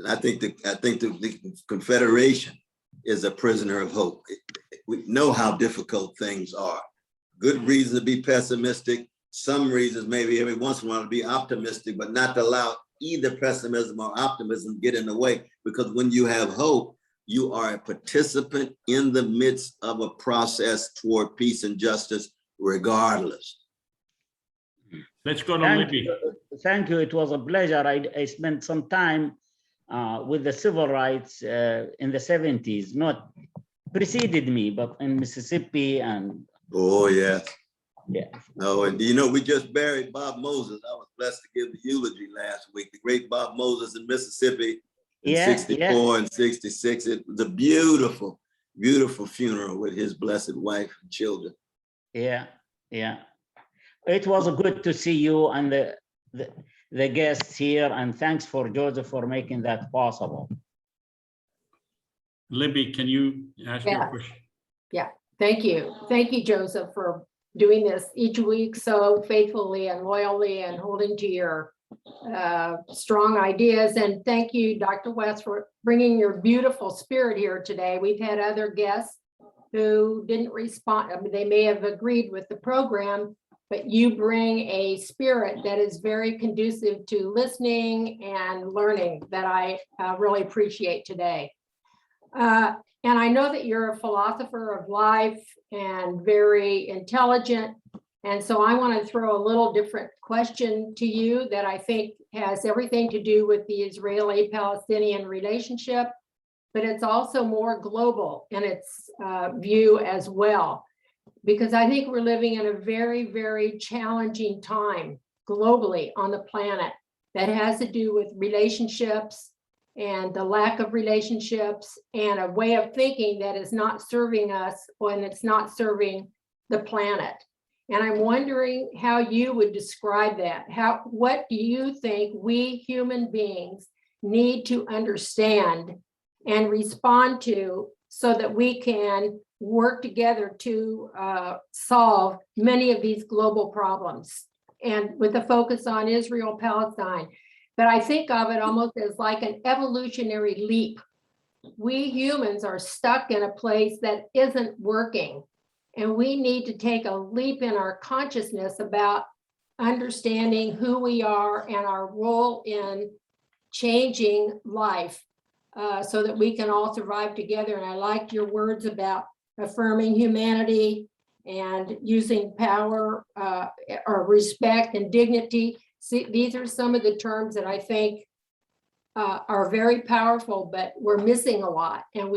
I think the Confederation is a prisoner of hope. We know how difficult things are. Good reason to be pessimistic. Some reasons maybe every once in a while to be optimistic, but not to allow either pessimism or optimism to get in the way. Because when you have hope, you are a participant in the midst of a process toward peace and justice, regardless. Let's go to Libby. Thank you. It was a pleasure. I spent some time with the civil rights in the 70s, not preceded me, but in Mississippi and. Oh, yes. Yeah. No, and you know, we just buried Bob Moses. I was blessed to give the eulogy last week. The great Bob Moses in Mississippi in 64 and 66. It was a beautiful, beautiful funeral with his blessed wife and children. Yeah, yeah. It was good to see you and the guests here, and thanks for Joseph for making that possible. Libby, can you ask your question? Yeah, thank you. Thank you, Joseph, for doing this each week so faithfully and loyally and holding to your strong ideas. And thank you, Dr. West, for bringing your beautiful spirit here today. We've had other guests who didn't respond. I mean, they may have agreed with the program, but you bring a spirit that is very conducive to listening and learning that I really appreciate today. And I know that you're a philosopher of life and very intelligent. And so I want to throw a little different question to you that I think has everything to do with the Israeli-Palestinian relationship, but it's also more global in its view as well. Because I think we're living in a very, very challenging time globally on the planet that has to do with relationships and the lack of relationships and a way of thinking that is not serving us when it's not serving the planet. And I'm wondering how you would describe that. What do you think we human beings need to understand and respond to so that we can work together to solve many of these global problems, and with a focus on Israel-Palestine? But I think of it almost as like an evolutionary leap. We humans are stuck in a place that isn't working, and we need to take a leap in our consciousness about understanding who we are and our role in changing life so that we can all survive together. And I liked your words about affirming humanity and using power or respect and dignity. See, these are some of the terms that I think are very powerful, but we're missing a lot. And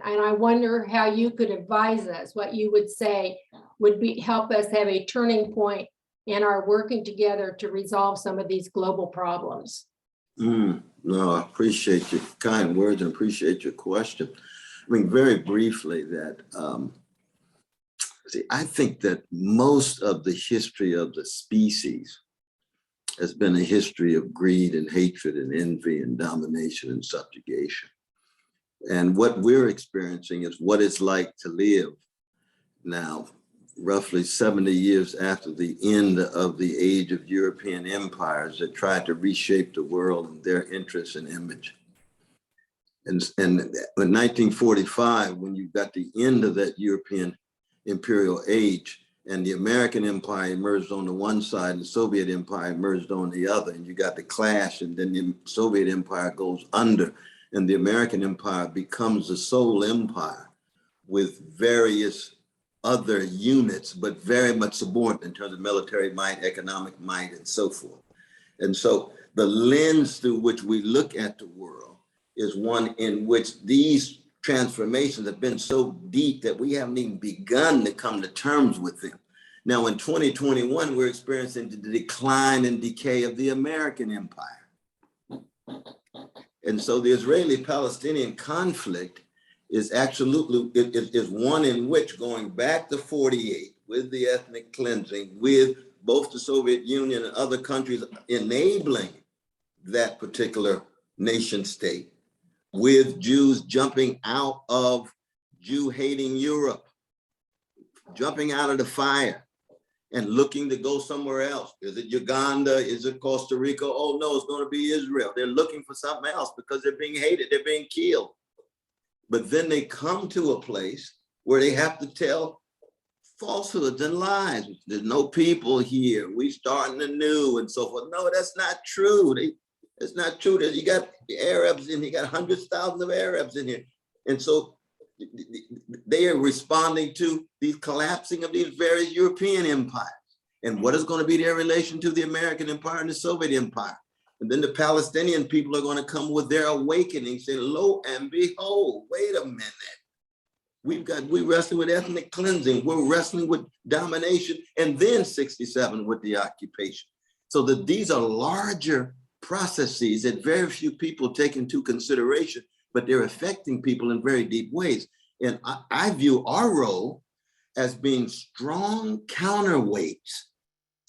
I wonder how you could advise us, what you would say would help us have a turning point in our working together to resolve some of these global problems. No, I appreciate your kind words and appreciate your question. I mean, very briefly that, see, I think that most of the history of the species has been a history of greed and hatred and envy and domination and subjugation. And what we're experiencing is what it's like to live now, roughly 70 years after the end of the age of European empires that tried to reshape the world in their interest and image. And in 1945, when you got the end of that European imperial age, and the American empire emerged on the one side and the Soviet empire emerged on the other, and you got the clash, and then the Soviet empire goes under, and the American empire becomes the sole empire with various other units, but very much subordinate in terms of military might, economic might, and so forth. And so the lens through which we look at the world is one in which these transformations have been so deep that we haven't even begun to come to terms with them. Now, in 2021, we're experiencing the decline and decay of the American empire. And so the Israeli-Palestinian conflict is absolutely, is one in which, going back to 48, with the ethnic cleansing, with both the Soviet Union and other countries enabling that particular nation state, with Jews jumping out of Jew-hating Europe, jumping out of the fire, and looking to go somewhere else. Is it Uganda? Is it Costa Rica? Oh no, it's going to be Israel. They're looking for something else because they're being hated, they're being killed. But then they come to a place where they have to tell falsehoods and lies. There's no people here. We starting anew and so forth. No, that's not true. That's not true. You got the Arabs in here, you got hundreds of thousands of Arabs in here. And so they are responding to the collapsing of these various European empires. And what is going to be their relation to the American empire and the Soviet empire? And then the Palestinian people are going to come with their awakening, say, lo and behold, wait a minute. We're wrestling with ethnic cleansing. We're wrestling with domination, and then 67 with the occupation. So that these are larger processes that very few people take into consideration, but they're affecting people in very deep ways. And I view our role as being strong counterweights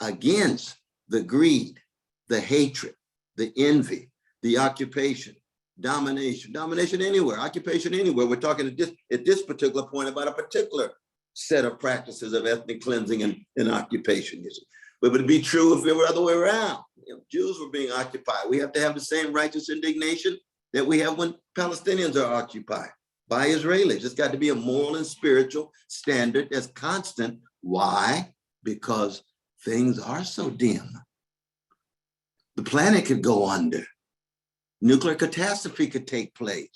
against the greed, the hatred, the envy, the occupation, domination anywhere, occupation anywhere. We're talking at this particular point about a particular set of practices of ethnic cleansing and occupation. But it would be true if it were the other way around. Jews were being occupied. We have to have the same righteous indignation that we have when Palestinians are occupied by Israelis. It's got to be a moral and spiritual standard that's constant. Why? Because things are so dim. The planet could go under. Nuclear catastrophe could take place.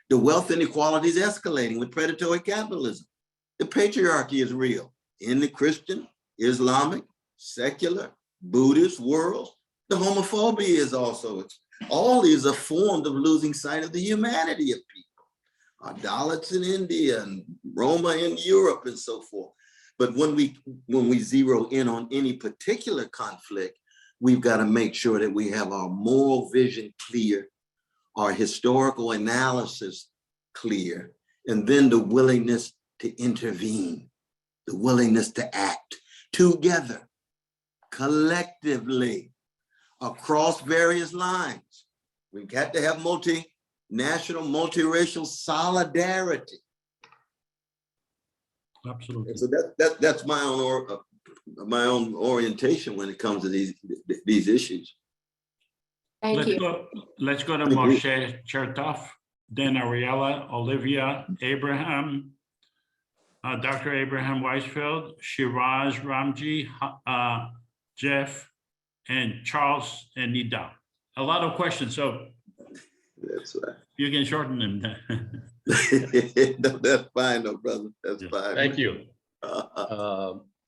The wealth inequality is escalating with predatory capitalism. The patriarchy is real in the Christian, Islamic, secular, Buddhist worlds. The homophobia is also, all these are forms of losing sight of the humanity of people. Dalits in India and Roma in Europe and so forth. But when we zero in on any particular conflict, we've got to make sure that we have our moral vision clear, our historical analysis clear, and then the willingness to intervene, the willingness to act together, collectively, across various lines. We've got to have multinational, multiracial solidarity. Absolutely. And so that's my own orientation when it comes to these issues. Thank you. Let's go to Moshe Chertoff, then Ariella, Olivia, Abraham, Dr. Abraham Weisfeld, Shiraz Ramji, Jeff, and Charles and Nida. A lot of questions, so that's right. You can shorten them. No, that's fine, no, brother. That's fine. Thank you.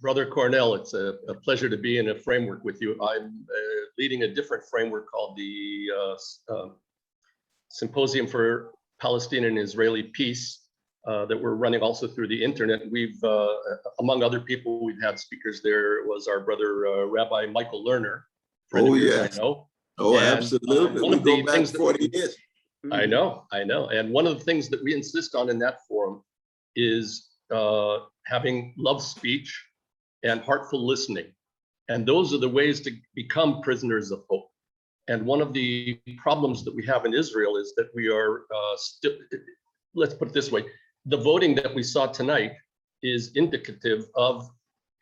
Brother Cornell, it's a pleasure to be in a framework with you. I'm leading a different framework called the Symposium for Palestinian and Israeli Peace that we're running also through the internet. We've, among other people, we've had speakers. There was our brother Rabbi Michael Lerner. Oh, yeah. I know. Oh, and, absolutely. One we of go the back things 40 years. I know. And one of the things that we insist on in that forum is having love speech and heartful listening. And those are the ways to become prisoners of hope. And one of the problems that we have in Israel is that we are still, let's put it this way, the voting that we saw tonight is indicative of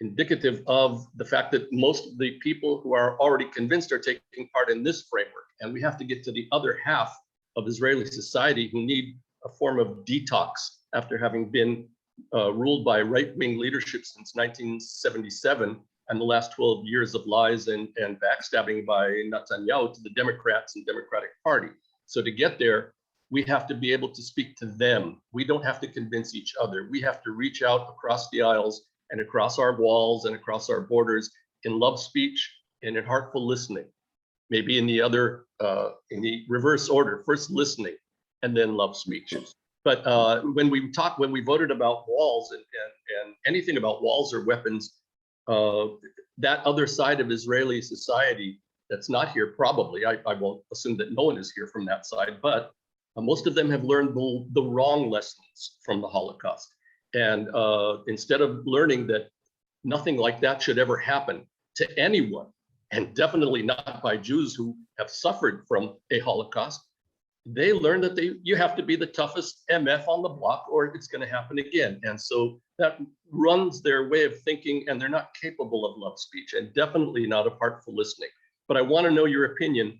the fact that most of the people who are already convinced are taking part in this framework. And we have to get to the other half of Israeli society who need a form of detox after having been ruled by right-wing leadership since 1977 and the last 12 years of lies and backstabbing by Netanyahu to the Democrats and Democratic Party. So to get there, we have to be able to speak to them. We don't have to convince each other. We have to reach out across the aisles and across our walls and across our borders in love speech and in heartful listening. Maybe in the other, in the reverse order, first listening and then love speech. But when we voted about walls and anything about walls or weapons, that other side of Israeli society that's not here, probably, I won't assume that no one is here from that side, but most of them have learned the wrong lessons from the Holocaust. And instead of learning that nothing like that should ever happen to anyone, and definitely not by Jews who have suffered from a Holocaust, they learn that you have to be the toughest MF on the block or it's going to happen again. And so that runs their way of thinking, and they're not capable of love speech, and definitely not of heartful listening. But I want to know your opinion.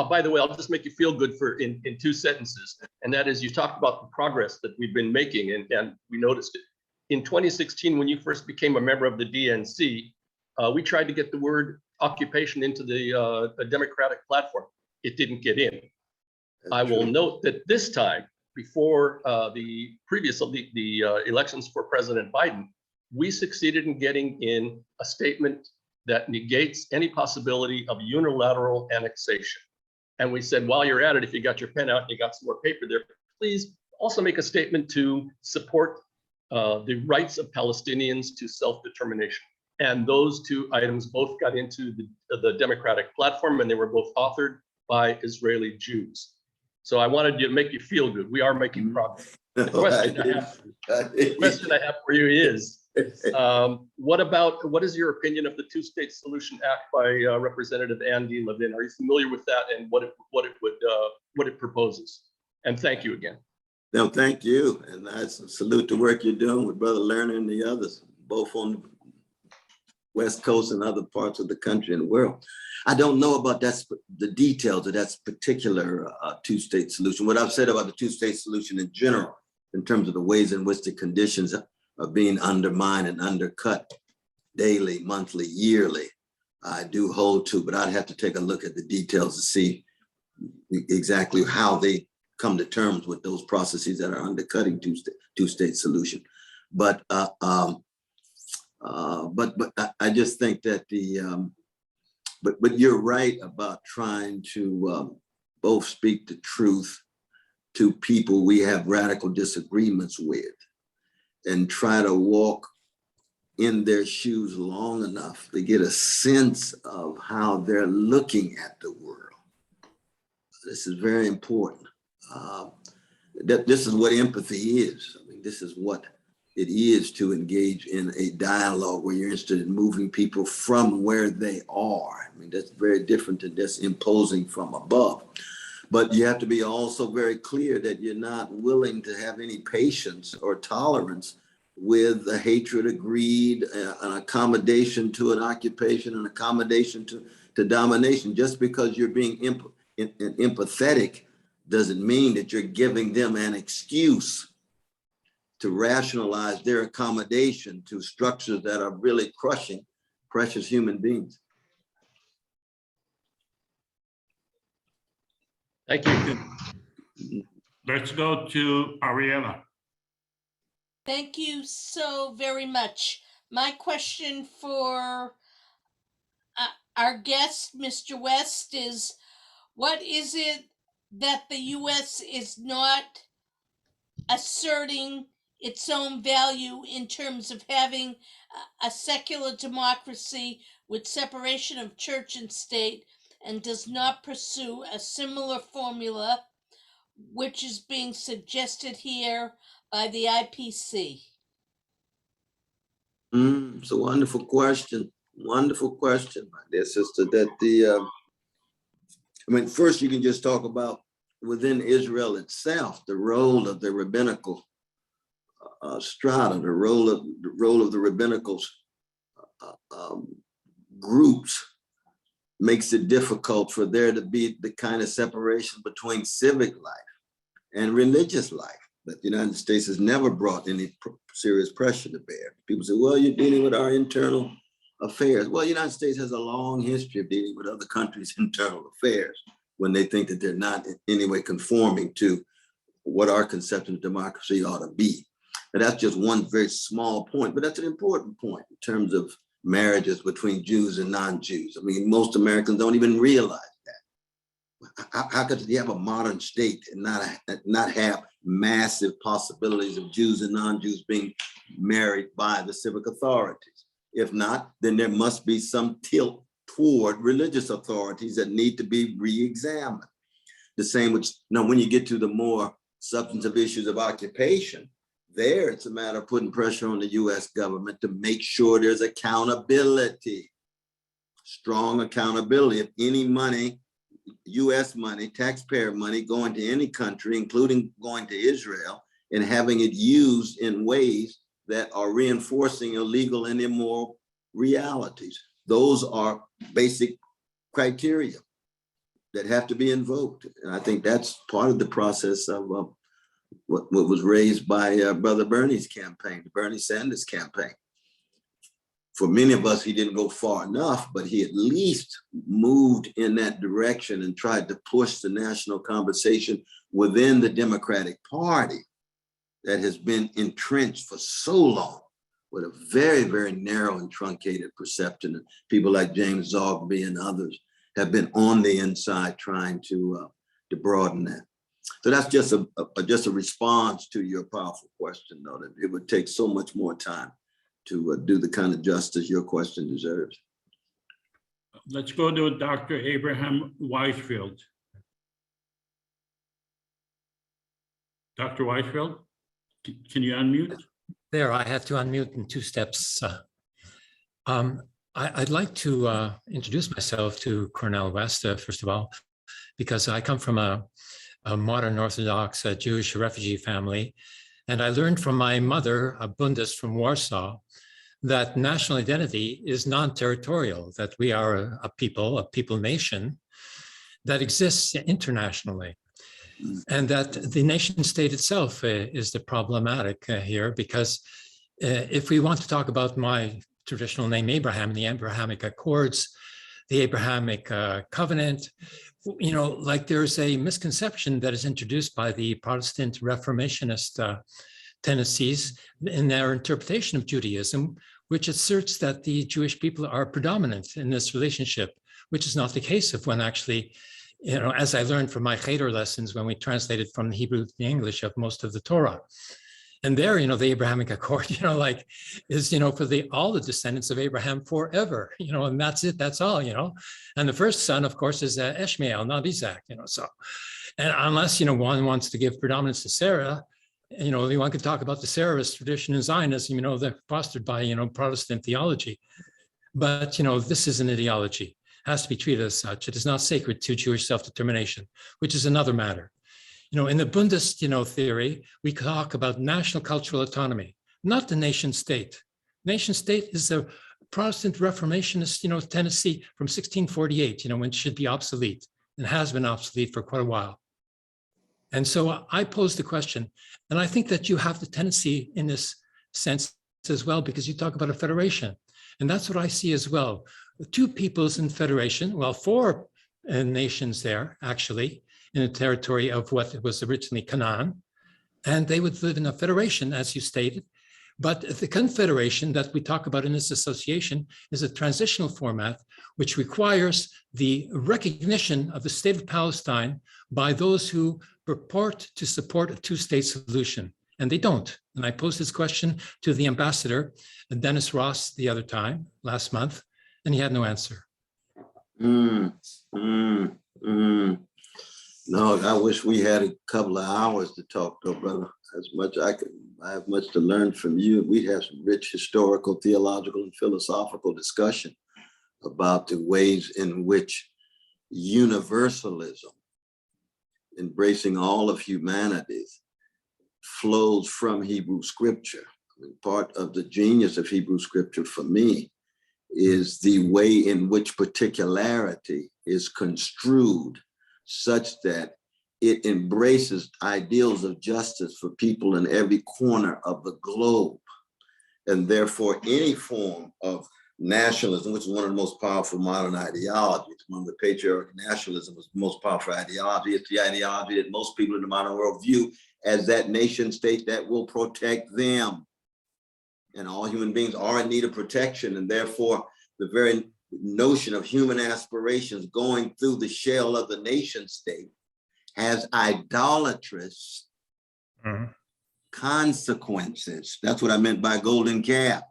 By the way, I'll just make you feel good for in 2 sentences. And that is, you talked about the progress that we've been making, and we noticed it. In 2016, when you first became a member of the DNC, we tried to get the word occupation into the Democratic platform. It didn't get in. I will note that this time, before the previous elections for President Biden, we succeeded in getting in a statement that negates any possibility of unilateral annexation. And we said, while you're at it, if you got your pen out and you got some more paper there, please also make a statement to support the rights of Palestinians to self-determination. And those 2 items both got into the Democratic platform, and they were both authored by Israeli Jews. So I wanted to make you feel good. We are making progress. The question I have for you is, what is your opinion of the 2-State Solution Act by Representative Andy Levin? Are you familiar with that and what it proposes? And thank you again. No, thank you. And I salute the work you're doing with Brother Lerner and the others, both on the West Coast and other parts of the country and the world. I don't know about the details of that particular 2-state solution. What I've said about the 2-state solution in general, in terms of the ways in which the conditions are being undermined and undercut daily, monthly, yearly, I do hold to, but I'd have to take a look at the details to see exactly how they come to terms with those processes that are undercutting 2-state solution. But I just think that but you're right about trying to both speak the truth to people we have radical disagreements with and try to walk in their shoes long enough to get a sense of how they're looking at the world. This is very important. This is what empathy is. I mean, this is what it is to engage in a dialogue where you're interested in moving people from where they are. I mean, that's very different than just imposing from above. But you have to be also very clear that you're not willing to have any patience or tolerance with the hatred of greed, an accommodation to an occupation, an accommodation to domination. Just because you're being empathetic doesn't mean that you're giving them an excuse to rationalize their accommodation to structures that are really crushing precious human beings. Thank you. Let's go to Ariella. Thank you so very much. My question for our guest, Mr. West, is what is it that the U.S. is not asserting its own value in terms of having a secular democracy with separation of church and state, and does not pursue a similar formula which is being suggested here by the IPC? It's a wonderful question. Wonderful question, my dear sister. That I mean, first you can just talk about within Israel itself, the role of the rabbinical strata, the role of the rabbinical groups makes it difficult for there to be the kind of separation between civic life and religious life that the United States has never brought any serious pressure to bear. People say, well, you're dealing with our internal affairs. Well, the United States has a long history of dealing with other countries' internal affairs when they think that they're not in any way conforming to what our conception of democracy ought to be. And that's just one very small point, but that's an important point in terms of marriages between Jews and non-Jews. I mean, most Americans don't even realize that. How could you have a modern state and not have massive possibilities of Jews and non-Jews being married by the civic authorities? If not, then there must be some tilt toward religious authorities that need to be re-examined. The same with, when you get to the more substantive issues of occupation, there it's a matter of putting pressure on the US government to make sure there's accountability, strong accountability. If any money, US money, taxpayer money going to any country, including going to Israel, and having it used in ways that are reinforcing illegal and immoral realities. Those are basic criteria that have to be invoked. And I think that's part of the process of what was raised by Brother Bernie's campaign, the Bernie Sanders campaign. For many of us, he didn't go far enough, but he at least moved in that direction and tried to push the national conversation within the Democratic Party that has been entrenched for so long with a very, very narrow and truncated perception. And people like James Zogby and others have been on the inside trying to broaden that. So that's just a response to your powerful question, though, that it would take so much more time to do the kind of justice your question deserves. Let's go to Dr. Abraham Weisfeld. Dr. Weisfeld, can you unmute? There, I had to unmute in 2 steps. I'd like to introduce myself to Cornel West, first of all, because I come from a modern Orthodox Jewish refugee family. And I learned from my mother, a Bundist from Warsaw, that national identity is non-territorial, that we are a people nation that exists internationally. And that the nation state itself is the problematic here, because if we want to talk about my traditional name, Abraham, the Abrahamic Accords, the Abrahamic Covenant, you know, like there's a misconception that is introduced by the Protestant Reformationist tendencies in their interpretation of Judaism, which asserts that the Jewish people are predominant in this relationship, which is not the case of when actually, you know, as I learned from my Cheder lessons when we translated from the Hebrew to the English of most of the Torah. And there, you know, the Abrahamic Accord, you know, like is, you know, for all the descendants of Abraham forever, you know, and that's it, that's all, you know. And the first son, of course, is Ishmael, not Isaac, you know, so. And unless, you know, one wants to give predominance to Sarah, you know, one could talk about the Sarahist tradition in Zionism, you know, they're fostered by, you know, Protestant theology. But, you know, this is an ideology, has to be treated as such. It is not sacred to Jewish self-determination, which is another matter. You know, in the Bundist, you know, theory, we talk about national cultural autonomy, not the nation state. Nation state is a Protestant Reformationist, you know, tendency from 1648, you know, when it should be obsolete and has been obsolete for quite a while. And so I pose the question, and I think that you have the tendency in this sense as well, because you talk about a federation. And that's what I see as well. 2 peoples in federation, well, 4 nations there, actually, in the territory of what was originally Canaan, and they would live in a federation, as you stated. But the confederation that we talk about in this association is a transitional format, which requires the recognition of the state of Palestine by those who purport to support a 2-state solution, and they don't. And I posed this question to the ambassador, Dennis Ross, the other time, last month, and he had no answer. No, I wish we had a couple of hours to talk, though, brother. As much I have much to learn from you. We have some rich historical, theological, and philosophical discussion about the ways in which universalism, embracing all of humanity, flows from Hebrew scripture. I mean, part of the genius of Hebrew scripture for me is the way in which particularity is construed such that it embraces ideals of justice for people in every corner of the globe. And therefore, any form of nationalism, which is one of the most powerful modern ideologies, among the patriarchal nationalism is the most powerful ideology. It's the ideology that most people in the modern world view as that nation state that will protect them. And all human beings are in need of protection. And therefore, the very notion of human aspirations going through the shell of the nation state has idolatrous consequences. That's what I meant by golden calf.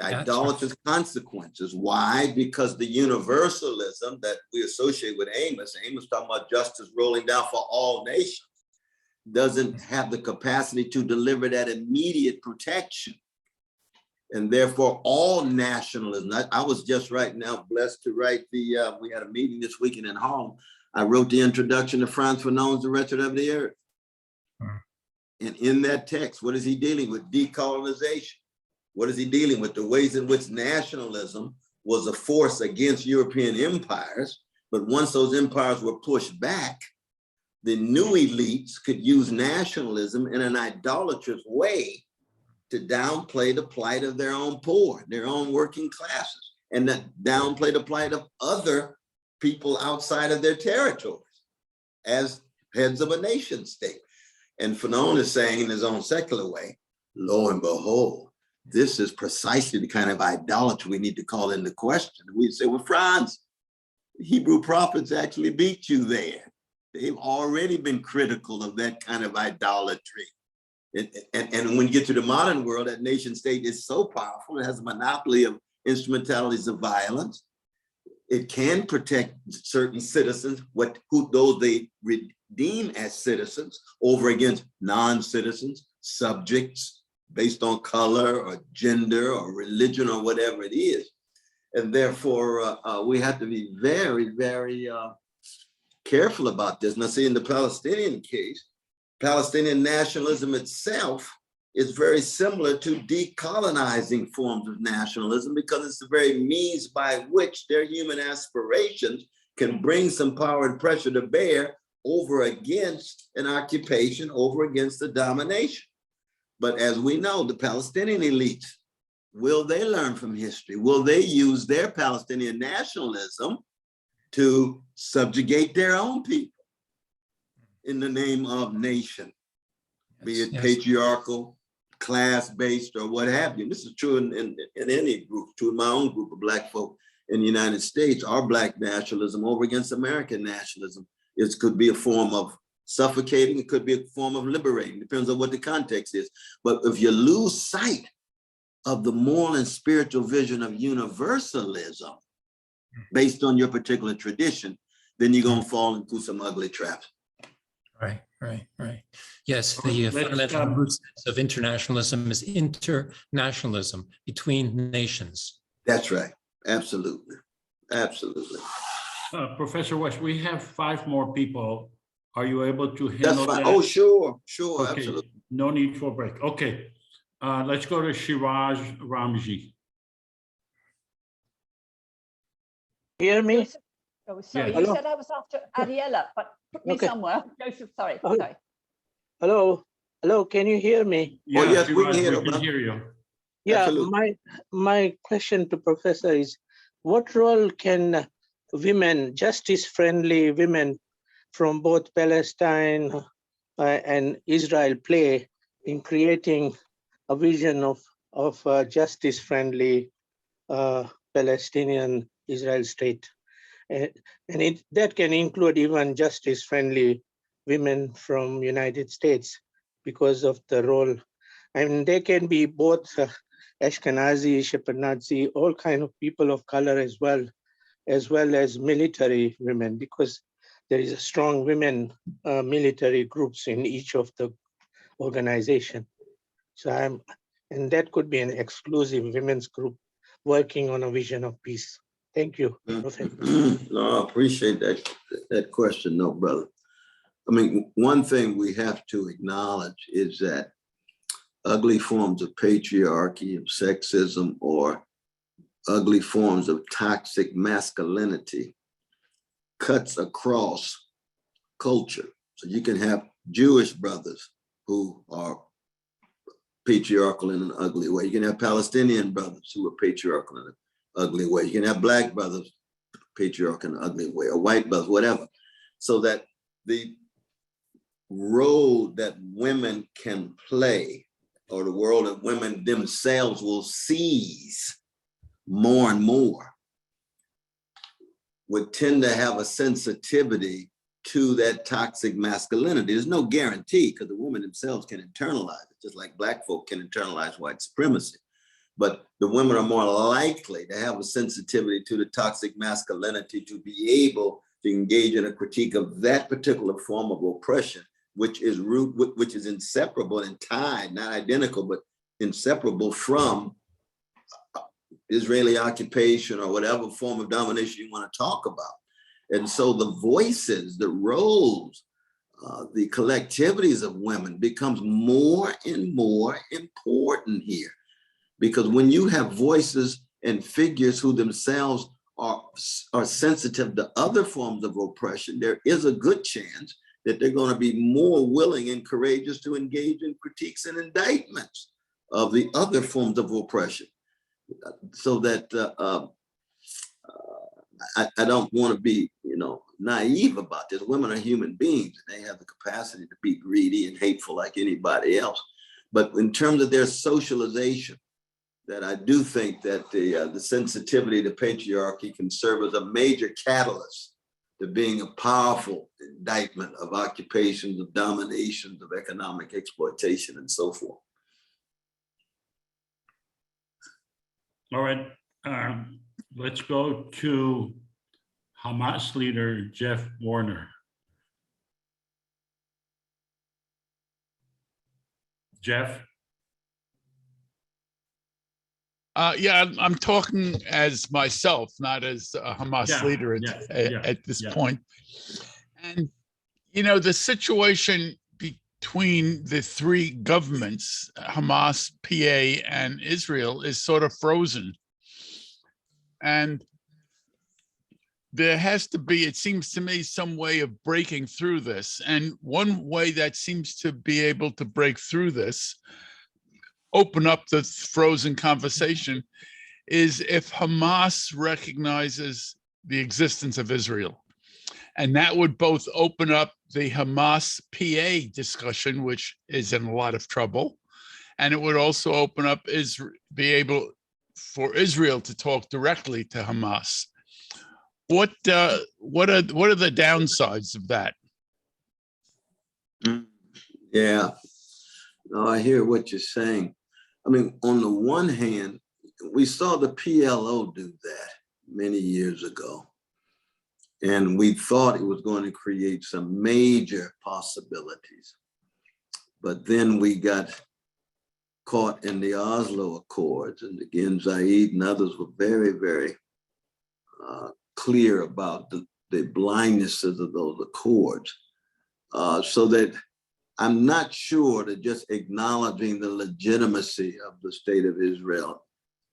Idolatrous consequences. Why? Because the universalism that we associate with Amos talking about justice rolling down for all nations, doesn't have the capacity to deliver that immediate protection. And therefore, all nationalism. I was just right now blessed to write we had a meeting this weekend in Harlem. I wrote the introduction to France Fanon's The Wretched of the Earth. And in that text, what is he dealing with? Decolonization. What is he dealing with? The ways in which nationalism was a force against European empires. But once those empires were pushed back, the new elites could use nationalism in an idolatrous way to downplay the plight of their own poor, their own working classes, and that downplay the plight of other people outside of their territories as heads of a nation state. And Fanon is saying in his own secular way, lo and behold, this is precisely the kind of idolatry we need to call into question. We say, well, Franz, the Hebrew prophets actually beat you there. They've already been critical of that kind of idolatry. And when you get to the modern world, that nation state is so powerful, it has a monopoly of instrumentalities of violence. It can protect certain citizens, those they redeem as citizens, over against non-citizens, subjects based on color or gender or religion or whatever it is. And therefore, we have to be very, very careful about this. Now, see, in the Palestinian case, Palestinian nationalism itself is very similar to decolonizing forms of nationalism, because it's the very means by which their human aspirations can bring some power and pressure to bear over against an occupation, over against the domination. But as we know, the Palestinian elites, will they learn from history? Will they use their Palestinian nationalism to subjugate their own people in the name of nation, be it patriarchal, class-based, or what have you? This is true in any group, true in my own group of Black folk in the United States. Our Black nationalism over against American nationalism, it could be a form of suffocating, it could be a form of liberating, depends on what the context is. But if you lose sight of the moral and spiritual vision of universalism based on your particular tradition, then you're going to fall into some ugly traps. Right. Yes, the fundamental roots of internationalism is internationalism between nations. That's right. Absolutely. Absolutely. Professor West, we have 5 more people. Are you able to handle That's fine. that? Oh, sure, Okay. absolutely. No need for a break. Okay, let's go to Shiraz Ramji. Hear me? Oh, sorry, Yes. you said I was after Ariella, but put me somewhere. Joseph, sorry. Oh. Sorry. Hello, can you hear me? Oh, yes, we Shiraz, can hear you. Yeah, Absolutely. my question to Professor is, what role can women, justice-friendly women from both Palestine and Israel play in creating a vision of a justice-friendly Palestinian Israel state? And that can include even justice-friendly women from United States because of the role. I mean, they can be both Ashkenazi, Shepardnazi, all kind of people of color as well as military women, because there is a strong women military groups in each of the organization. So and that could be an exclusive women's group working on a vision of peace. Thank you, Professor. No, I appreciate that question, no, brother. I mean, one thing we have to acknowledge is that ugly forms of patriarchy, of sexism, or ugly forms of toxic masculinity cuts across culture. So you can have Jewish brothers who are patriarchal in an ugly way. You can have Palestinian brothers who are patriarchal in an ugly way. You can have Black brothers patriarchal in an ugly way, or white brothers, whatever. So that the role that women can play, or the role that women themselves will seize more and more, would tend to have a sensitivity to that toxic masculinity. There's no guarantee, because the women themselves can internalize it, just like Black folk can internalize white supremacy. But the women are more likely to have a sensitivity to the toxic masculinity, to be able to engage in a critique of that particular form of oppression, which is inseparable and tied, not identical, but inseparable from Israeli occupation or whatever form of domination you want to talk about. And so the voices, the roles the collectivities of women becomes more and more important here. Because when you have voices and figures who themselves are sensitive to other forms of oppression, there is a good chance that they're going to be more willing and courageous to engage in critiques and indictments of the other forms of oppression. So that I don't want to be, naive about this. Women are human beings. They have the capacity to be greedy and hateful like anybody else. But in terms of their socialization, that I do think that the sensitivity to patriarchy can serve as a major catalyst to being a powerful indictment of occupations, of dominations, of economic exploitation, and so forth. All right, let's go to Hamas leader Jeff Warner. Jeff? Yeah, I'm talking as myself, not as a Hamas leader at this point. And, the situation between the three governments, Hamas, PA, and Israel, is sort of frozen. And there has to be, it seems to me, some way of breaking through this. And one way that seems to be able to break through this, open up the frozen conversation, is if Hamas recognizes the existence of Israel. And that would both open up the Hamas PA discussion, which is in a lot of trouble. And it would also open up be able for Israel to talk directly to Hamas. What are the downsides of that? Yeah, no, I hear what you're saying. I mean, on the one hand, we saw the PLO do that many years ago. And we thought it was going to create some major possibilities. But then we got caught in the Oslo Accords. And again, Zaid and others were very, very clear about the blindnesses of those accords. So that I'm not sure that just acknowledging the legitimacy of the state of Israel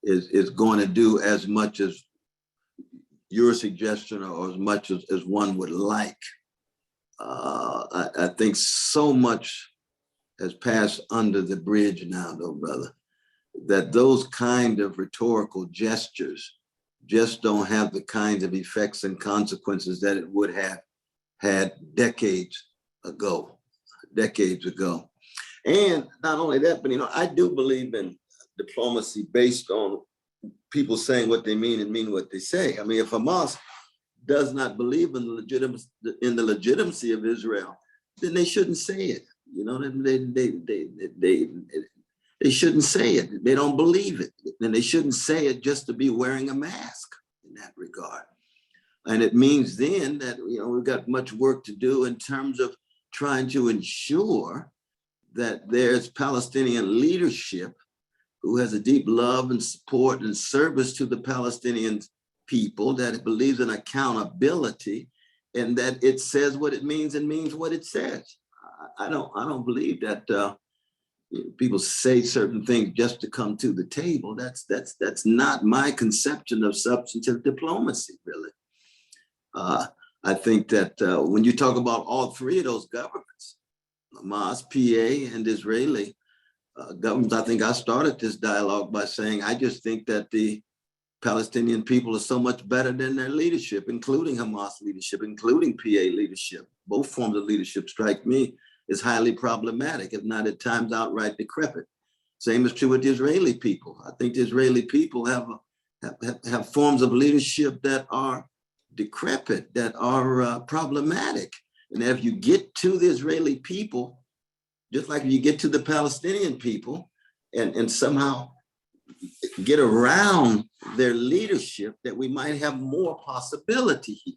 is going to do as much as your suggestion or as much as one would like. I think so much has passed under the bridge now, though, brother, that those kind of rhetorical gestures just don't have the kinds of effects and consequences that it would have had decades ago. And not only that, but I do believe in diplomacy based on people saying what they mean and mean what they say. I mean, if Hamas does not believe in the legitimacy of Israel, then they shouldn't say it. They shouldn't say it. They don't believe it. And they shouldn't say it just to be wearing a mask in that regard. And it means then that, we've got much work to do in terms of trying to ensure that there's Palestinian leadership who has a deep love and support and service to the Palestinian people, that it believes in accountability, and that it says what it means and means what it says. I don't believe that people say certain things just to come to the table. That's not my conception of substantive diplomacy, really. I think that when you talk about all three of those governments, Hamas, PA, and Israeli governments, I think I started this dialogue by saying I just think that the Palestinian people are so much better than their leadership, including Hamas leadership, including PA leadership. Both forms of leadership strike me as highly problematic, if not at times outright decrepit. Same is true with the Israeli people. I think the Israeli people have forms of leadership that are decrepit, that are problematic. And if you get to the Israeli people, just like you get to the Palestinian people and somehow get around their leadership, that we might have more possibility here.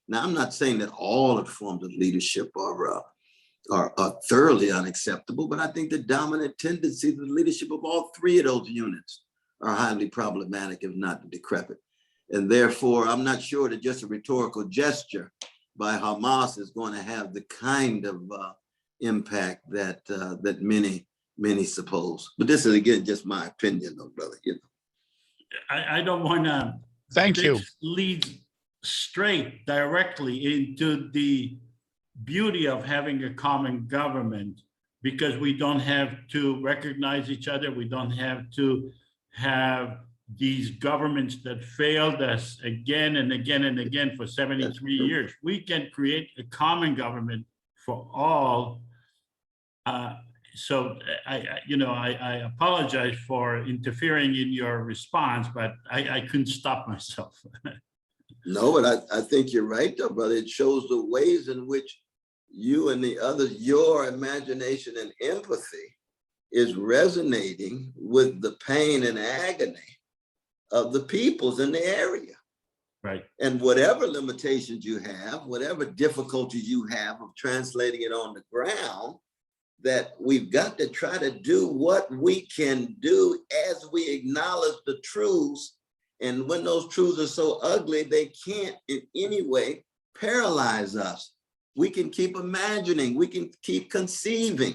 Now, I'm not saying that all of forms of leadership are thoroughly unacceptable, but I think the dominant tendencies of the leadership of all three of those units are highly problematic, if not decrepit. And therefore, I'm not sure that just a rhetorical gesture by Hamas is going to have the kind of impact that that many suppose. But this is again just my opinion, though, brother. You know. I don't want to. Thank you. Lead straight directly into the beauty of having a common government, because we don't have to recognize each other. We don't have to have these governments that failed us again and again and again for 73 years. We can create a common government for all. So I apologize for interfering in your response, but I couldn't stop myself. No, but I think you're right, though, brother. It shows the ways in which you and the others, your imagination and empathy is resonating with the pain and agony of the peoples in the area. Right. And whatever limitations you have, whatever difficulties you have of translating it on the ground, that we've got to try to do what we can do as we acknowledge the truths. And when those truths are so ugly, they can't in any way paralyze us. We can keep imagining, we can keep conceiving,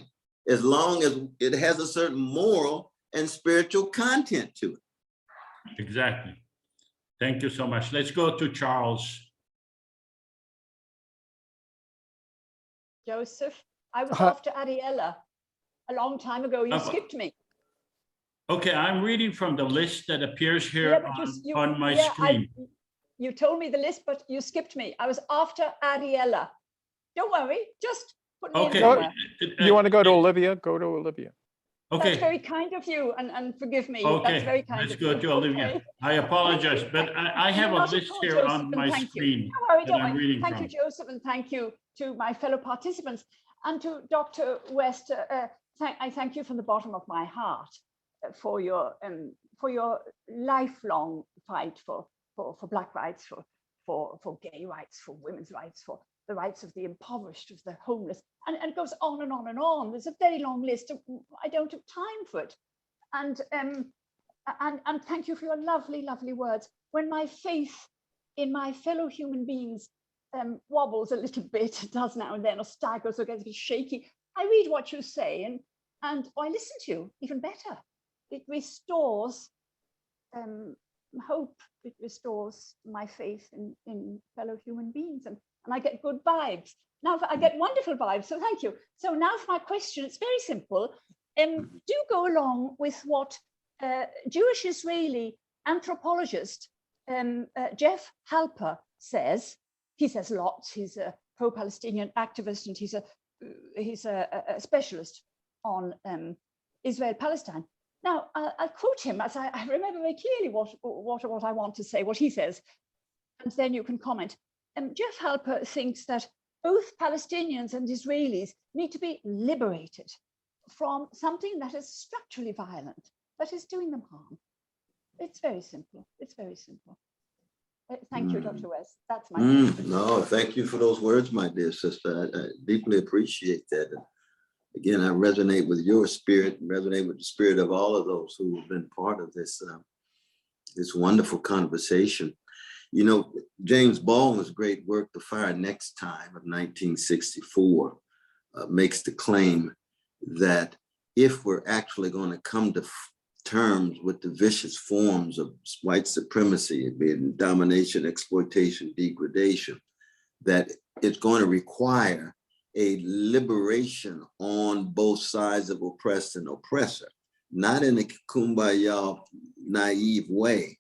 as long as it has a certain moral and spiritual content to it. Exactly. Thank you so much. Let's go to Charles. Joseph, I was after Ariella a long time ago. You skipped me. Okay, I'm reading from the list that appears here on my screen. You told me the list, but you skipped me. I was after Ariella. Don't worry, just put me in somewhere. You want to go to Olivia? Go to Olivia. Okay. That's very kind of you, and forgive me. Okay, That's very kind let's of go you. to Olivia. Okay. I apologize, but I have a list here on my screen that I'm reading from. Thank you, Joseph, and thank you to my fellow participants. And to Dr. West, I thank you from the bottom of my heart for your lifelong fight for Black rights, for gay rights, for women's rights, for the rights of the impoverished, of the homeless, and it goes on and on and on. There's a very long list. I don't have time for it. And thank you for your lovely, lovely words. When my faith in my fellow human beings wobbles a little bit, it does now and then, or staggers or gets a bit shaky, I read what you say and I listen to you even better. It restores hope. It restores my faith in fellow human beings, and I get good vibes. Now I get wonderful vibes, so thank you. So now for my question, it's very simple. Do go along with what Jewish Israeli anthropologist Jeff Halper says. He says lots. He's a pro-Palestinian activist, and he's a specialist on Israel-Palestine. Now, I'll quote him, as I remember very clearly what I want to say, what he says, and then you can comment. Jeff Halper thinks that both Palestinians and Israelis need to be liberated from something that is structurally violent, that is doing them harm. It's very simple. It's very simple. Thank you, Dr. West. That's my No, thank you for those words, my dear sister. I deeply appreciate that. And again, I resonate with your spirit, and resonate with the spirit of all of those who have been part of this this wonderful conversation. You know, James Baldwin's great work, The Fire Next Time of 1964, makes the claim that if we're actually going to come to terms with the vicious forms of white supremacy, be it domination, exploitation, degradation, that it's going to require a liberation on both sides of oppressed and oppressor, not in a kumbaya naive way,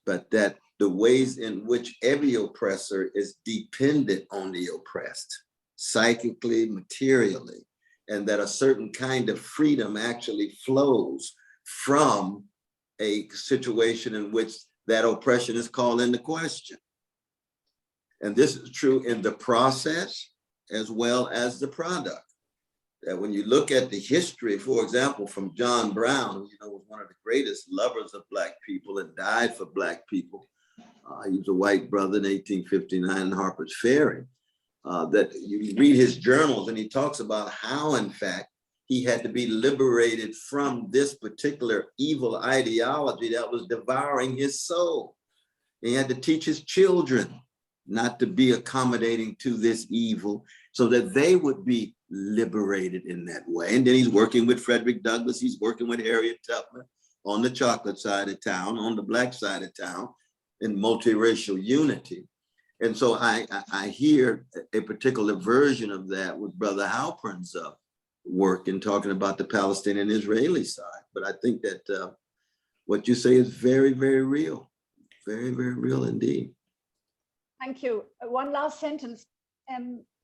but that the ways in which every oppressor is dependent on the oppressed, psychically, materially, and that a certain kind of freedom actually flows from a situation in which that oppression is called into question. And this is true in the process as well as the product. That when you look at the history, for example, from John Brown, who was one of the greatest lovers of Black people and died for Black people. He was a white brother in 1859 in Harper's Ferry. That you read his journals and he talks about how, in fact, he had to be liberated from this particular evil ideology that was devouring his soul. He had to teach his children not to be accommodating to this evil, so that they would be liberated in that way. And then he's working with Frederick Douglass, he's working with Harriet Tubman on the chocolate side of town, on the black side of town, in multiracial unity. And so I hear a particular version of that with Brother Halpern's work in talking about the Palestinian Israeli side. But I think that what you say is very, very real, very, very real indeed. Thank you. One last sentence.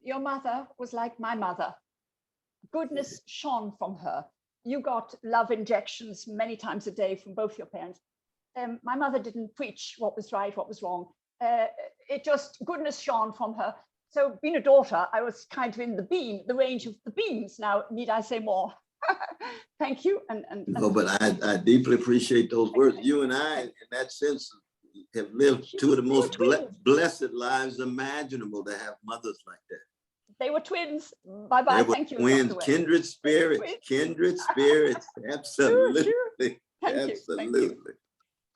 Your mother was like my mother. Goodness shone from her. You got love injections many times a day from both your parents. My mother didn't preach what was right, what was wrong. It just, goodness shone from her. So being a daughter, I was kind of in the beam, the range of the beams. Now, need I say more? Thank you. No, but I deeply appreciate those words. You and I, in that sense, have lived two of the most blessed lives imaginable, to have mothers like that. They were twins. Bye-bye. Thank you. Twins, kindred spirits, kindred spirits. Absolutely. Sure. Thank you. Absolutely.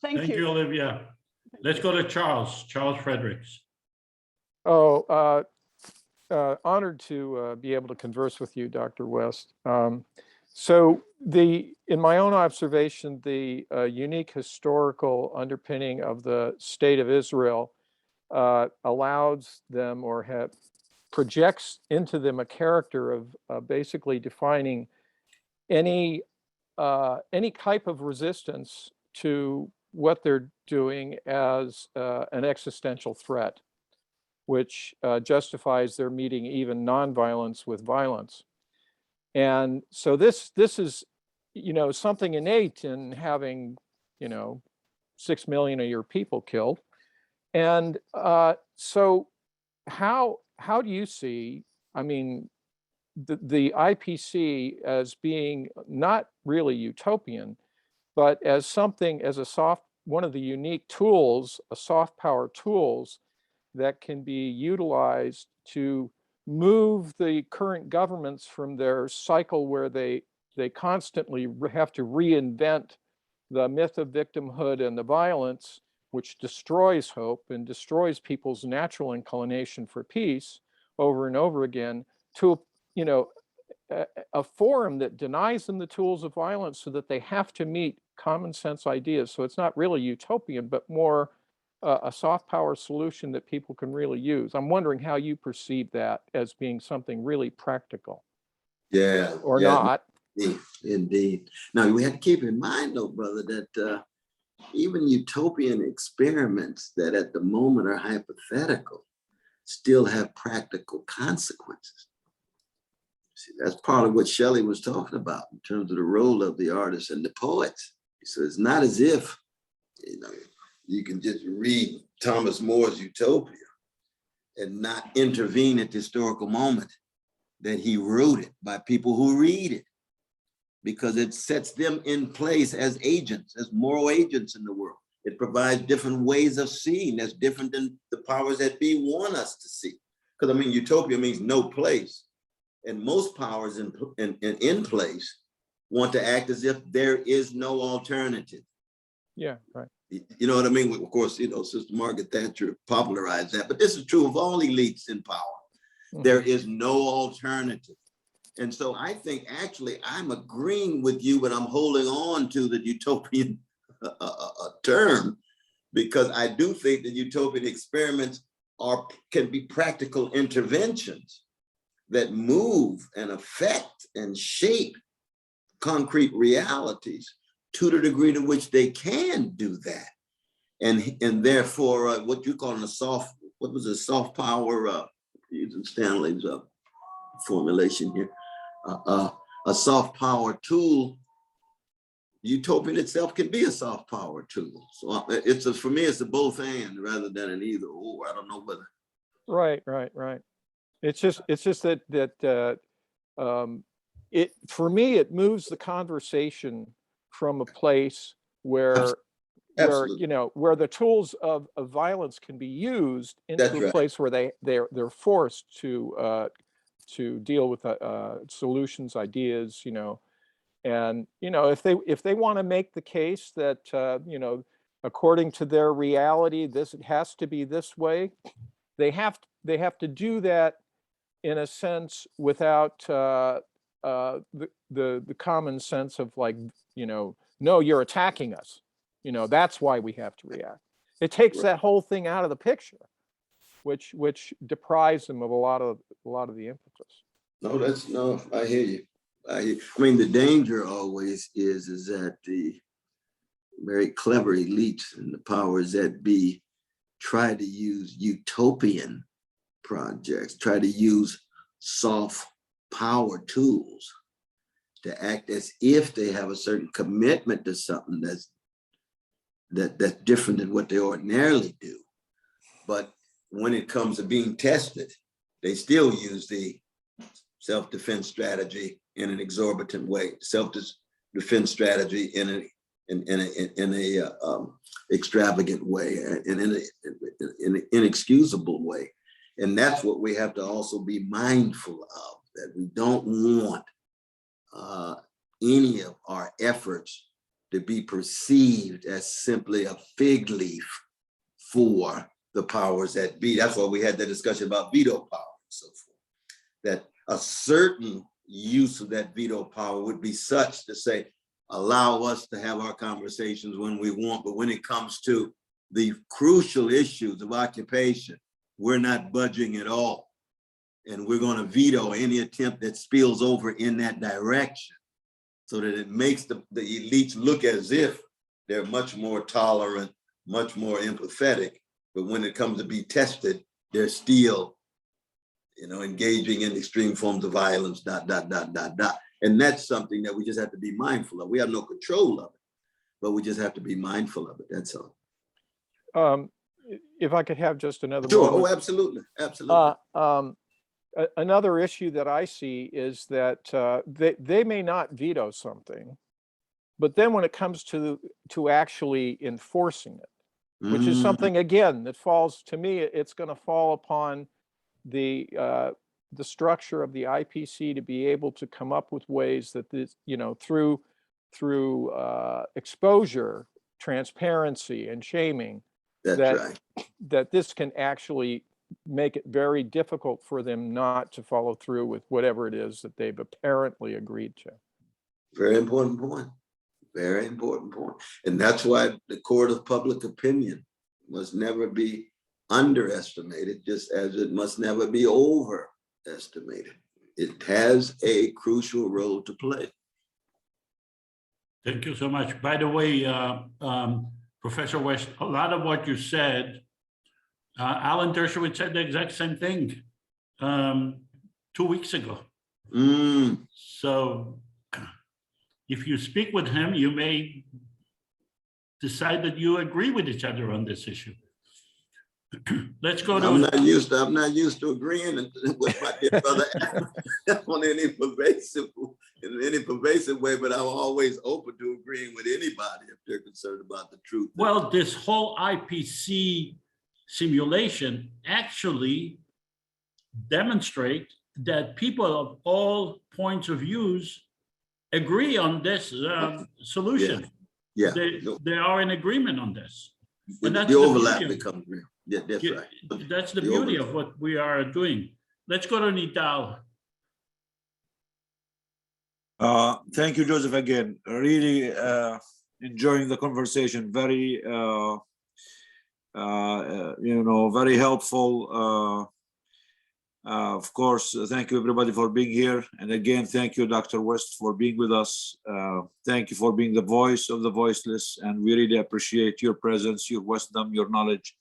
Thank you, Olivia. Let's go to Charles Fredericks. Oh, honored to be able to converse with you, Dr. West. So in my own observation, the unique historical underpinning of the state of Israel allows them, or projects into them, a character of basically defining any type of resistance to what they're doing as an existential threat, which justifies their meeting even nonviolence with violence. And so this is, something innate in having, 6 million of your people killed. And so how do you see, the IPC as being not really utopian, but as something, as one of the unique tools, soft power tools that can be utilized to move the current governments from their cycle where they constantly have to reinvent the myth of victimhood and the violence, which destroys hope and destroys people's natural inclination for peace over and over again, to a forum that denies them the tools of violence so that they have to meet common sense ideas. So it's not really utopian, but more a soft power solution that people can really use. I'm wondering how you perceive that as being something really practical. Yeah. Or not. Indeed. Now, we have to keep in mind, though, brother, that even utopian experiments that at the moment are hypothetical still have practical consequences. See, that's part of what Shelley was talking about in terms of the role of the artists and the poets. So it's not as if, you can just read Thomas More's Utopia and not intervene at the historical moment that he wrote it by people who read it, because it sets them in place as agents, as moral agents in the world. It provides different ways of seeing that's different than the powers that be want us to see. Because utopia means no place. And most powers in place want to act as if there is no alternative. Yeah, right. You know what I mean? Of course, Sister Margaret Thatcher popularized that, but this is true of all elites in power. Mm-hmm. There is no alternative. And so I think actually I'm agreeing with you, but I'm holding on to the utopian term, because I do think that utopian experiments can be practical interventions that move and affect and shape concrete realities to the degree to which they can do that. And therefore, what you call a soft power, using Stanley's formulation here, a soft power tool, utopian itself can be a soft power tool. So for me, it's a both and rather than an either or. I don't know whether. Right. It's just that for me, it moves the conversation from a place where the tools of violence can be used into a place where they're forced to deal with solutions, ideas, and if they want to make the case that according to their reality, it has to be this way, they have to do that in a sense without the common sense of like, no, you're attacking us. That's why we have to react. It takes that whole thing out of the picture, which deprives them of a lot of the impetus. No, I hear you. I mean, the danger always is that the very clever elites and the powers that be try to use utopian projects, try to use soft power tools to act as if they have a certain commitment to something that's different than what they ordinarily do. But when it comes to being tested, they still use the self-defense strategy in an exorbitant way, self-defense strategy in a extravagant way, and in an inexcusable way. And that's what we have to also be mindful of, that we don't want any of our efforts to be perceived as simply a fig leaf for the powers that be. That's why we had that discussion about veto power and so forth, that a certain use of that veto power would be such to say, allow us to have our conversations when we want, but when it comes to the crucial issues of occupation, we're not budging at all. And we're going to veto any attempt that spills over in that direction, so that it makes the elites look as if they're much more tolerant, much more empathetic. But when it comes to be tested, they're still, engaging in extreme forms of violence, ... And that's something that we just have to be mindful of. We have no control of it, but we just have to be mindful of it. That's all. If I could have just another Sure. moment. Oh, absolutely. Absolutely. Another issue that I see is that they may not veto something, but then when it comes to actually enforcing it, which is something, again, that falls, to me, it's going to fall upon the structure of the IPC to be able to come up with ways that this, through exposure, transparency, and shaming, that this can actually make it very difficult for them not to follow through with whatever it is that they've apparently agreed to. Very important point. Very important point. And that's why the court of public opinion must never be underestimated, just as it must never be overestimated. It has a crucial role to play. Thank you so much. By the way, Professor West, a lot of what you said, Alan Dershowitz said the exact same thing 2 weeks ago. So if you speak with him, you may decide that you agree with each other on this issue. Let's go to. I'm not used to agreeing with my dear brother on any pervasive way, but I'm always open to agreeing with anybody if they're concerned about the truth. Well, this whole IPC simulation actually demonstrate that people of all points of views agree on this solution. Yeah. They are in agreement on this. And that's the overlap becomes real. Yeah, that's right. That's the beauty of what we are doing. Let's go to Nidal. Thank you, Joseph, again. Really enjoying the conversation. Very, very helpful. Of course, thank you everybody for being here. And again, thank you, Dr. West, for being with us. Thank you for being the voice of the voiceless. And we really appreciate your presence, your wisdom, your knowledge.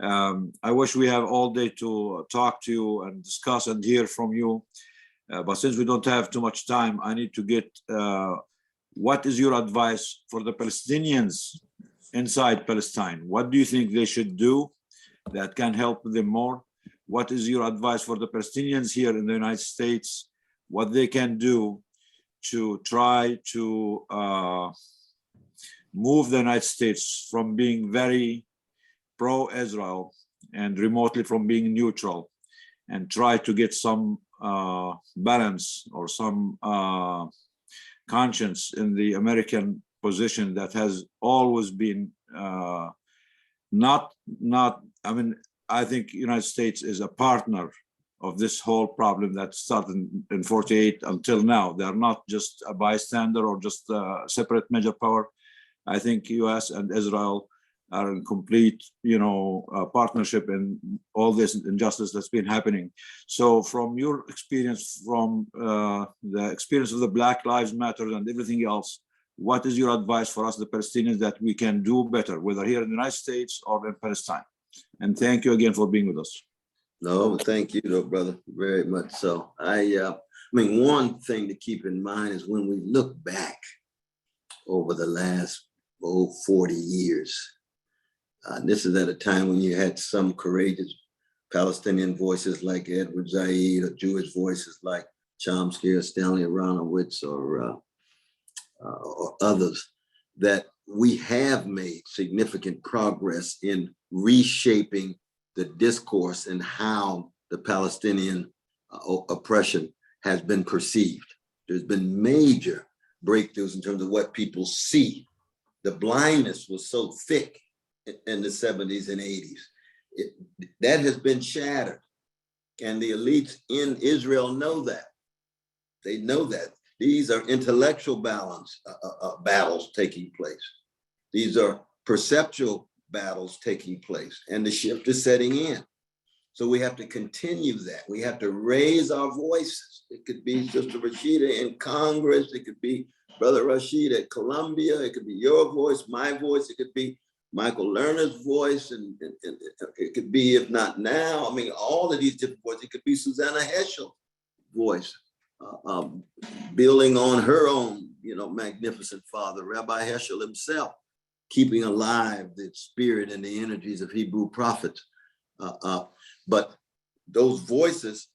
I wish we have all day to talk to you and discuss and hear from you. But since we don't have too much time, I need to get what is your advice for the Palestinians inside Palestine? What do you think they should do that can help them more? What is your advice for the Palestinians here in the United States? What they can do to try to move the United States from being very pro-Israel and remotely from being neutral, and try to get some balance or some conscience in the American position that has always been I think United States is a partner of this whole problem that started in 48 until now. They are not just a bystander or just a separate major power. I think US and Israel are in complete, partnership in all this injustice that's been happening. So from your experience, from the experience of the Black Lives Matter and everything else, what is your advice for us, the Palestinians, that we can do better, whether here in the United States or in Palestine? And thank you again for being with us. No, thank you, though, brother, very much so. I mean, one thing to keep in mind is when we look back over the last 40 years, this is at a time when you had some courageous Palestinian voices like Edward Said, or Jewish voices like Chomsky or Stanley Aronowitz or others, that we have made significant progress in reshaping the discourse and how the Palestinian oppression has been perceived. There's been major breakthroughs in terms of what people see. The blindness was so thick in the 70s and 80s. That has been shattered. And the elites in Israel know that. They know that. These are intellectual battles taking place. These are perceptual battles taking place, and the shift is setting in. So we have to continue that. We have to raise our voices. It could be Sister Rashida in Congress. It could be Brother Rashid at Columbia. It could be your voice, my voice. It could be Michael Lerner's voice. And it could be, if not now, I mean, all of these different voices. It could be Susanna Heschel's voice, building on her own, magnificent father, Rabbi Heschel himself, keeping alive the spirit and the energies of Hebrew prophets. But those voices,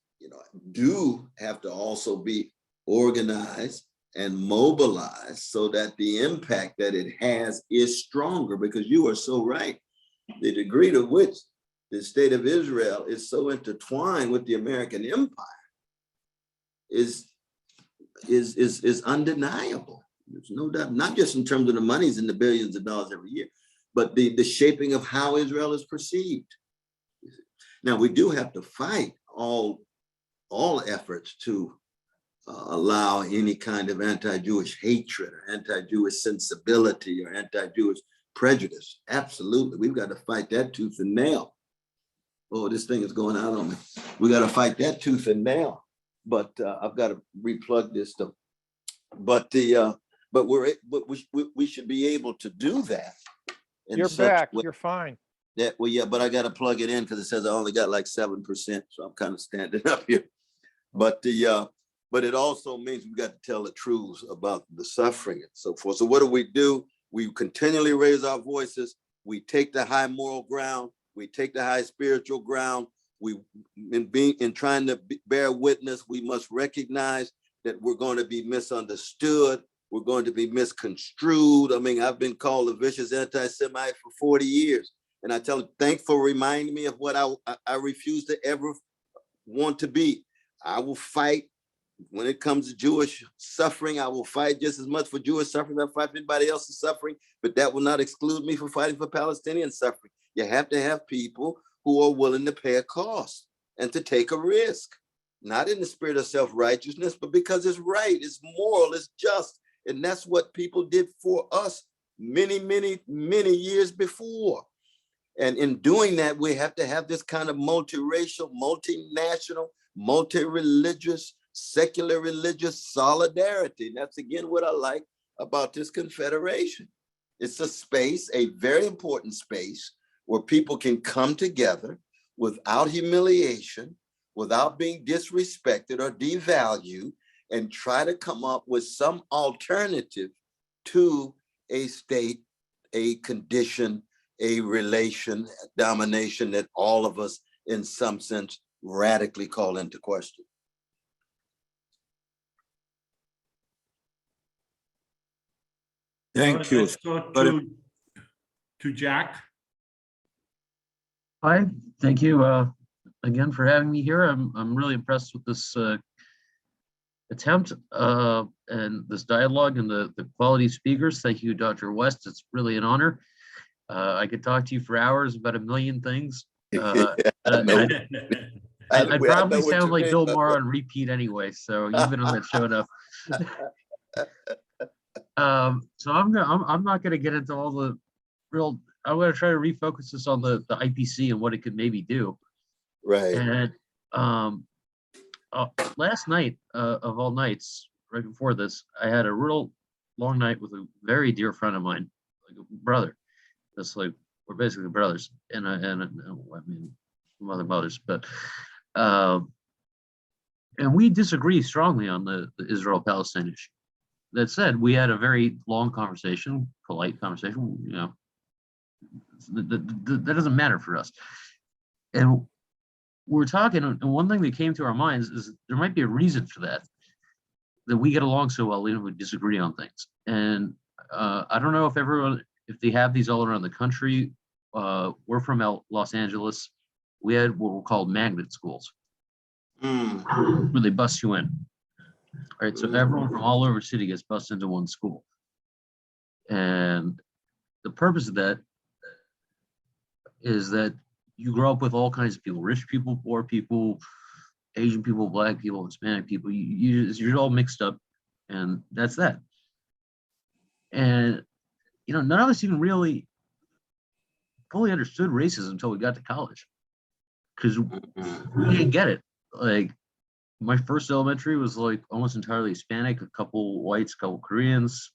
do have to also be organized and mobilized so that the impact that it has is stronger, because you are so right. The degree to which the state of Israel is so intertwined with the American empire is undeniable. There's no doubt, not just in terms of the monies and the billions of dollars every year, but the shaping of how Israel is perceived. Now, we do have to fight all efforts to allow any kind of anti-Jewish hatred or anti-Jewish sensibility or anti-Jewish prejudice. Absolutely, we've got to fight that tooth and nail. Oh, this thing is going out on me. We got to fight that tooth and nail. But I've got to replug this stuff. But we should be able to do that. You're back. You're fine. Yeah, well, yeah, but I got to plug it in because it says I only got like 7%, so I'm kind of standing up here. But it also means we've got to tell the truths about the suffering and so forth. So what do? We continually raise our voices. We take the high moral ground. We take the high spiritual ground. In trying to bear witness, we must recognize that we're going to be misunderstood. We're going to be misconstrued. I mean, I've been called a vicious anti-Semite for 40 years. And I tell them, thanks for reminding me of what I refuse to ever want to be. I will fight when it comes to Jewish suffering. I will fight just as much for Jewish suffering as I fight for anybody else's suffering, but that will not exclude me from fighting for Palestinian suffering. You have to have people who are willing to pay a cost and to take a risk, not in the spirit of self-righteousness, but because it's right, it's moral, it's just. And that's what people did for us many, many, many years before. And in doing that, we have to have this kind of multiracial, multinational, multi-religious, secular religious solidarity. And that's again what I like about this confederation. It's a space, a very important space, where people can come together without humiliation, without being disrespected or devalued, and try to come up with some alternative to a state, a condition, a relation, a domination that all of us, in some sense, radically call into question. Thank you. Let's go to Jack. Hi, thank you again for having me here. I'm really impressed with this attempt and this dialogue and the quality speakers. Thank you, Dr. West. It's really an honor. I could talk to you for hours about a million things, I'd probably sound like Bill Maher on repeat anyway, so you've been on that show enough. So I'm not gonna get into all the real. I'm gonna try to refocus this on the IPC and what it could maybe do. Right. And last night of all nights, right before this, I had a real long night with a very dear friend of mine, like a brother. That's like we're basically brothers, and I mean mothers, but and we disagree strongly on the Israel-Palestine issue. That said, we had a very long conversation, polite conversation. You know, that doesn't matter for us. And we're talking, and one thing that came to our minds is there might be a reason for that we get along so well, even if we disagree on things. And I don't know if they have these all around the country. We're from Los Angeles. We had what were called magnet schools, where they bus you in. All right, so everyone from all over the city gets bused into one school. And the purpose of that is that you grow up with all kinds of people, rich people, poor people, Asian people, Black people, Hispanic people. You're all mixed up, and that's that. And, you know, none of us even really fully understood racism until we got to college, because we didn't get it. Like, my first elementary was like almost entirely Hispanic, a couple whites, a couple Koreans.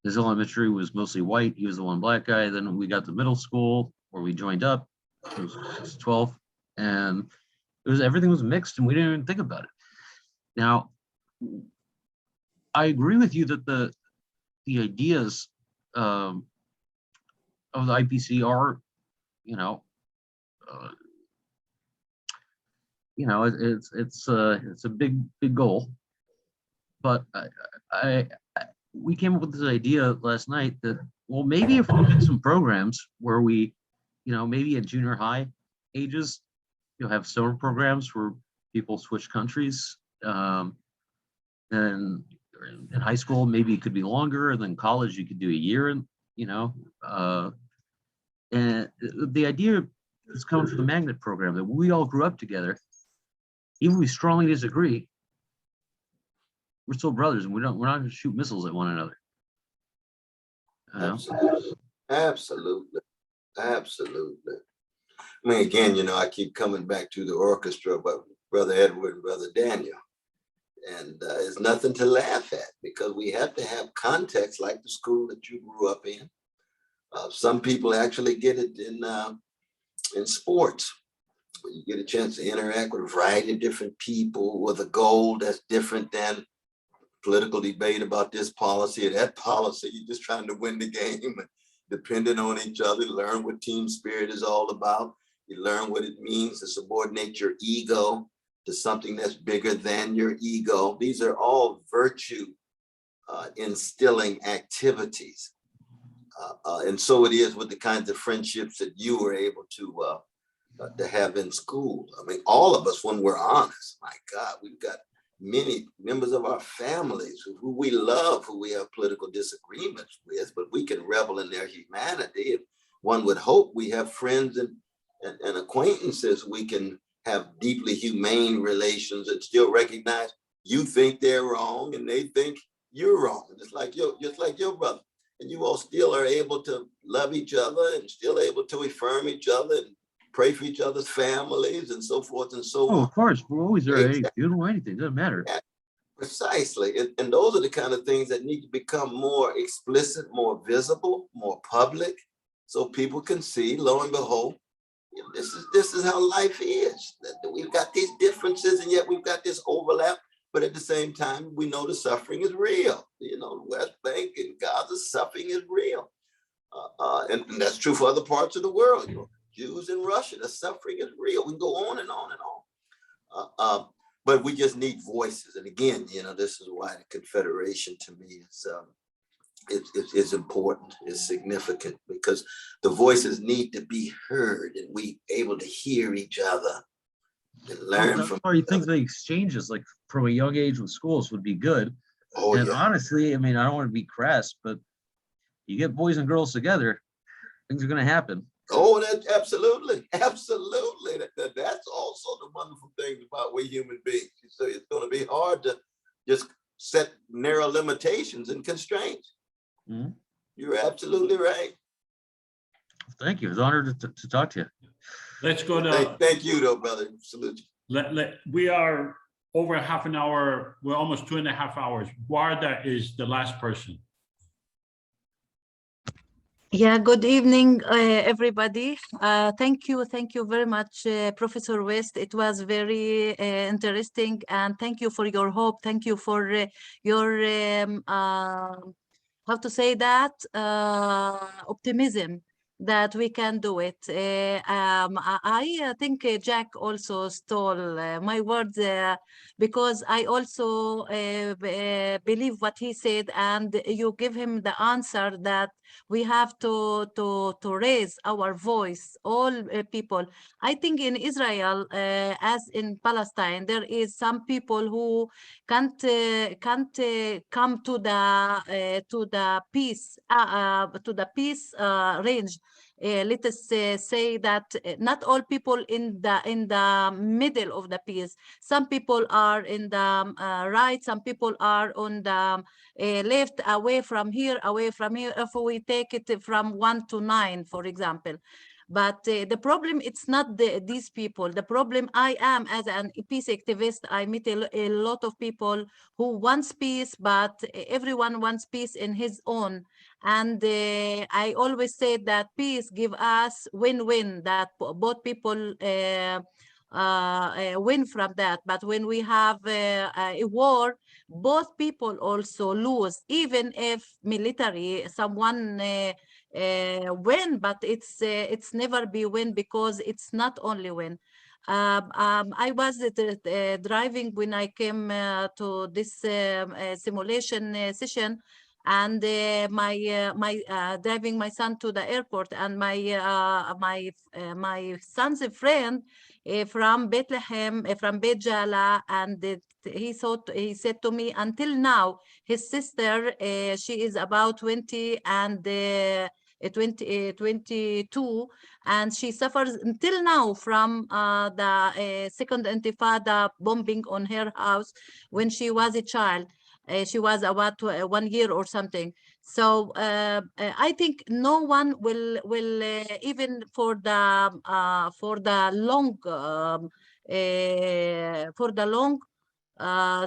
His elementary was mostly white. He was the one Black guy. Then we got to middle school where we joined up. It was 12, and everything was mixed, and we didn't even think about it. Now, I agree with you that the ideas of the IPC are, it's a big goal, but we came up with this idea last night that, well, maybe if we did some programs where we, maybe at junior high ages, you'll have summer programs where people switch countries, and in high school maybe it could be longer, and then college you could do a year, and and the idea is coming from the magnet program that we all grew up together. Even if we strongly disagree, we're still brothers, and we're not going to shoot missiles at one another. Absolutely. I mean, again, I keep coming back to the orchestra, but Brother Edward and Brother Daniel, and it's nothing to laugh at, because we have to have context like the school that you grew up in. Some people actually get it in sports. You get a chance to interact with a variety of different people with a goal that's different than political debate about this policy or that policy. You're just trying to win the game, and depending on each other, learn what team spirit is all about. You learn what it means to subordinate your ego to something that's bigger than your ego. These are all virtue instilling activities. And so it is with the kinds of friendships that you were able to have in school. I mean, all of us, when we're honest, my God, we've got many members of our families who we love, who we have political disagreements with, but we can revel in their humanity. And one would hope we have friends and acquaintances we can have deeply humane relations and still recognize you think they're wrong and they think you're wrong. Just like your brother. And you all still are able to love each other and still able to affirm each other and pray for each other's families and so forth and so on. Oh, of course, we're always there. Hey, you don't know anything, doesn't matter. Yeah, precisely. And those are the kind of things that need to become more explicit, more visible, more public, so people can see, lo and behold, this is how life is. That we've got these differences and yet we've got this overlap. But at the same time, we know the suffering is real. The West Bank and Gaza's suffering is real. And that's true for other parts of the world. Jews in Russia, the suffering is real. We can go on and on and on. But we just need voices. And again, this is why the Confederation to me is important, is significant, because the voices need to be heard and we able to hear each other. That's why you think the exchanges, like from a young age with schools, would be good. And honestly, I mean, I don't want to be crass, but you get boys and girls together, things are going to happen. Oh, that absolutely, absolutely. That's also the wonderful thing about we human beings. So it's going to be hard to just set narrow limitations and constraints. Mhm. You're absolutely right. Thank you. It's an honor to talk to you. Let's go to. Thank you, though, brother. Salute you. We are over half an hour. We're almost 2.5 hours. Guarda is the last person. Yeah, good evening, everybody. Thank you very much, Professor West. It was very interesting, and thank you for your hope. Thank you for your, how to say that, optimism that we can do it. I think Jack also stole my words because I also believe what he said, and you give him the answer that we have to raise our voice, all people. I think in Israel, as in Palestine, there is some people who can't come to the peace range. Let us say that not all people in the middle of the peace. Some people are in the right, some people are on the left, away from here. If we take it from 1 to 9, for example. But the problem, it's not these people. The problem, I am as an peace activist, I meet a lot of people who wants peace, but everyone wants peace in his own. And I always say that peace give us win-win, that both people win from that. But when we have a war, both people also lose, even if military, someone win, but it's never be win, because it's not only win. I was driving when I came to this simulation session, and driving my son to the airport, and my son's friend from Bethlehem, from Beit Jala, and he said to me, until now his sister, she is about 20 and 22, and she suffers until now from the second intifada bombing on her house when she was a child. She was about 1 year or something. So I think no one will even for the long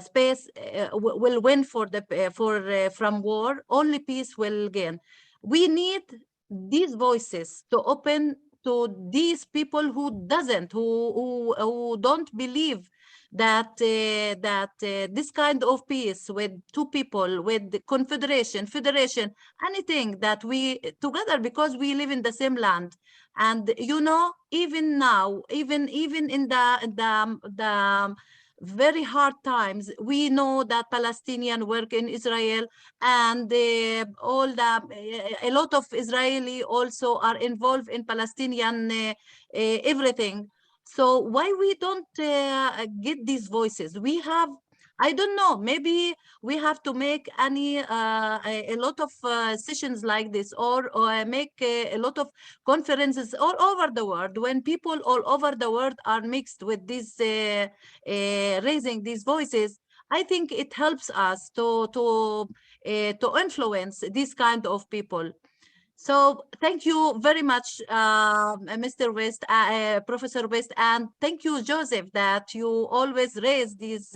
space will win from war. Only peace will gain. We need these voices to open to these people who don't believe that this kind of peace with two people, with the federation, anything that we together, because we live in the same land. And even now, even in the very hard times, we know that Palestinian work in Israel, and a lot of Israeli also are involved in Palestinian everything. So why we don't get these voices? We have, I don't know, maybe we have to make a lot of sessions like this, or make a lot of conferences all over the world, when people all over the world are mixed with this raising these voices. I think it helps us to influence this kind of people. So thank you very much, Mr. West, Professor West, and thank you, Joseph, that you always raise these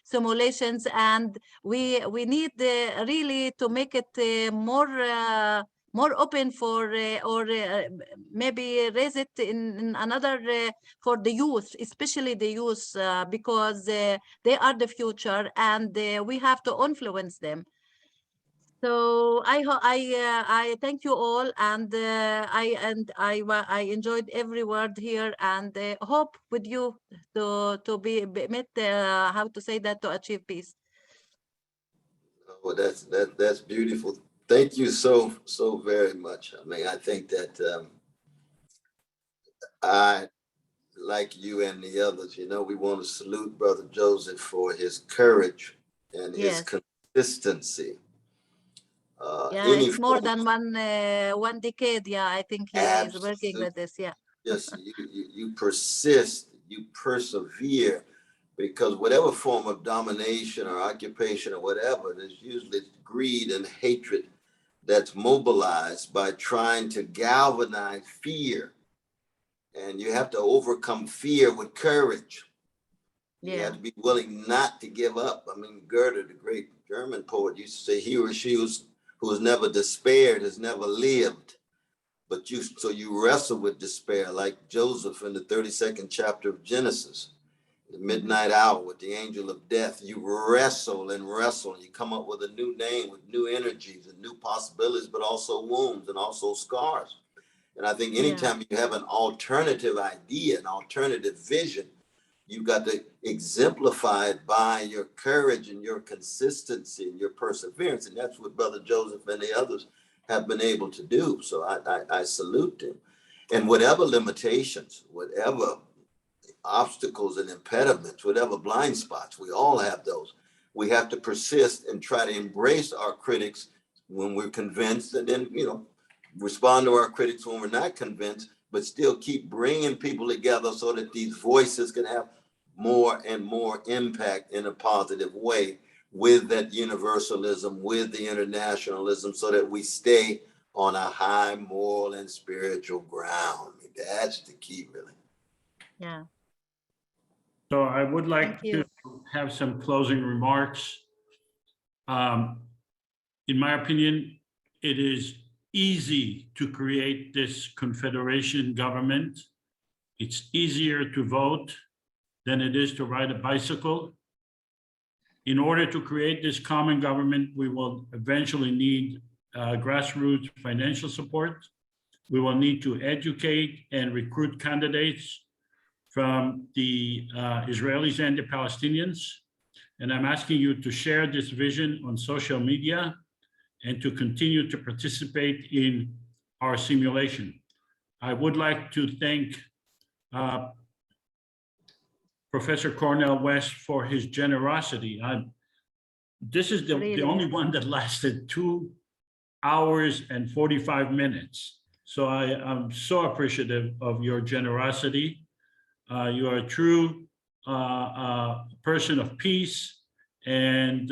simulations, and we need really to make it more open for, or maybe raise it in another for the youth, especially the youth, because they are the future, and we have to influence them. So I thank you all, and I enjoyed every word here, and hope with you to be met, how to say that, to achieve peace. Well, that's beautiful. Thank you so very much. I mean, I think that I, like you and the others, we want to salute Brother Joseph for his courage and his consistency. Yeah, any it's more form. than one decade. Yeah, I think he is working with this. Yeah. Yes, you persist, you persevere, because whatever form of domination or occupation or whatever, there's usually greed and hatred that's mobilized by trying to galvanize fear. And you have to overcome fear with courage. You have to be willing not to give up. I mean, Goethe, the great German poet, used to say, he or she who has never despaired has never lived. But so you wrestle with despair, like Joseph in the 32nd chapter of Genesis, the midnight hour with the angel of death. You wrestle and wrestle, and you come up with a new name, with new energies and new possibilities, but also wounds and also scars. And I think anytime you have an alternative idea, an alternative vision, you've got to exemplify it by your courage and your consistency and your perseverance. And that's what Brother Joseph and the others have been able to do. So I salute them. And whatever limitations, whatever obstacles and impediments, whatever blind spots, we all have those. We have to persist and try to embrace our critics when we're convinced, and then, respond to our critics when we're not convinced, but still keep bringing people together so that these voices can have more and more impact in a positive way, with that universalism, with the internationalism, so that we stay on a high moral and spiritual ground. That's the key, really. Yeah. So I would like to have some closing remarks. In my opinion, it is easy to create this confederation government. It's easier to vote than it is to ride a bicycle. In order to create this common government, we will eventually need grassroots financial support. We will need to educate and recruit candidates from the Israelis and the Palestinians. And I'm asking you to share this vision on social media and to continue to participate in our simulation. I would like to thank Professor Cornel West for his generosity. This is the only one that lasted 2 hours and 45 minutes. So I'm so appreciative of your generosity. You are a true person of peace, and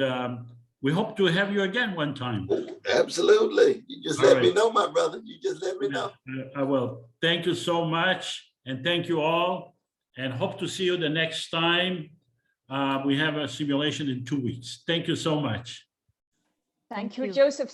we hope to have you again one time. Absolutely. You just let me know, my brother. You just let me know. I will. Thank you so much, and thank you all, and hope to see you the next time. We have a simulation in 2 weeks. Thank you so much. Thank you, Joseph.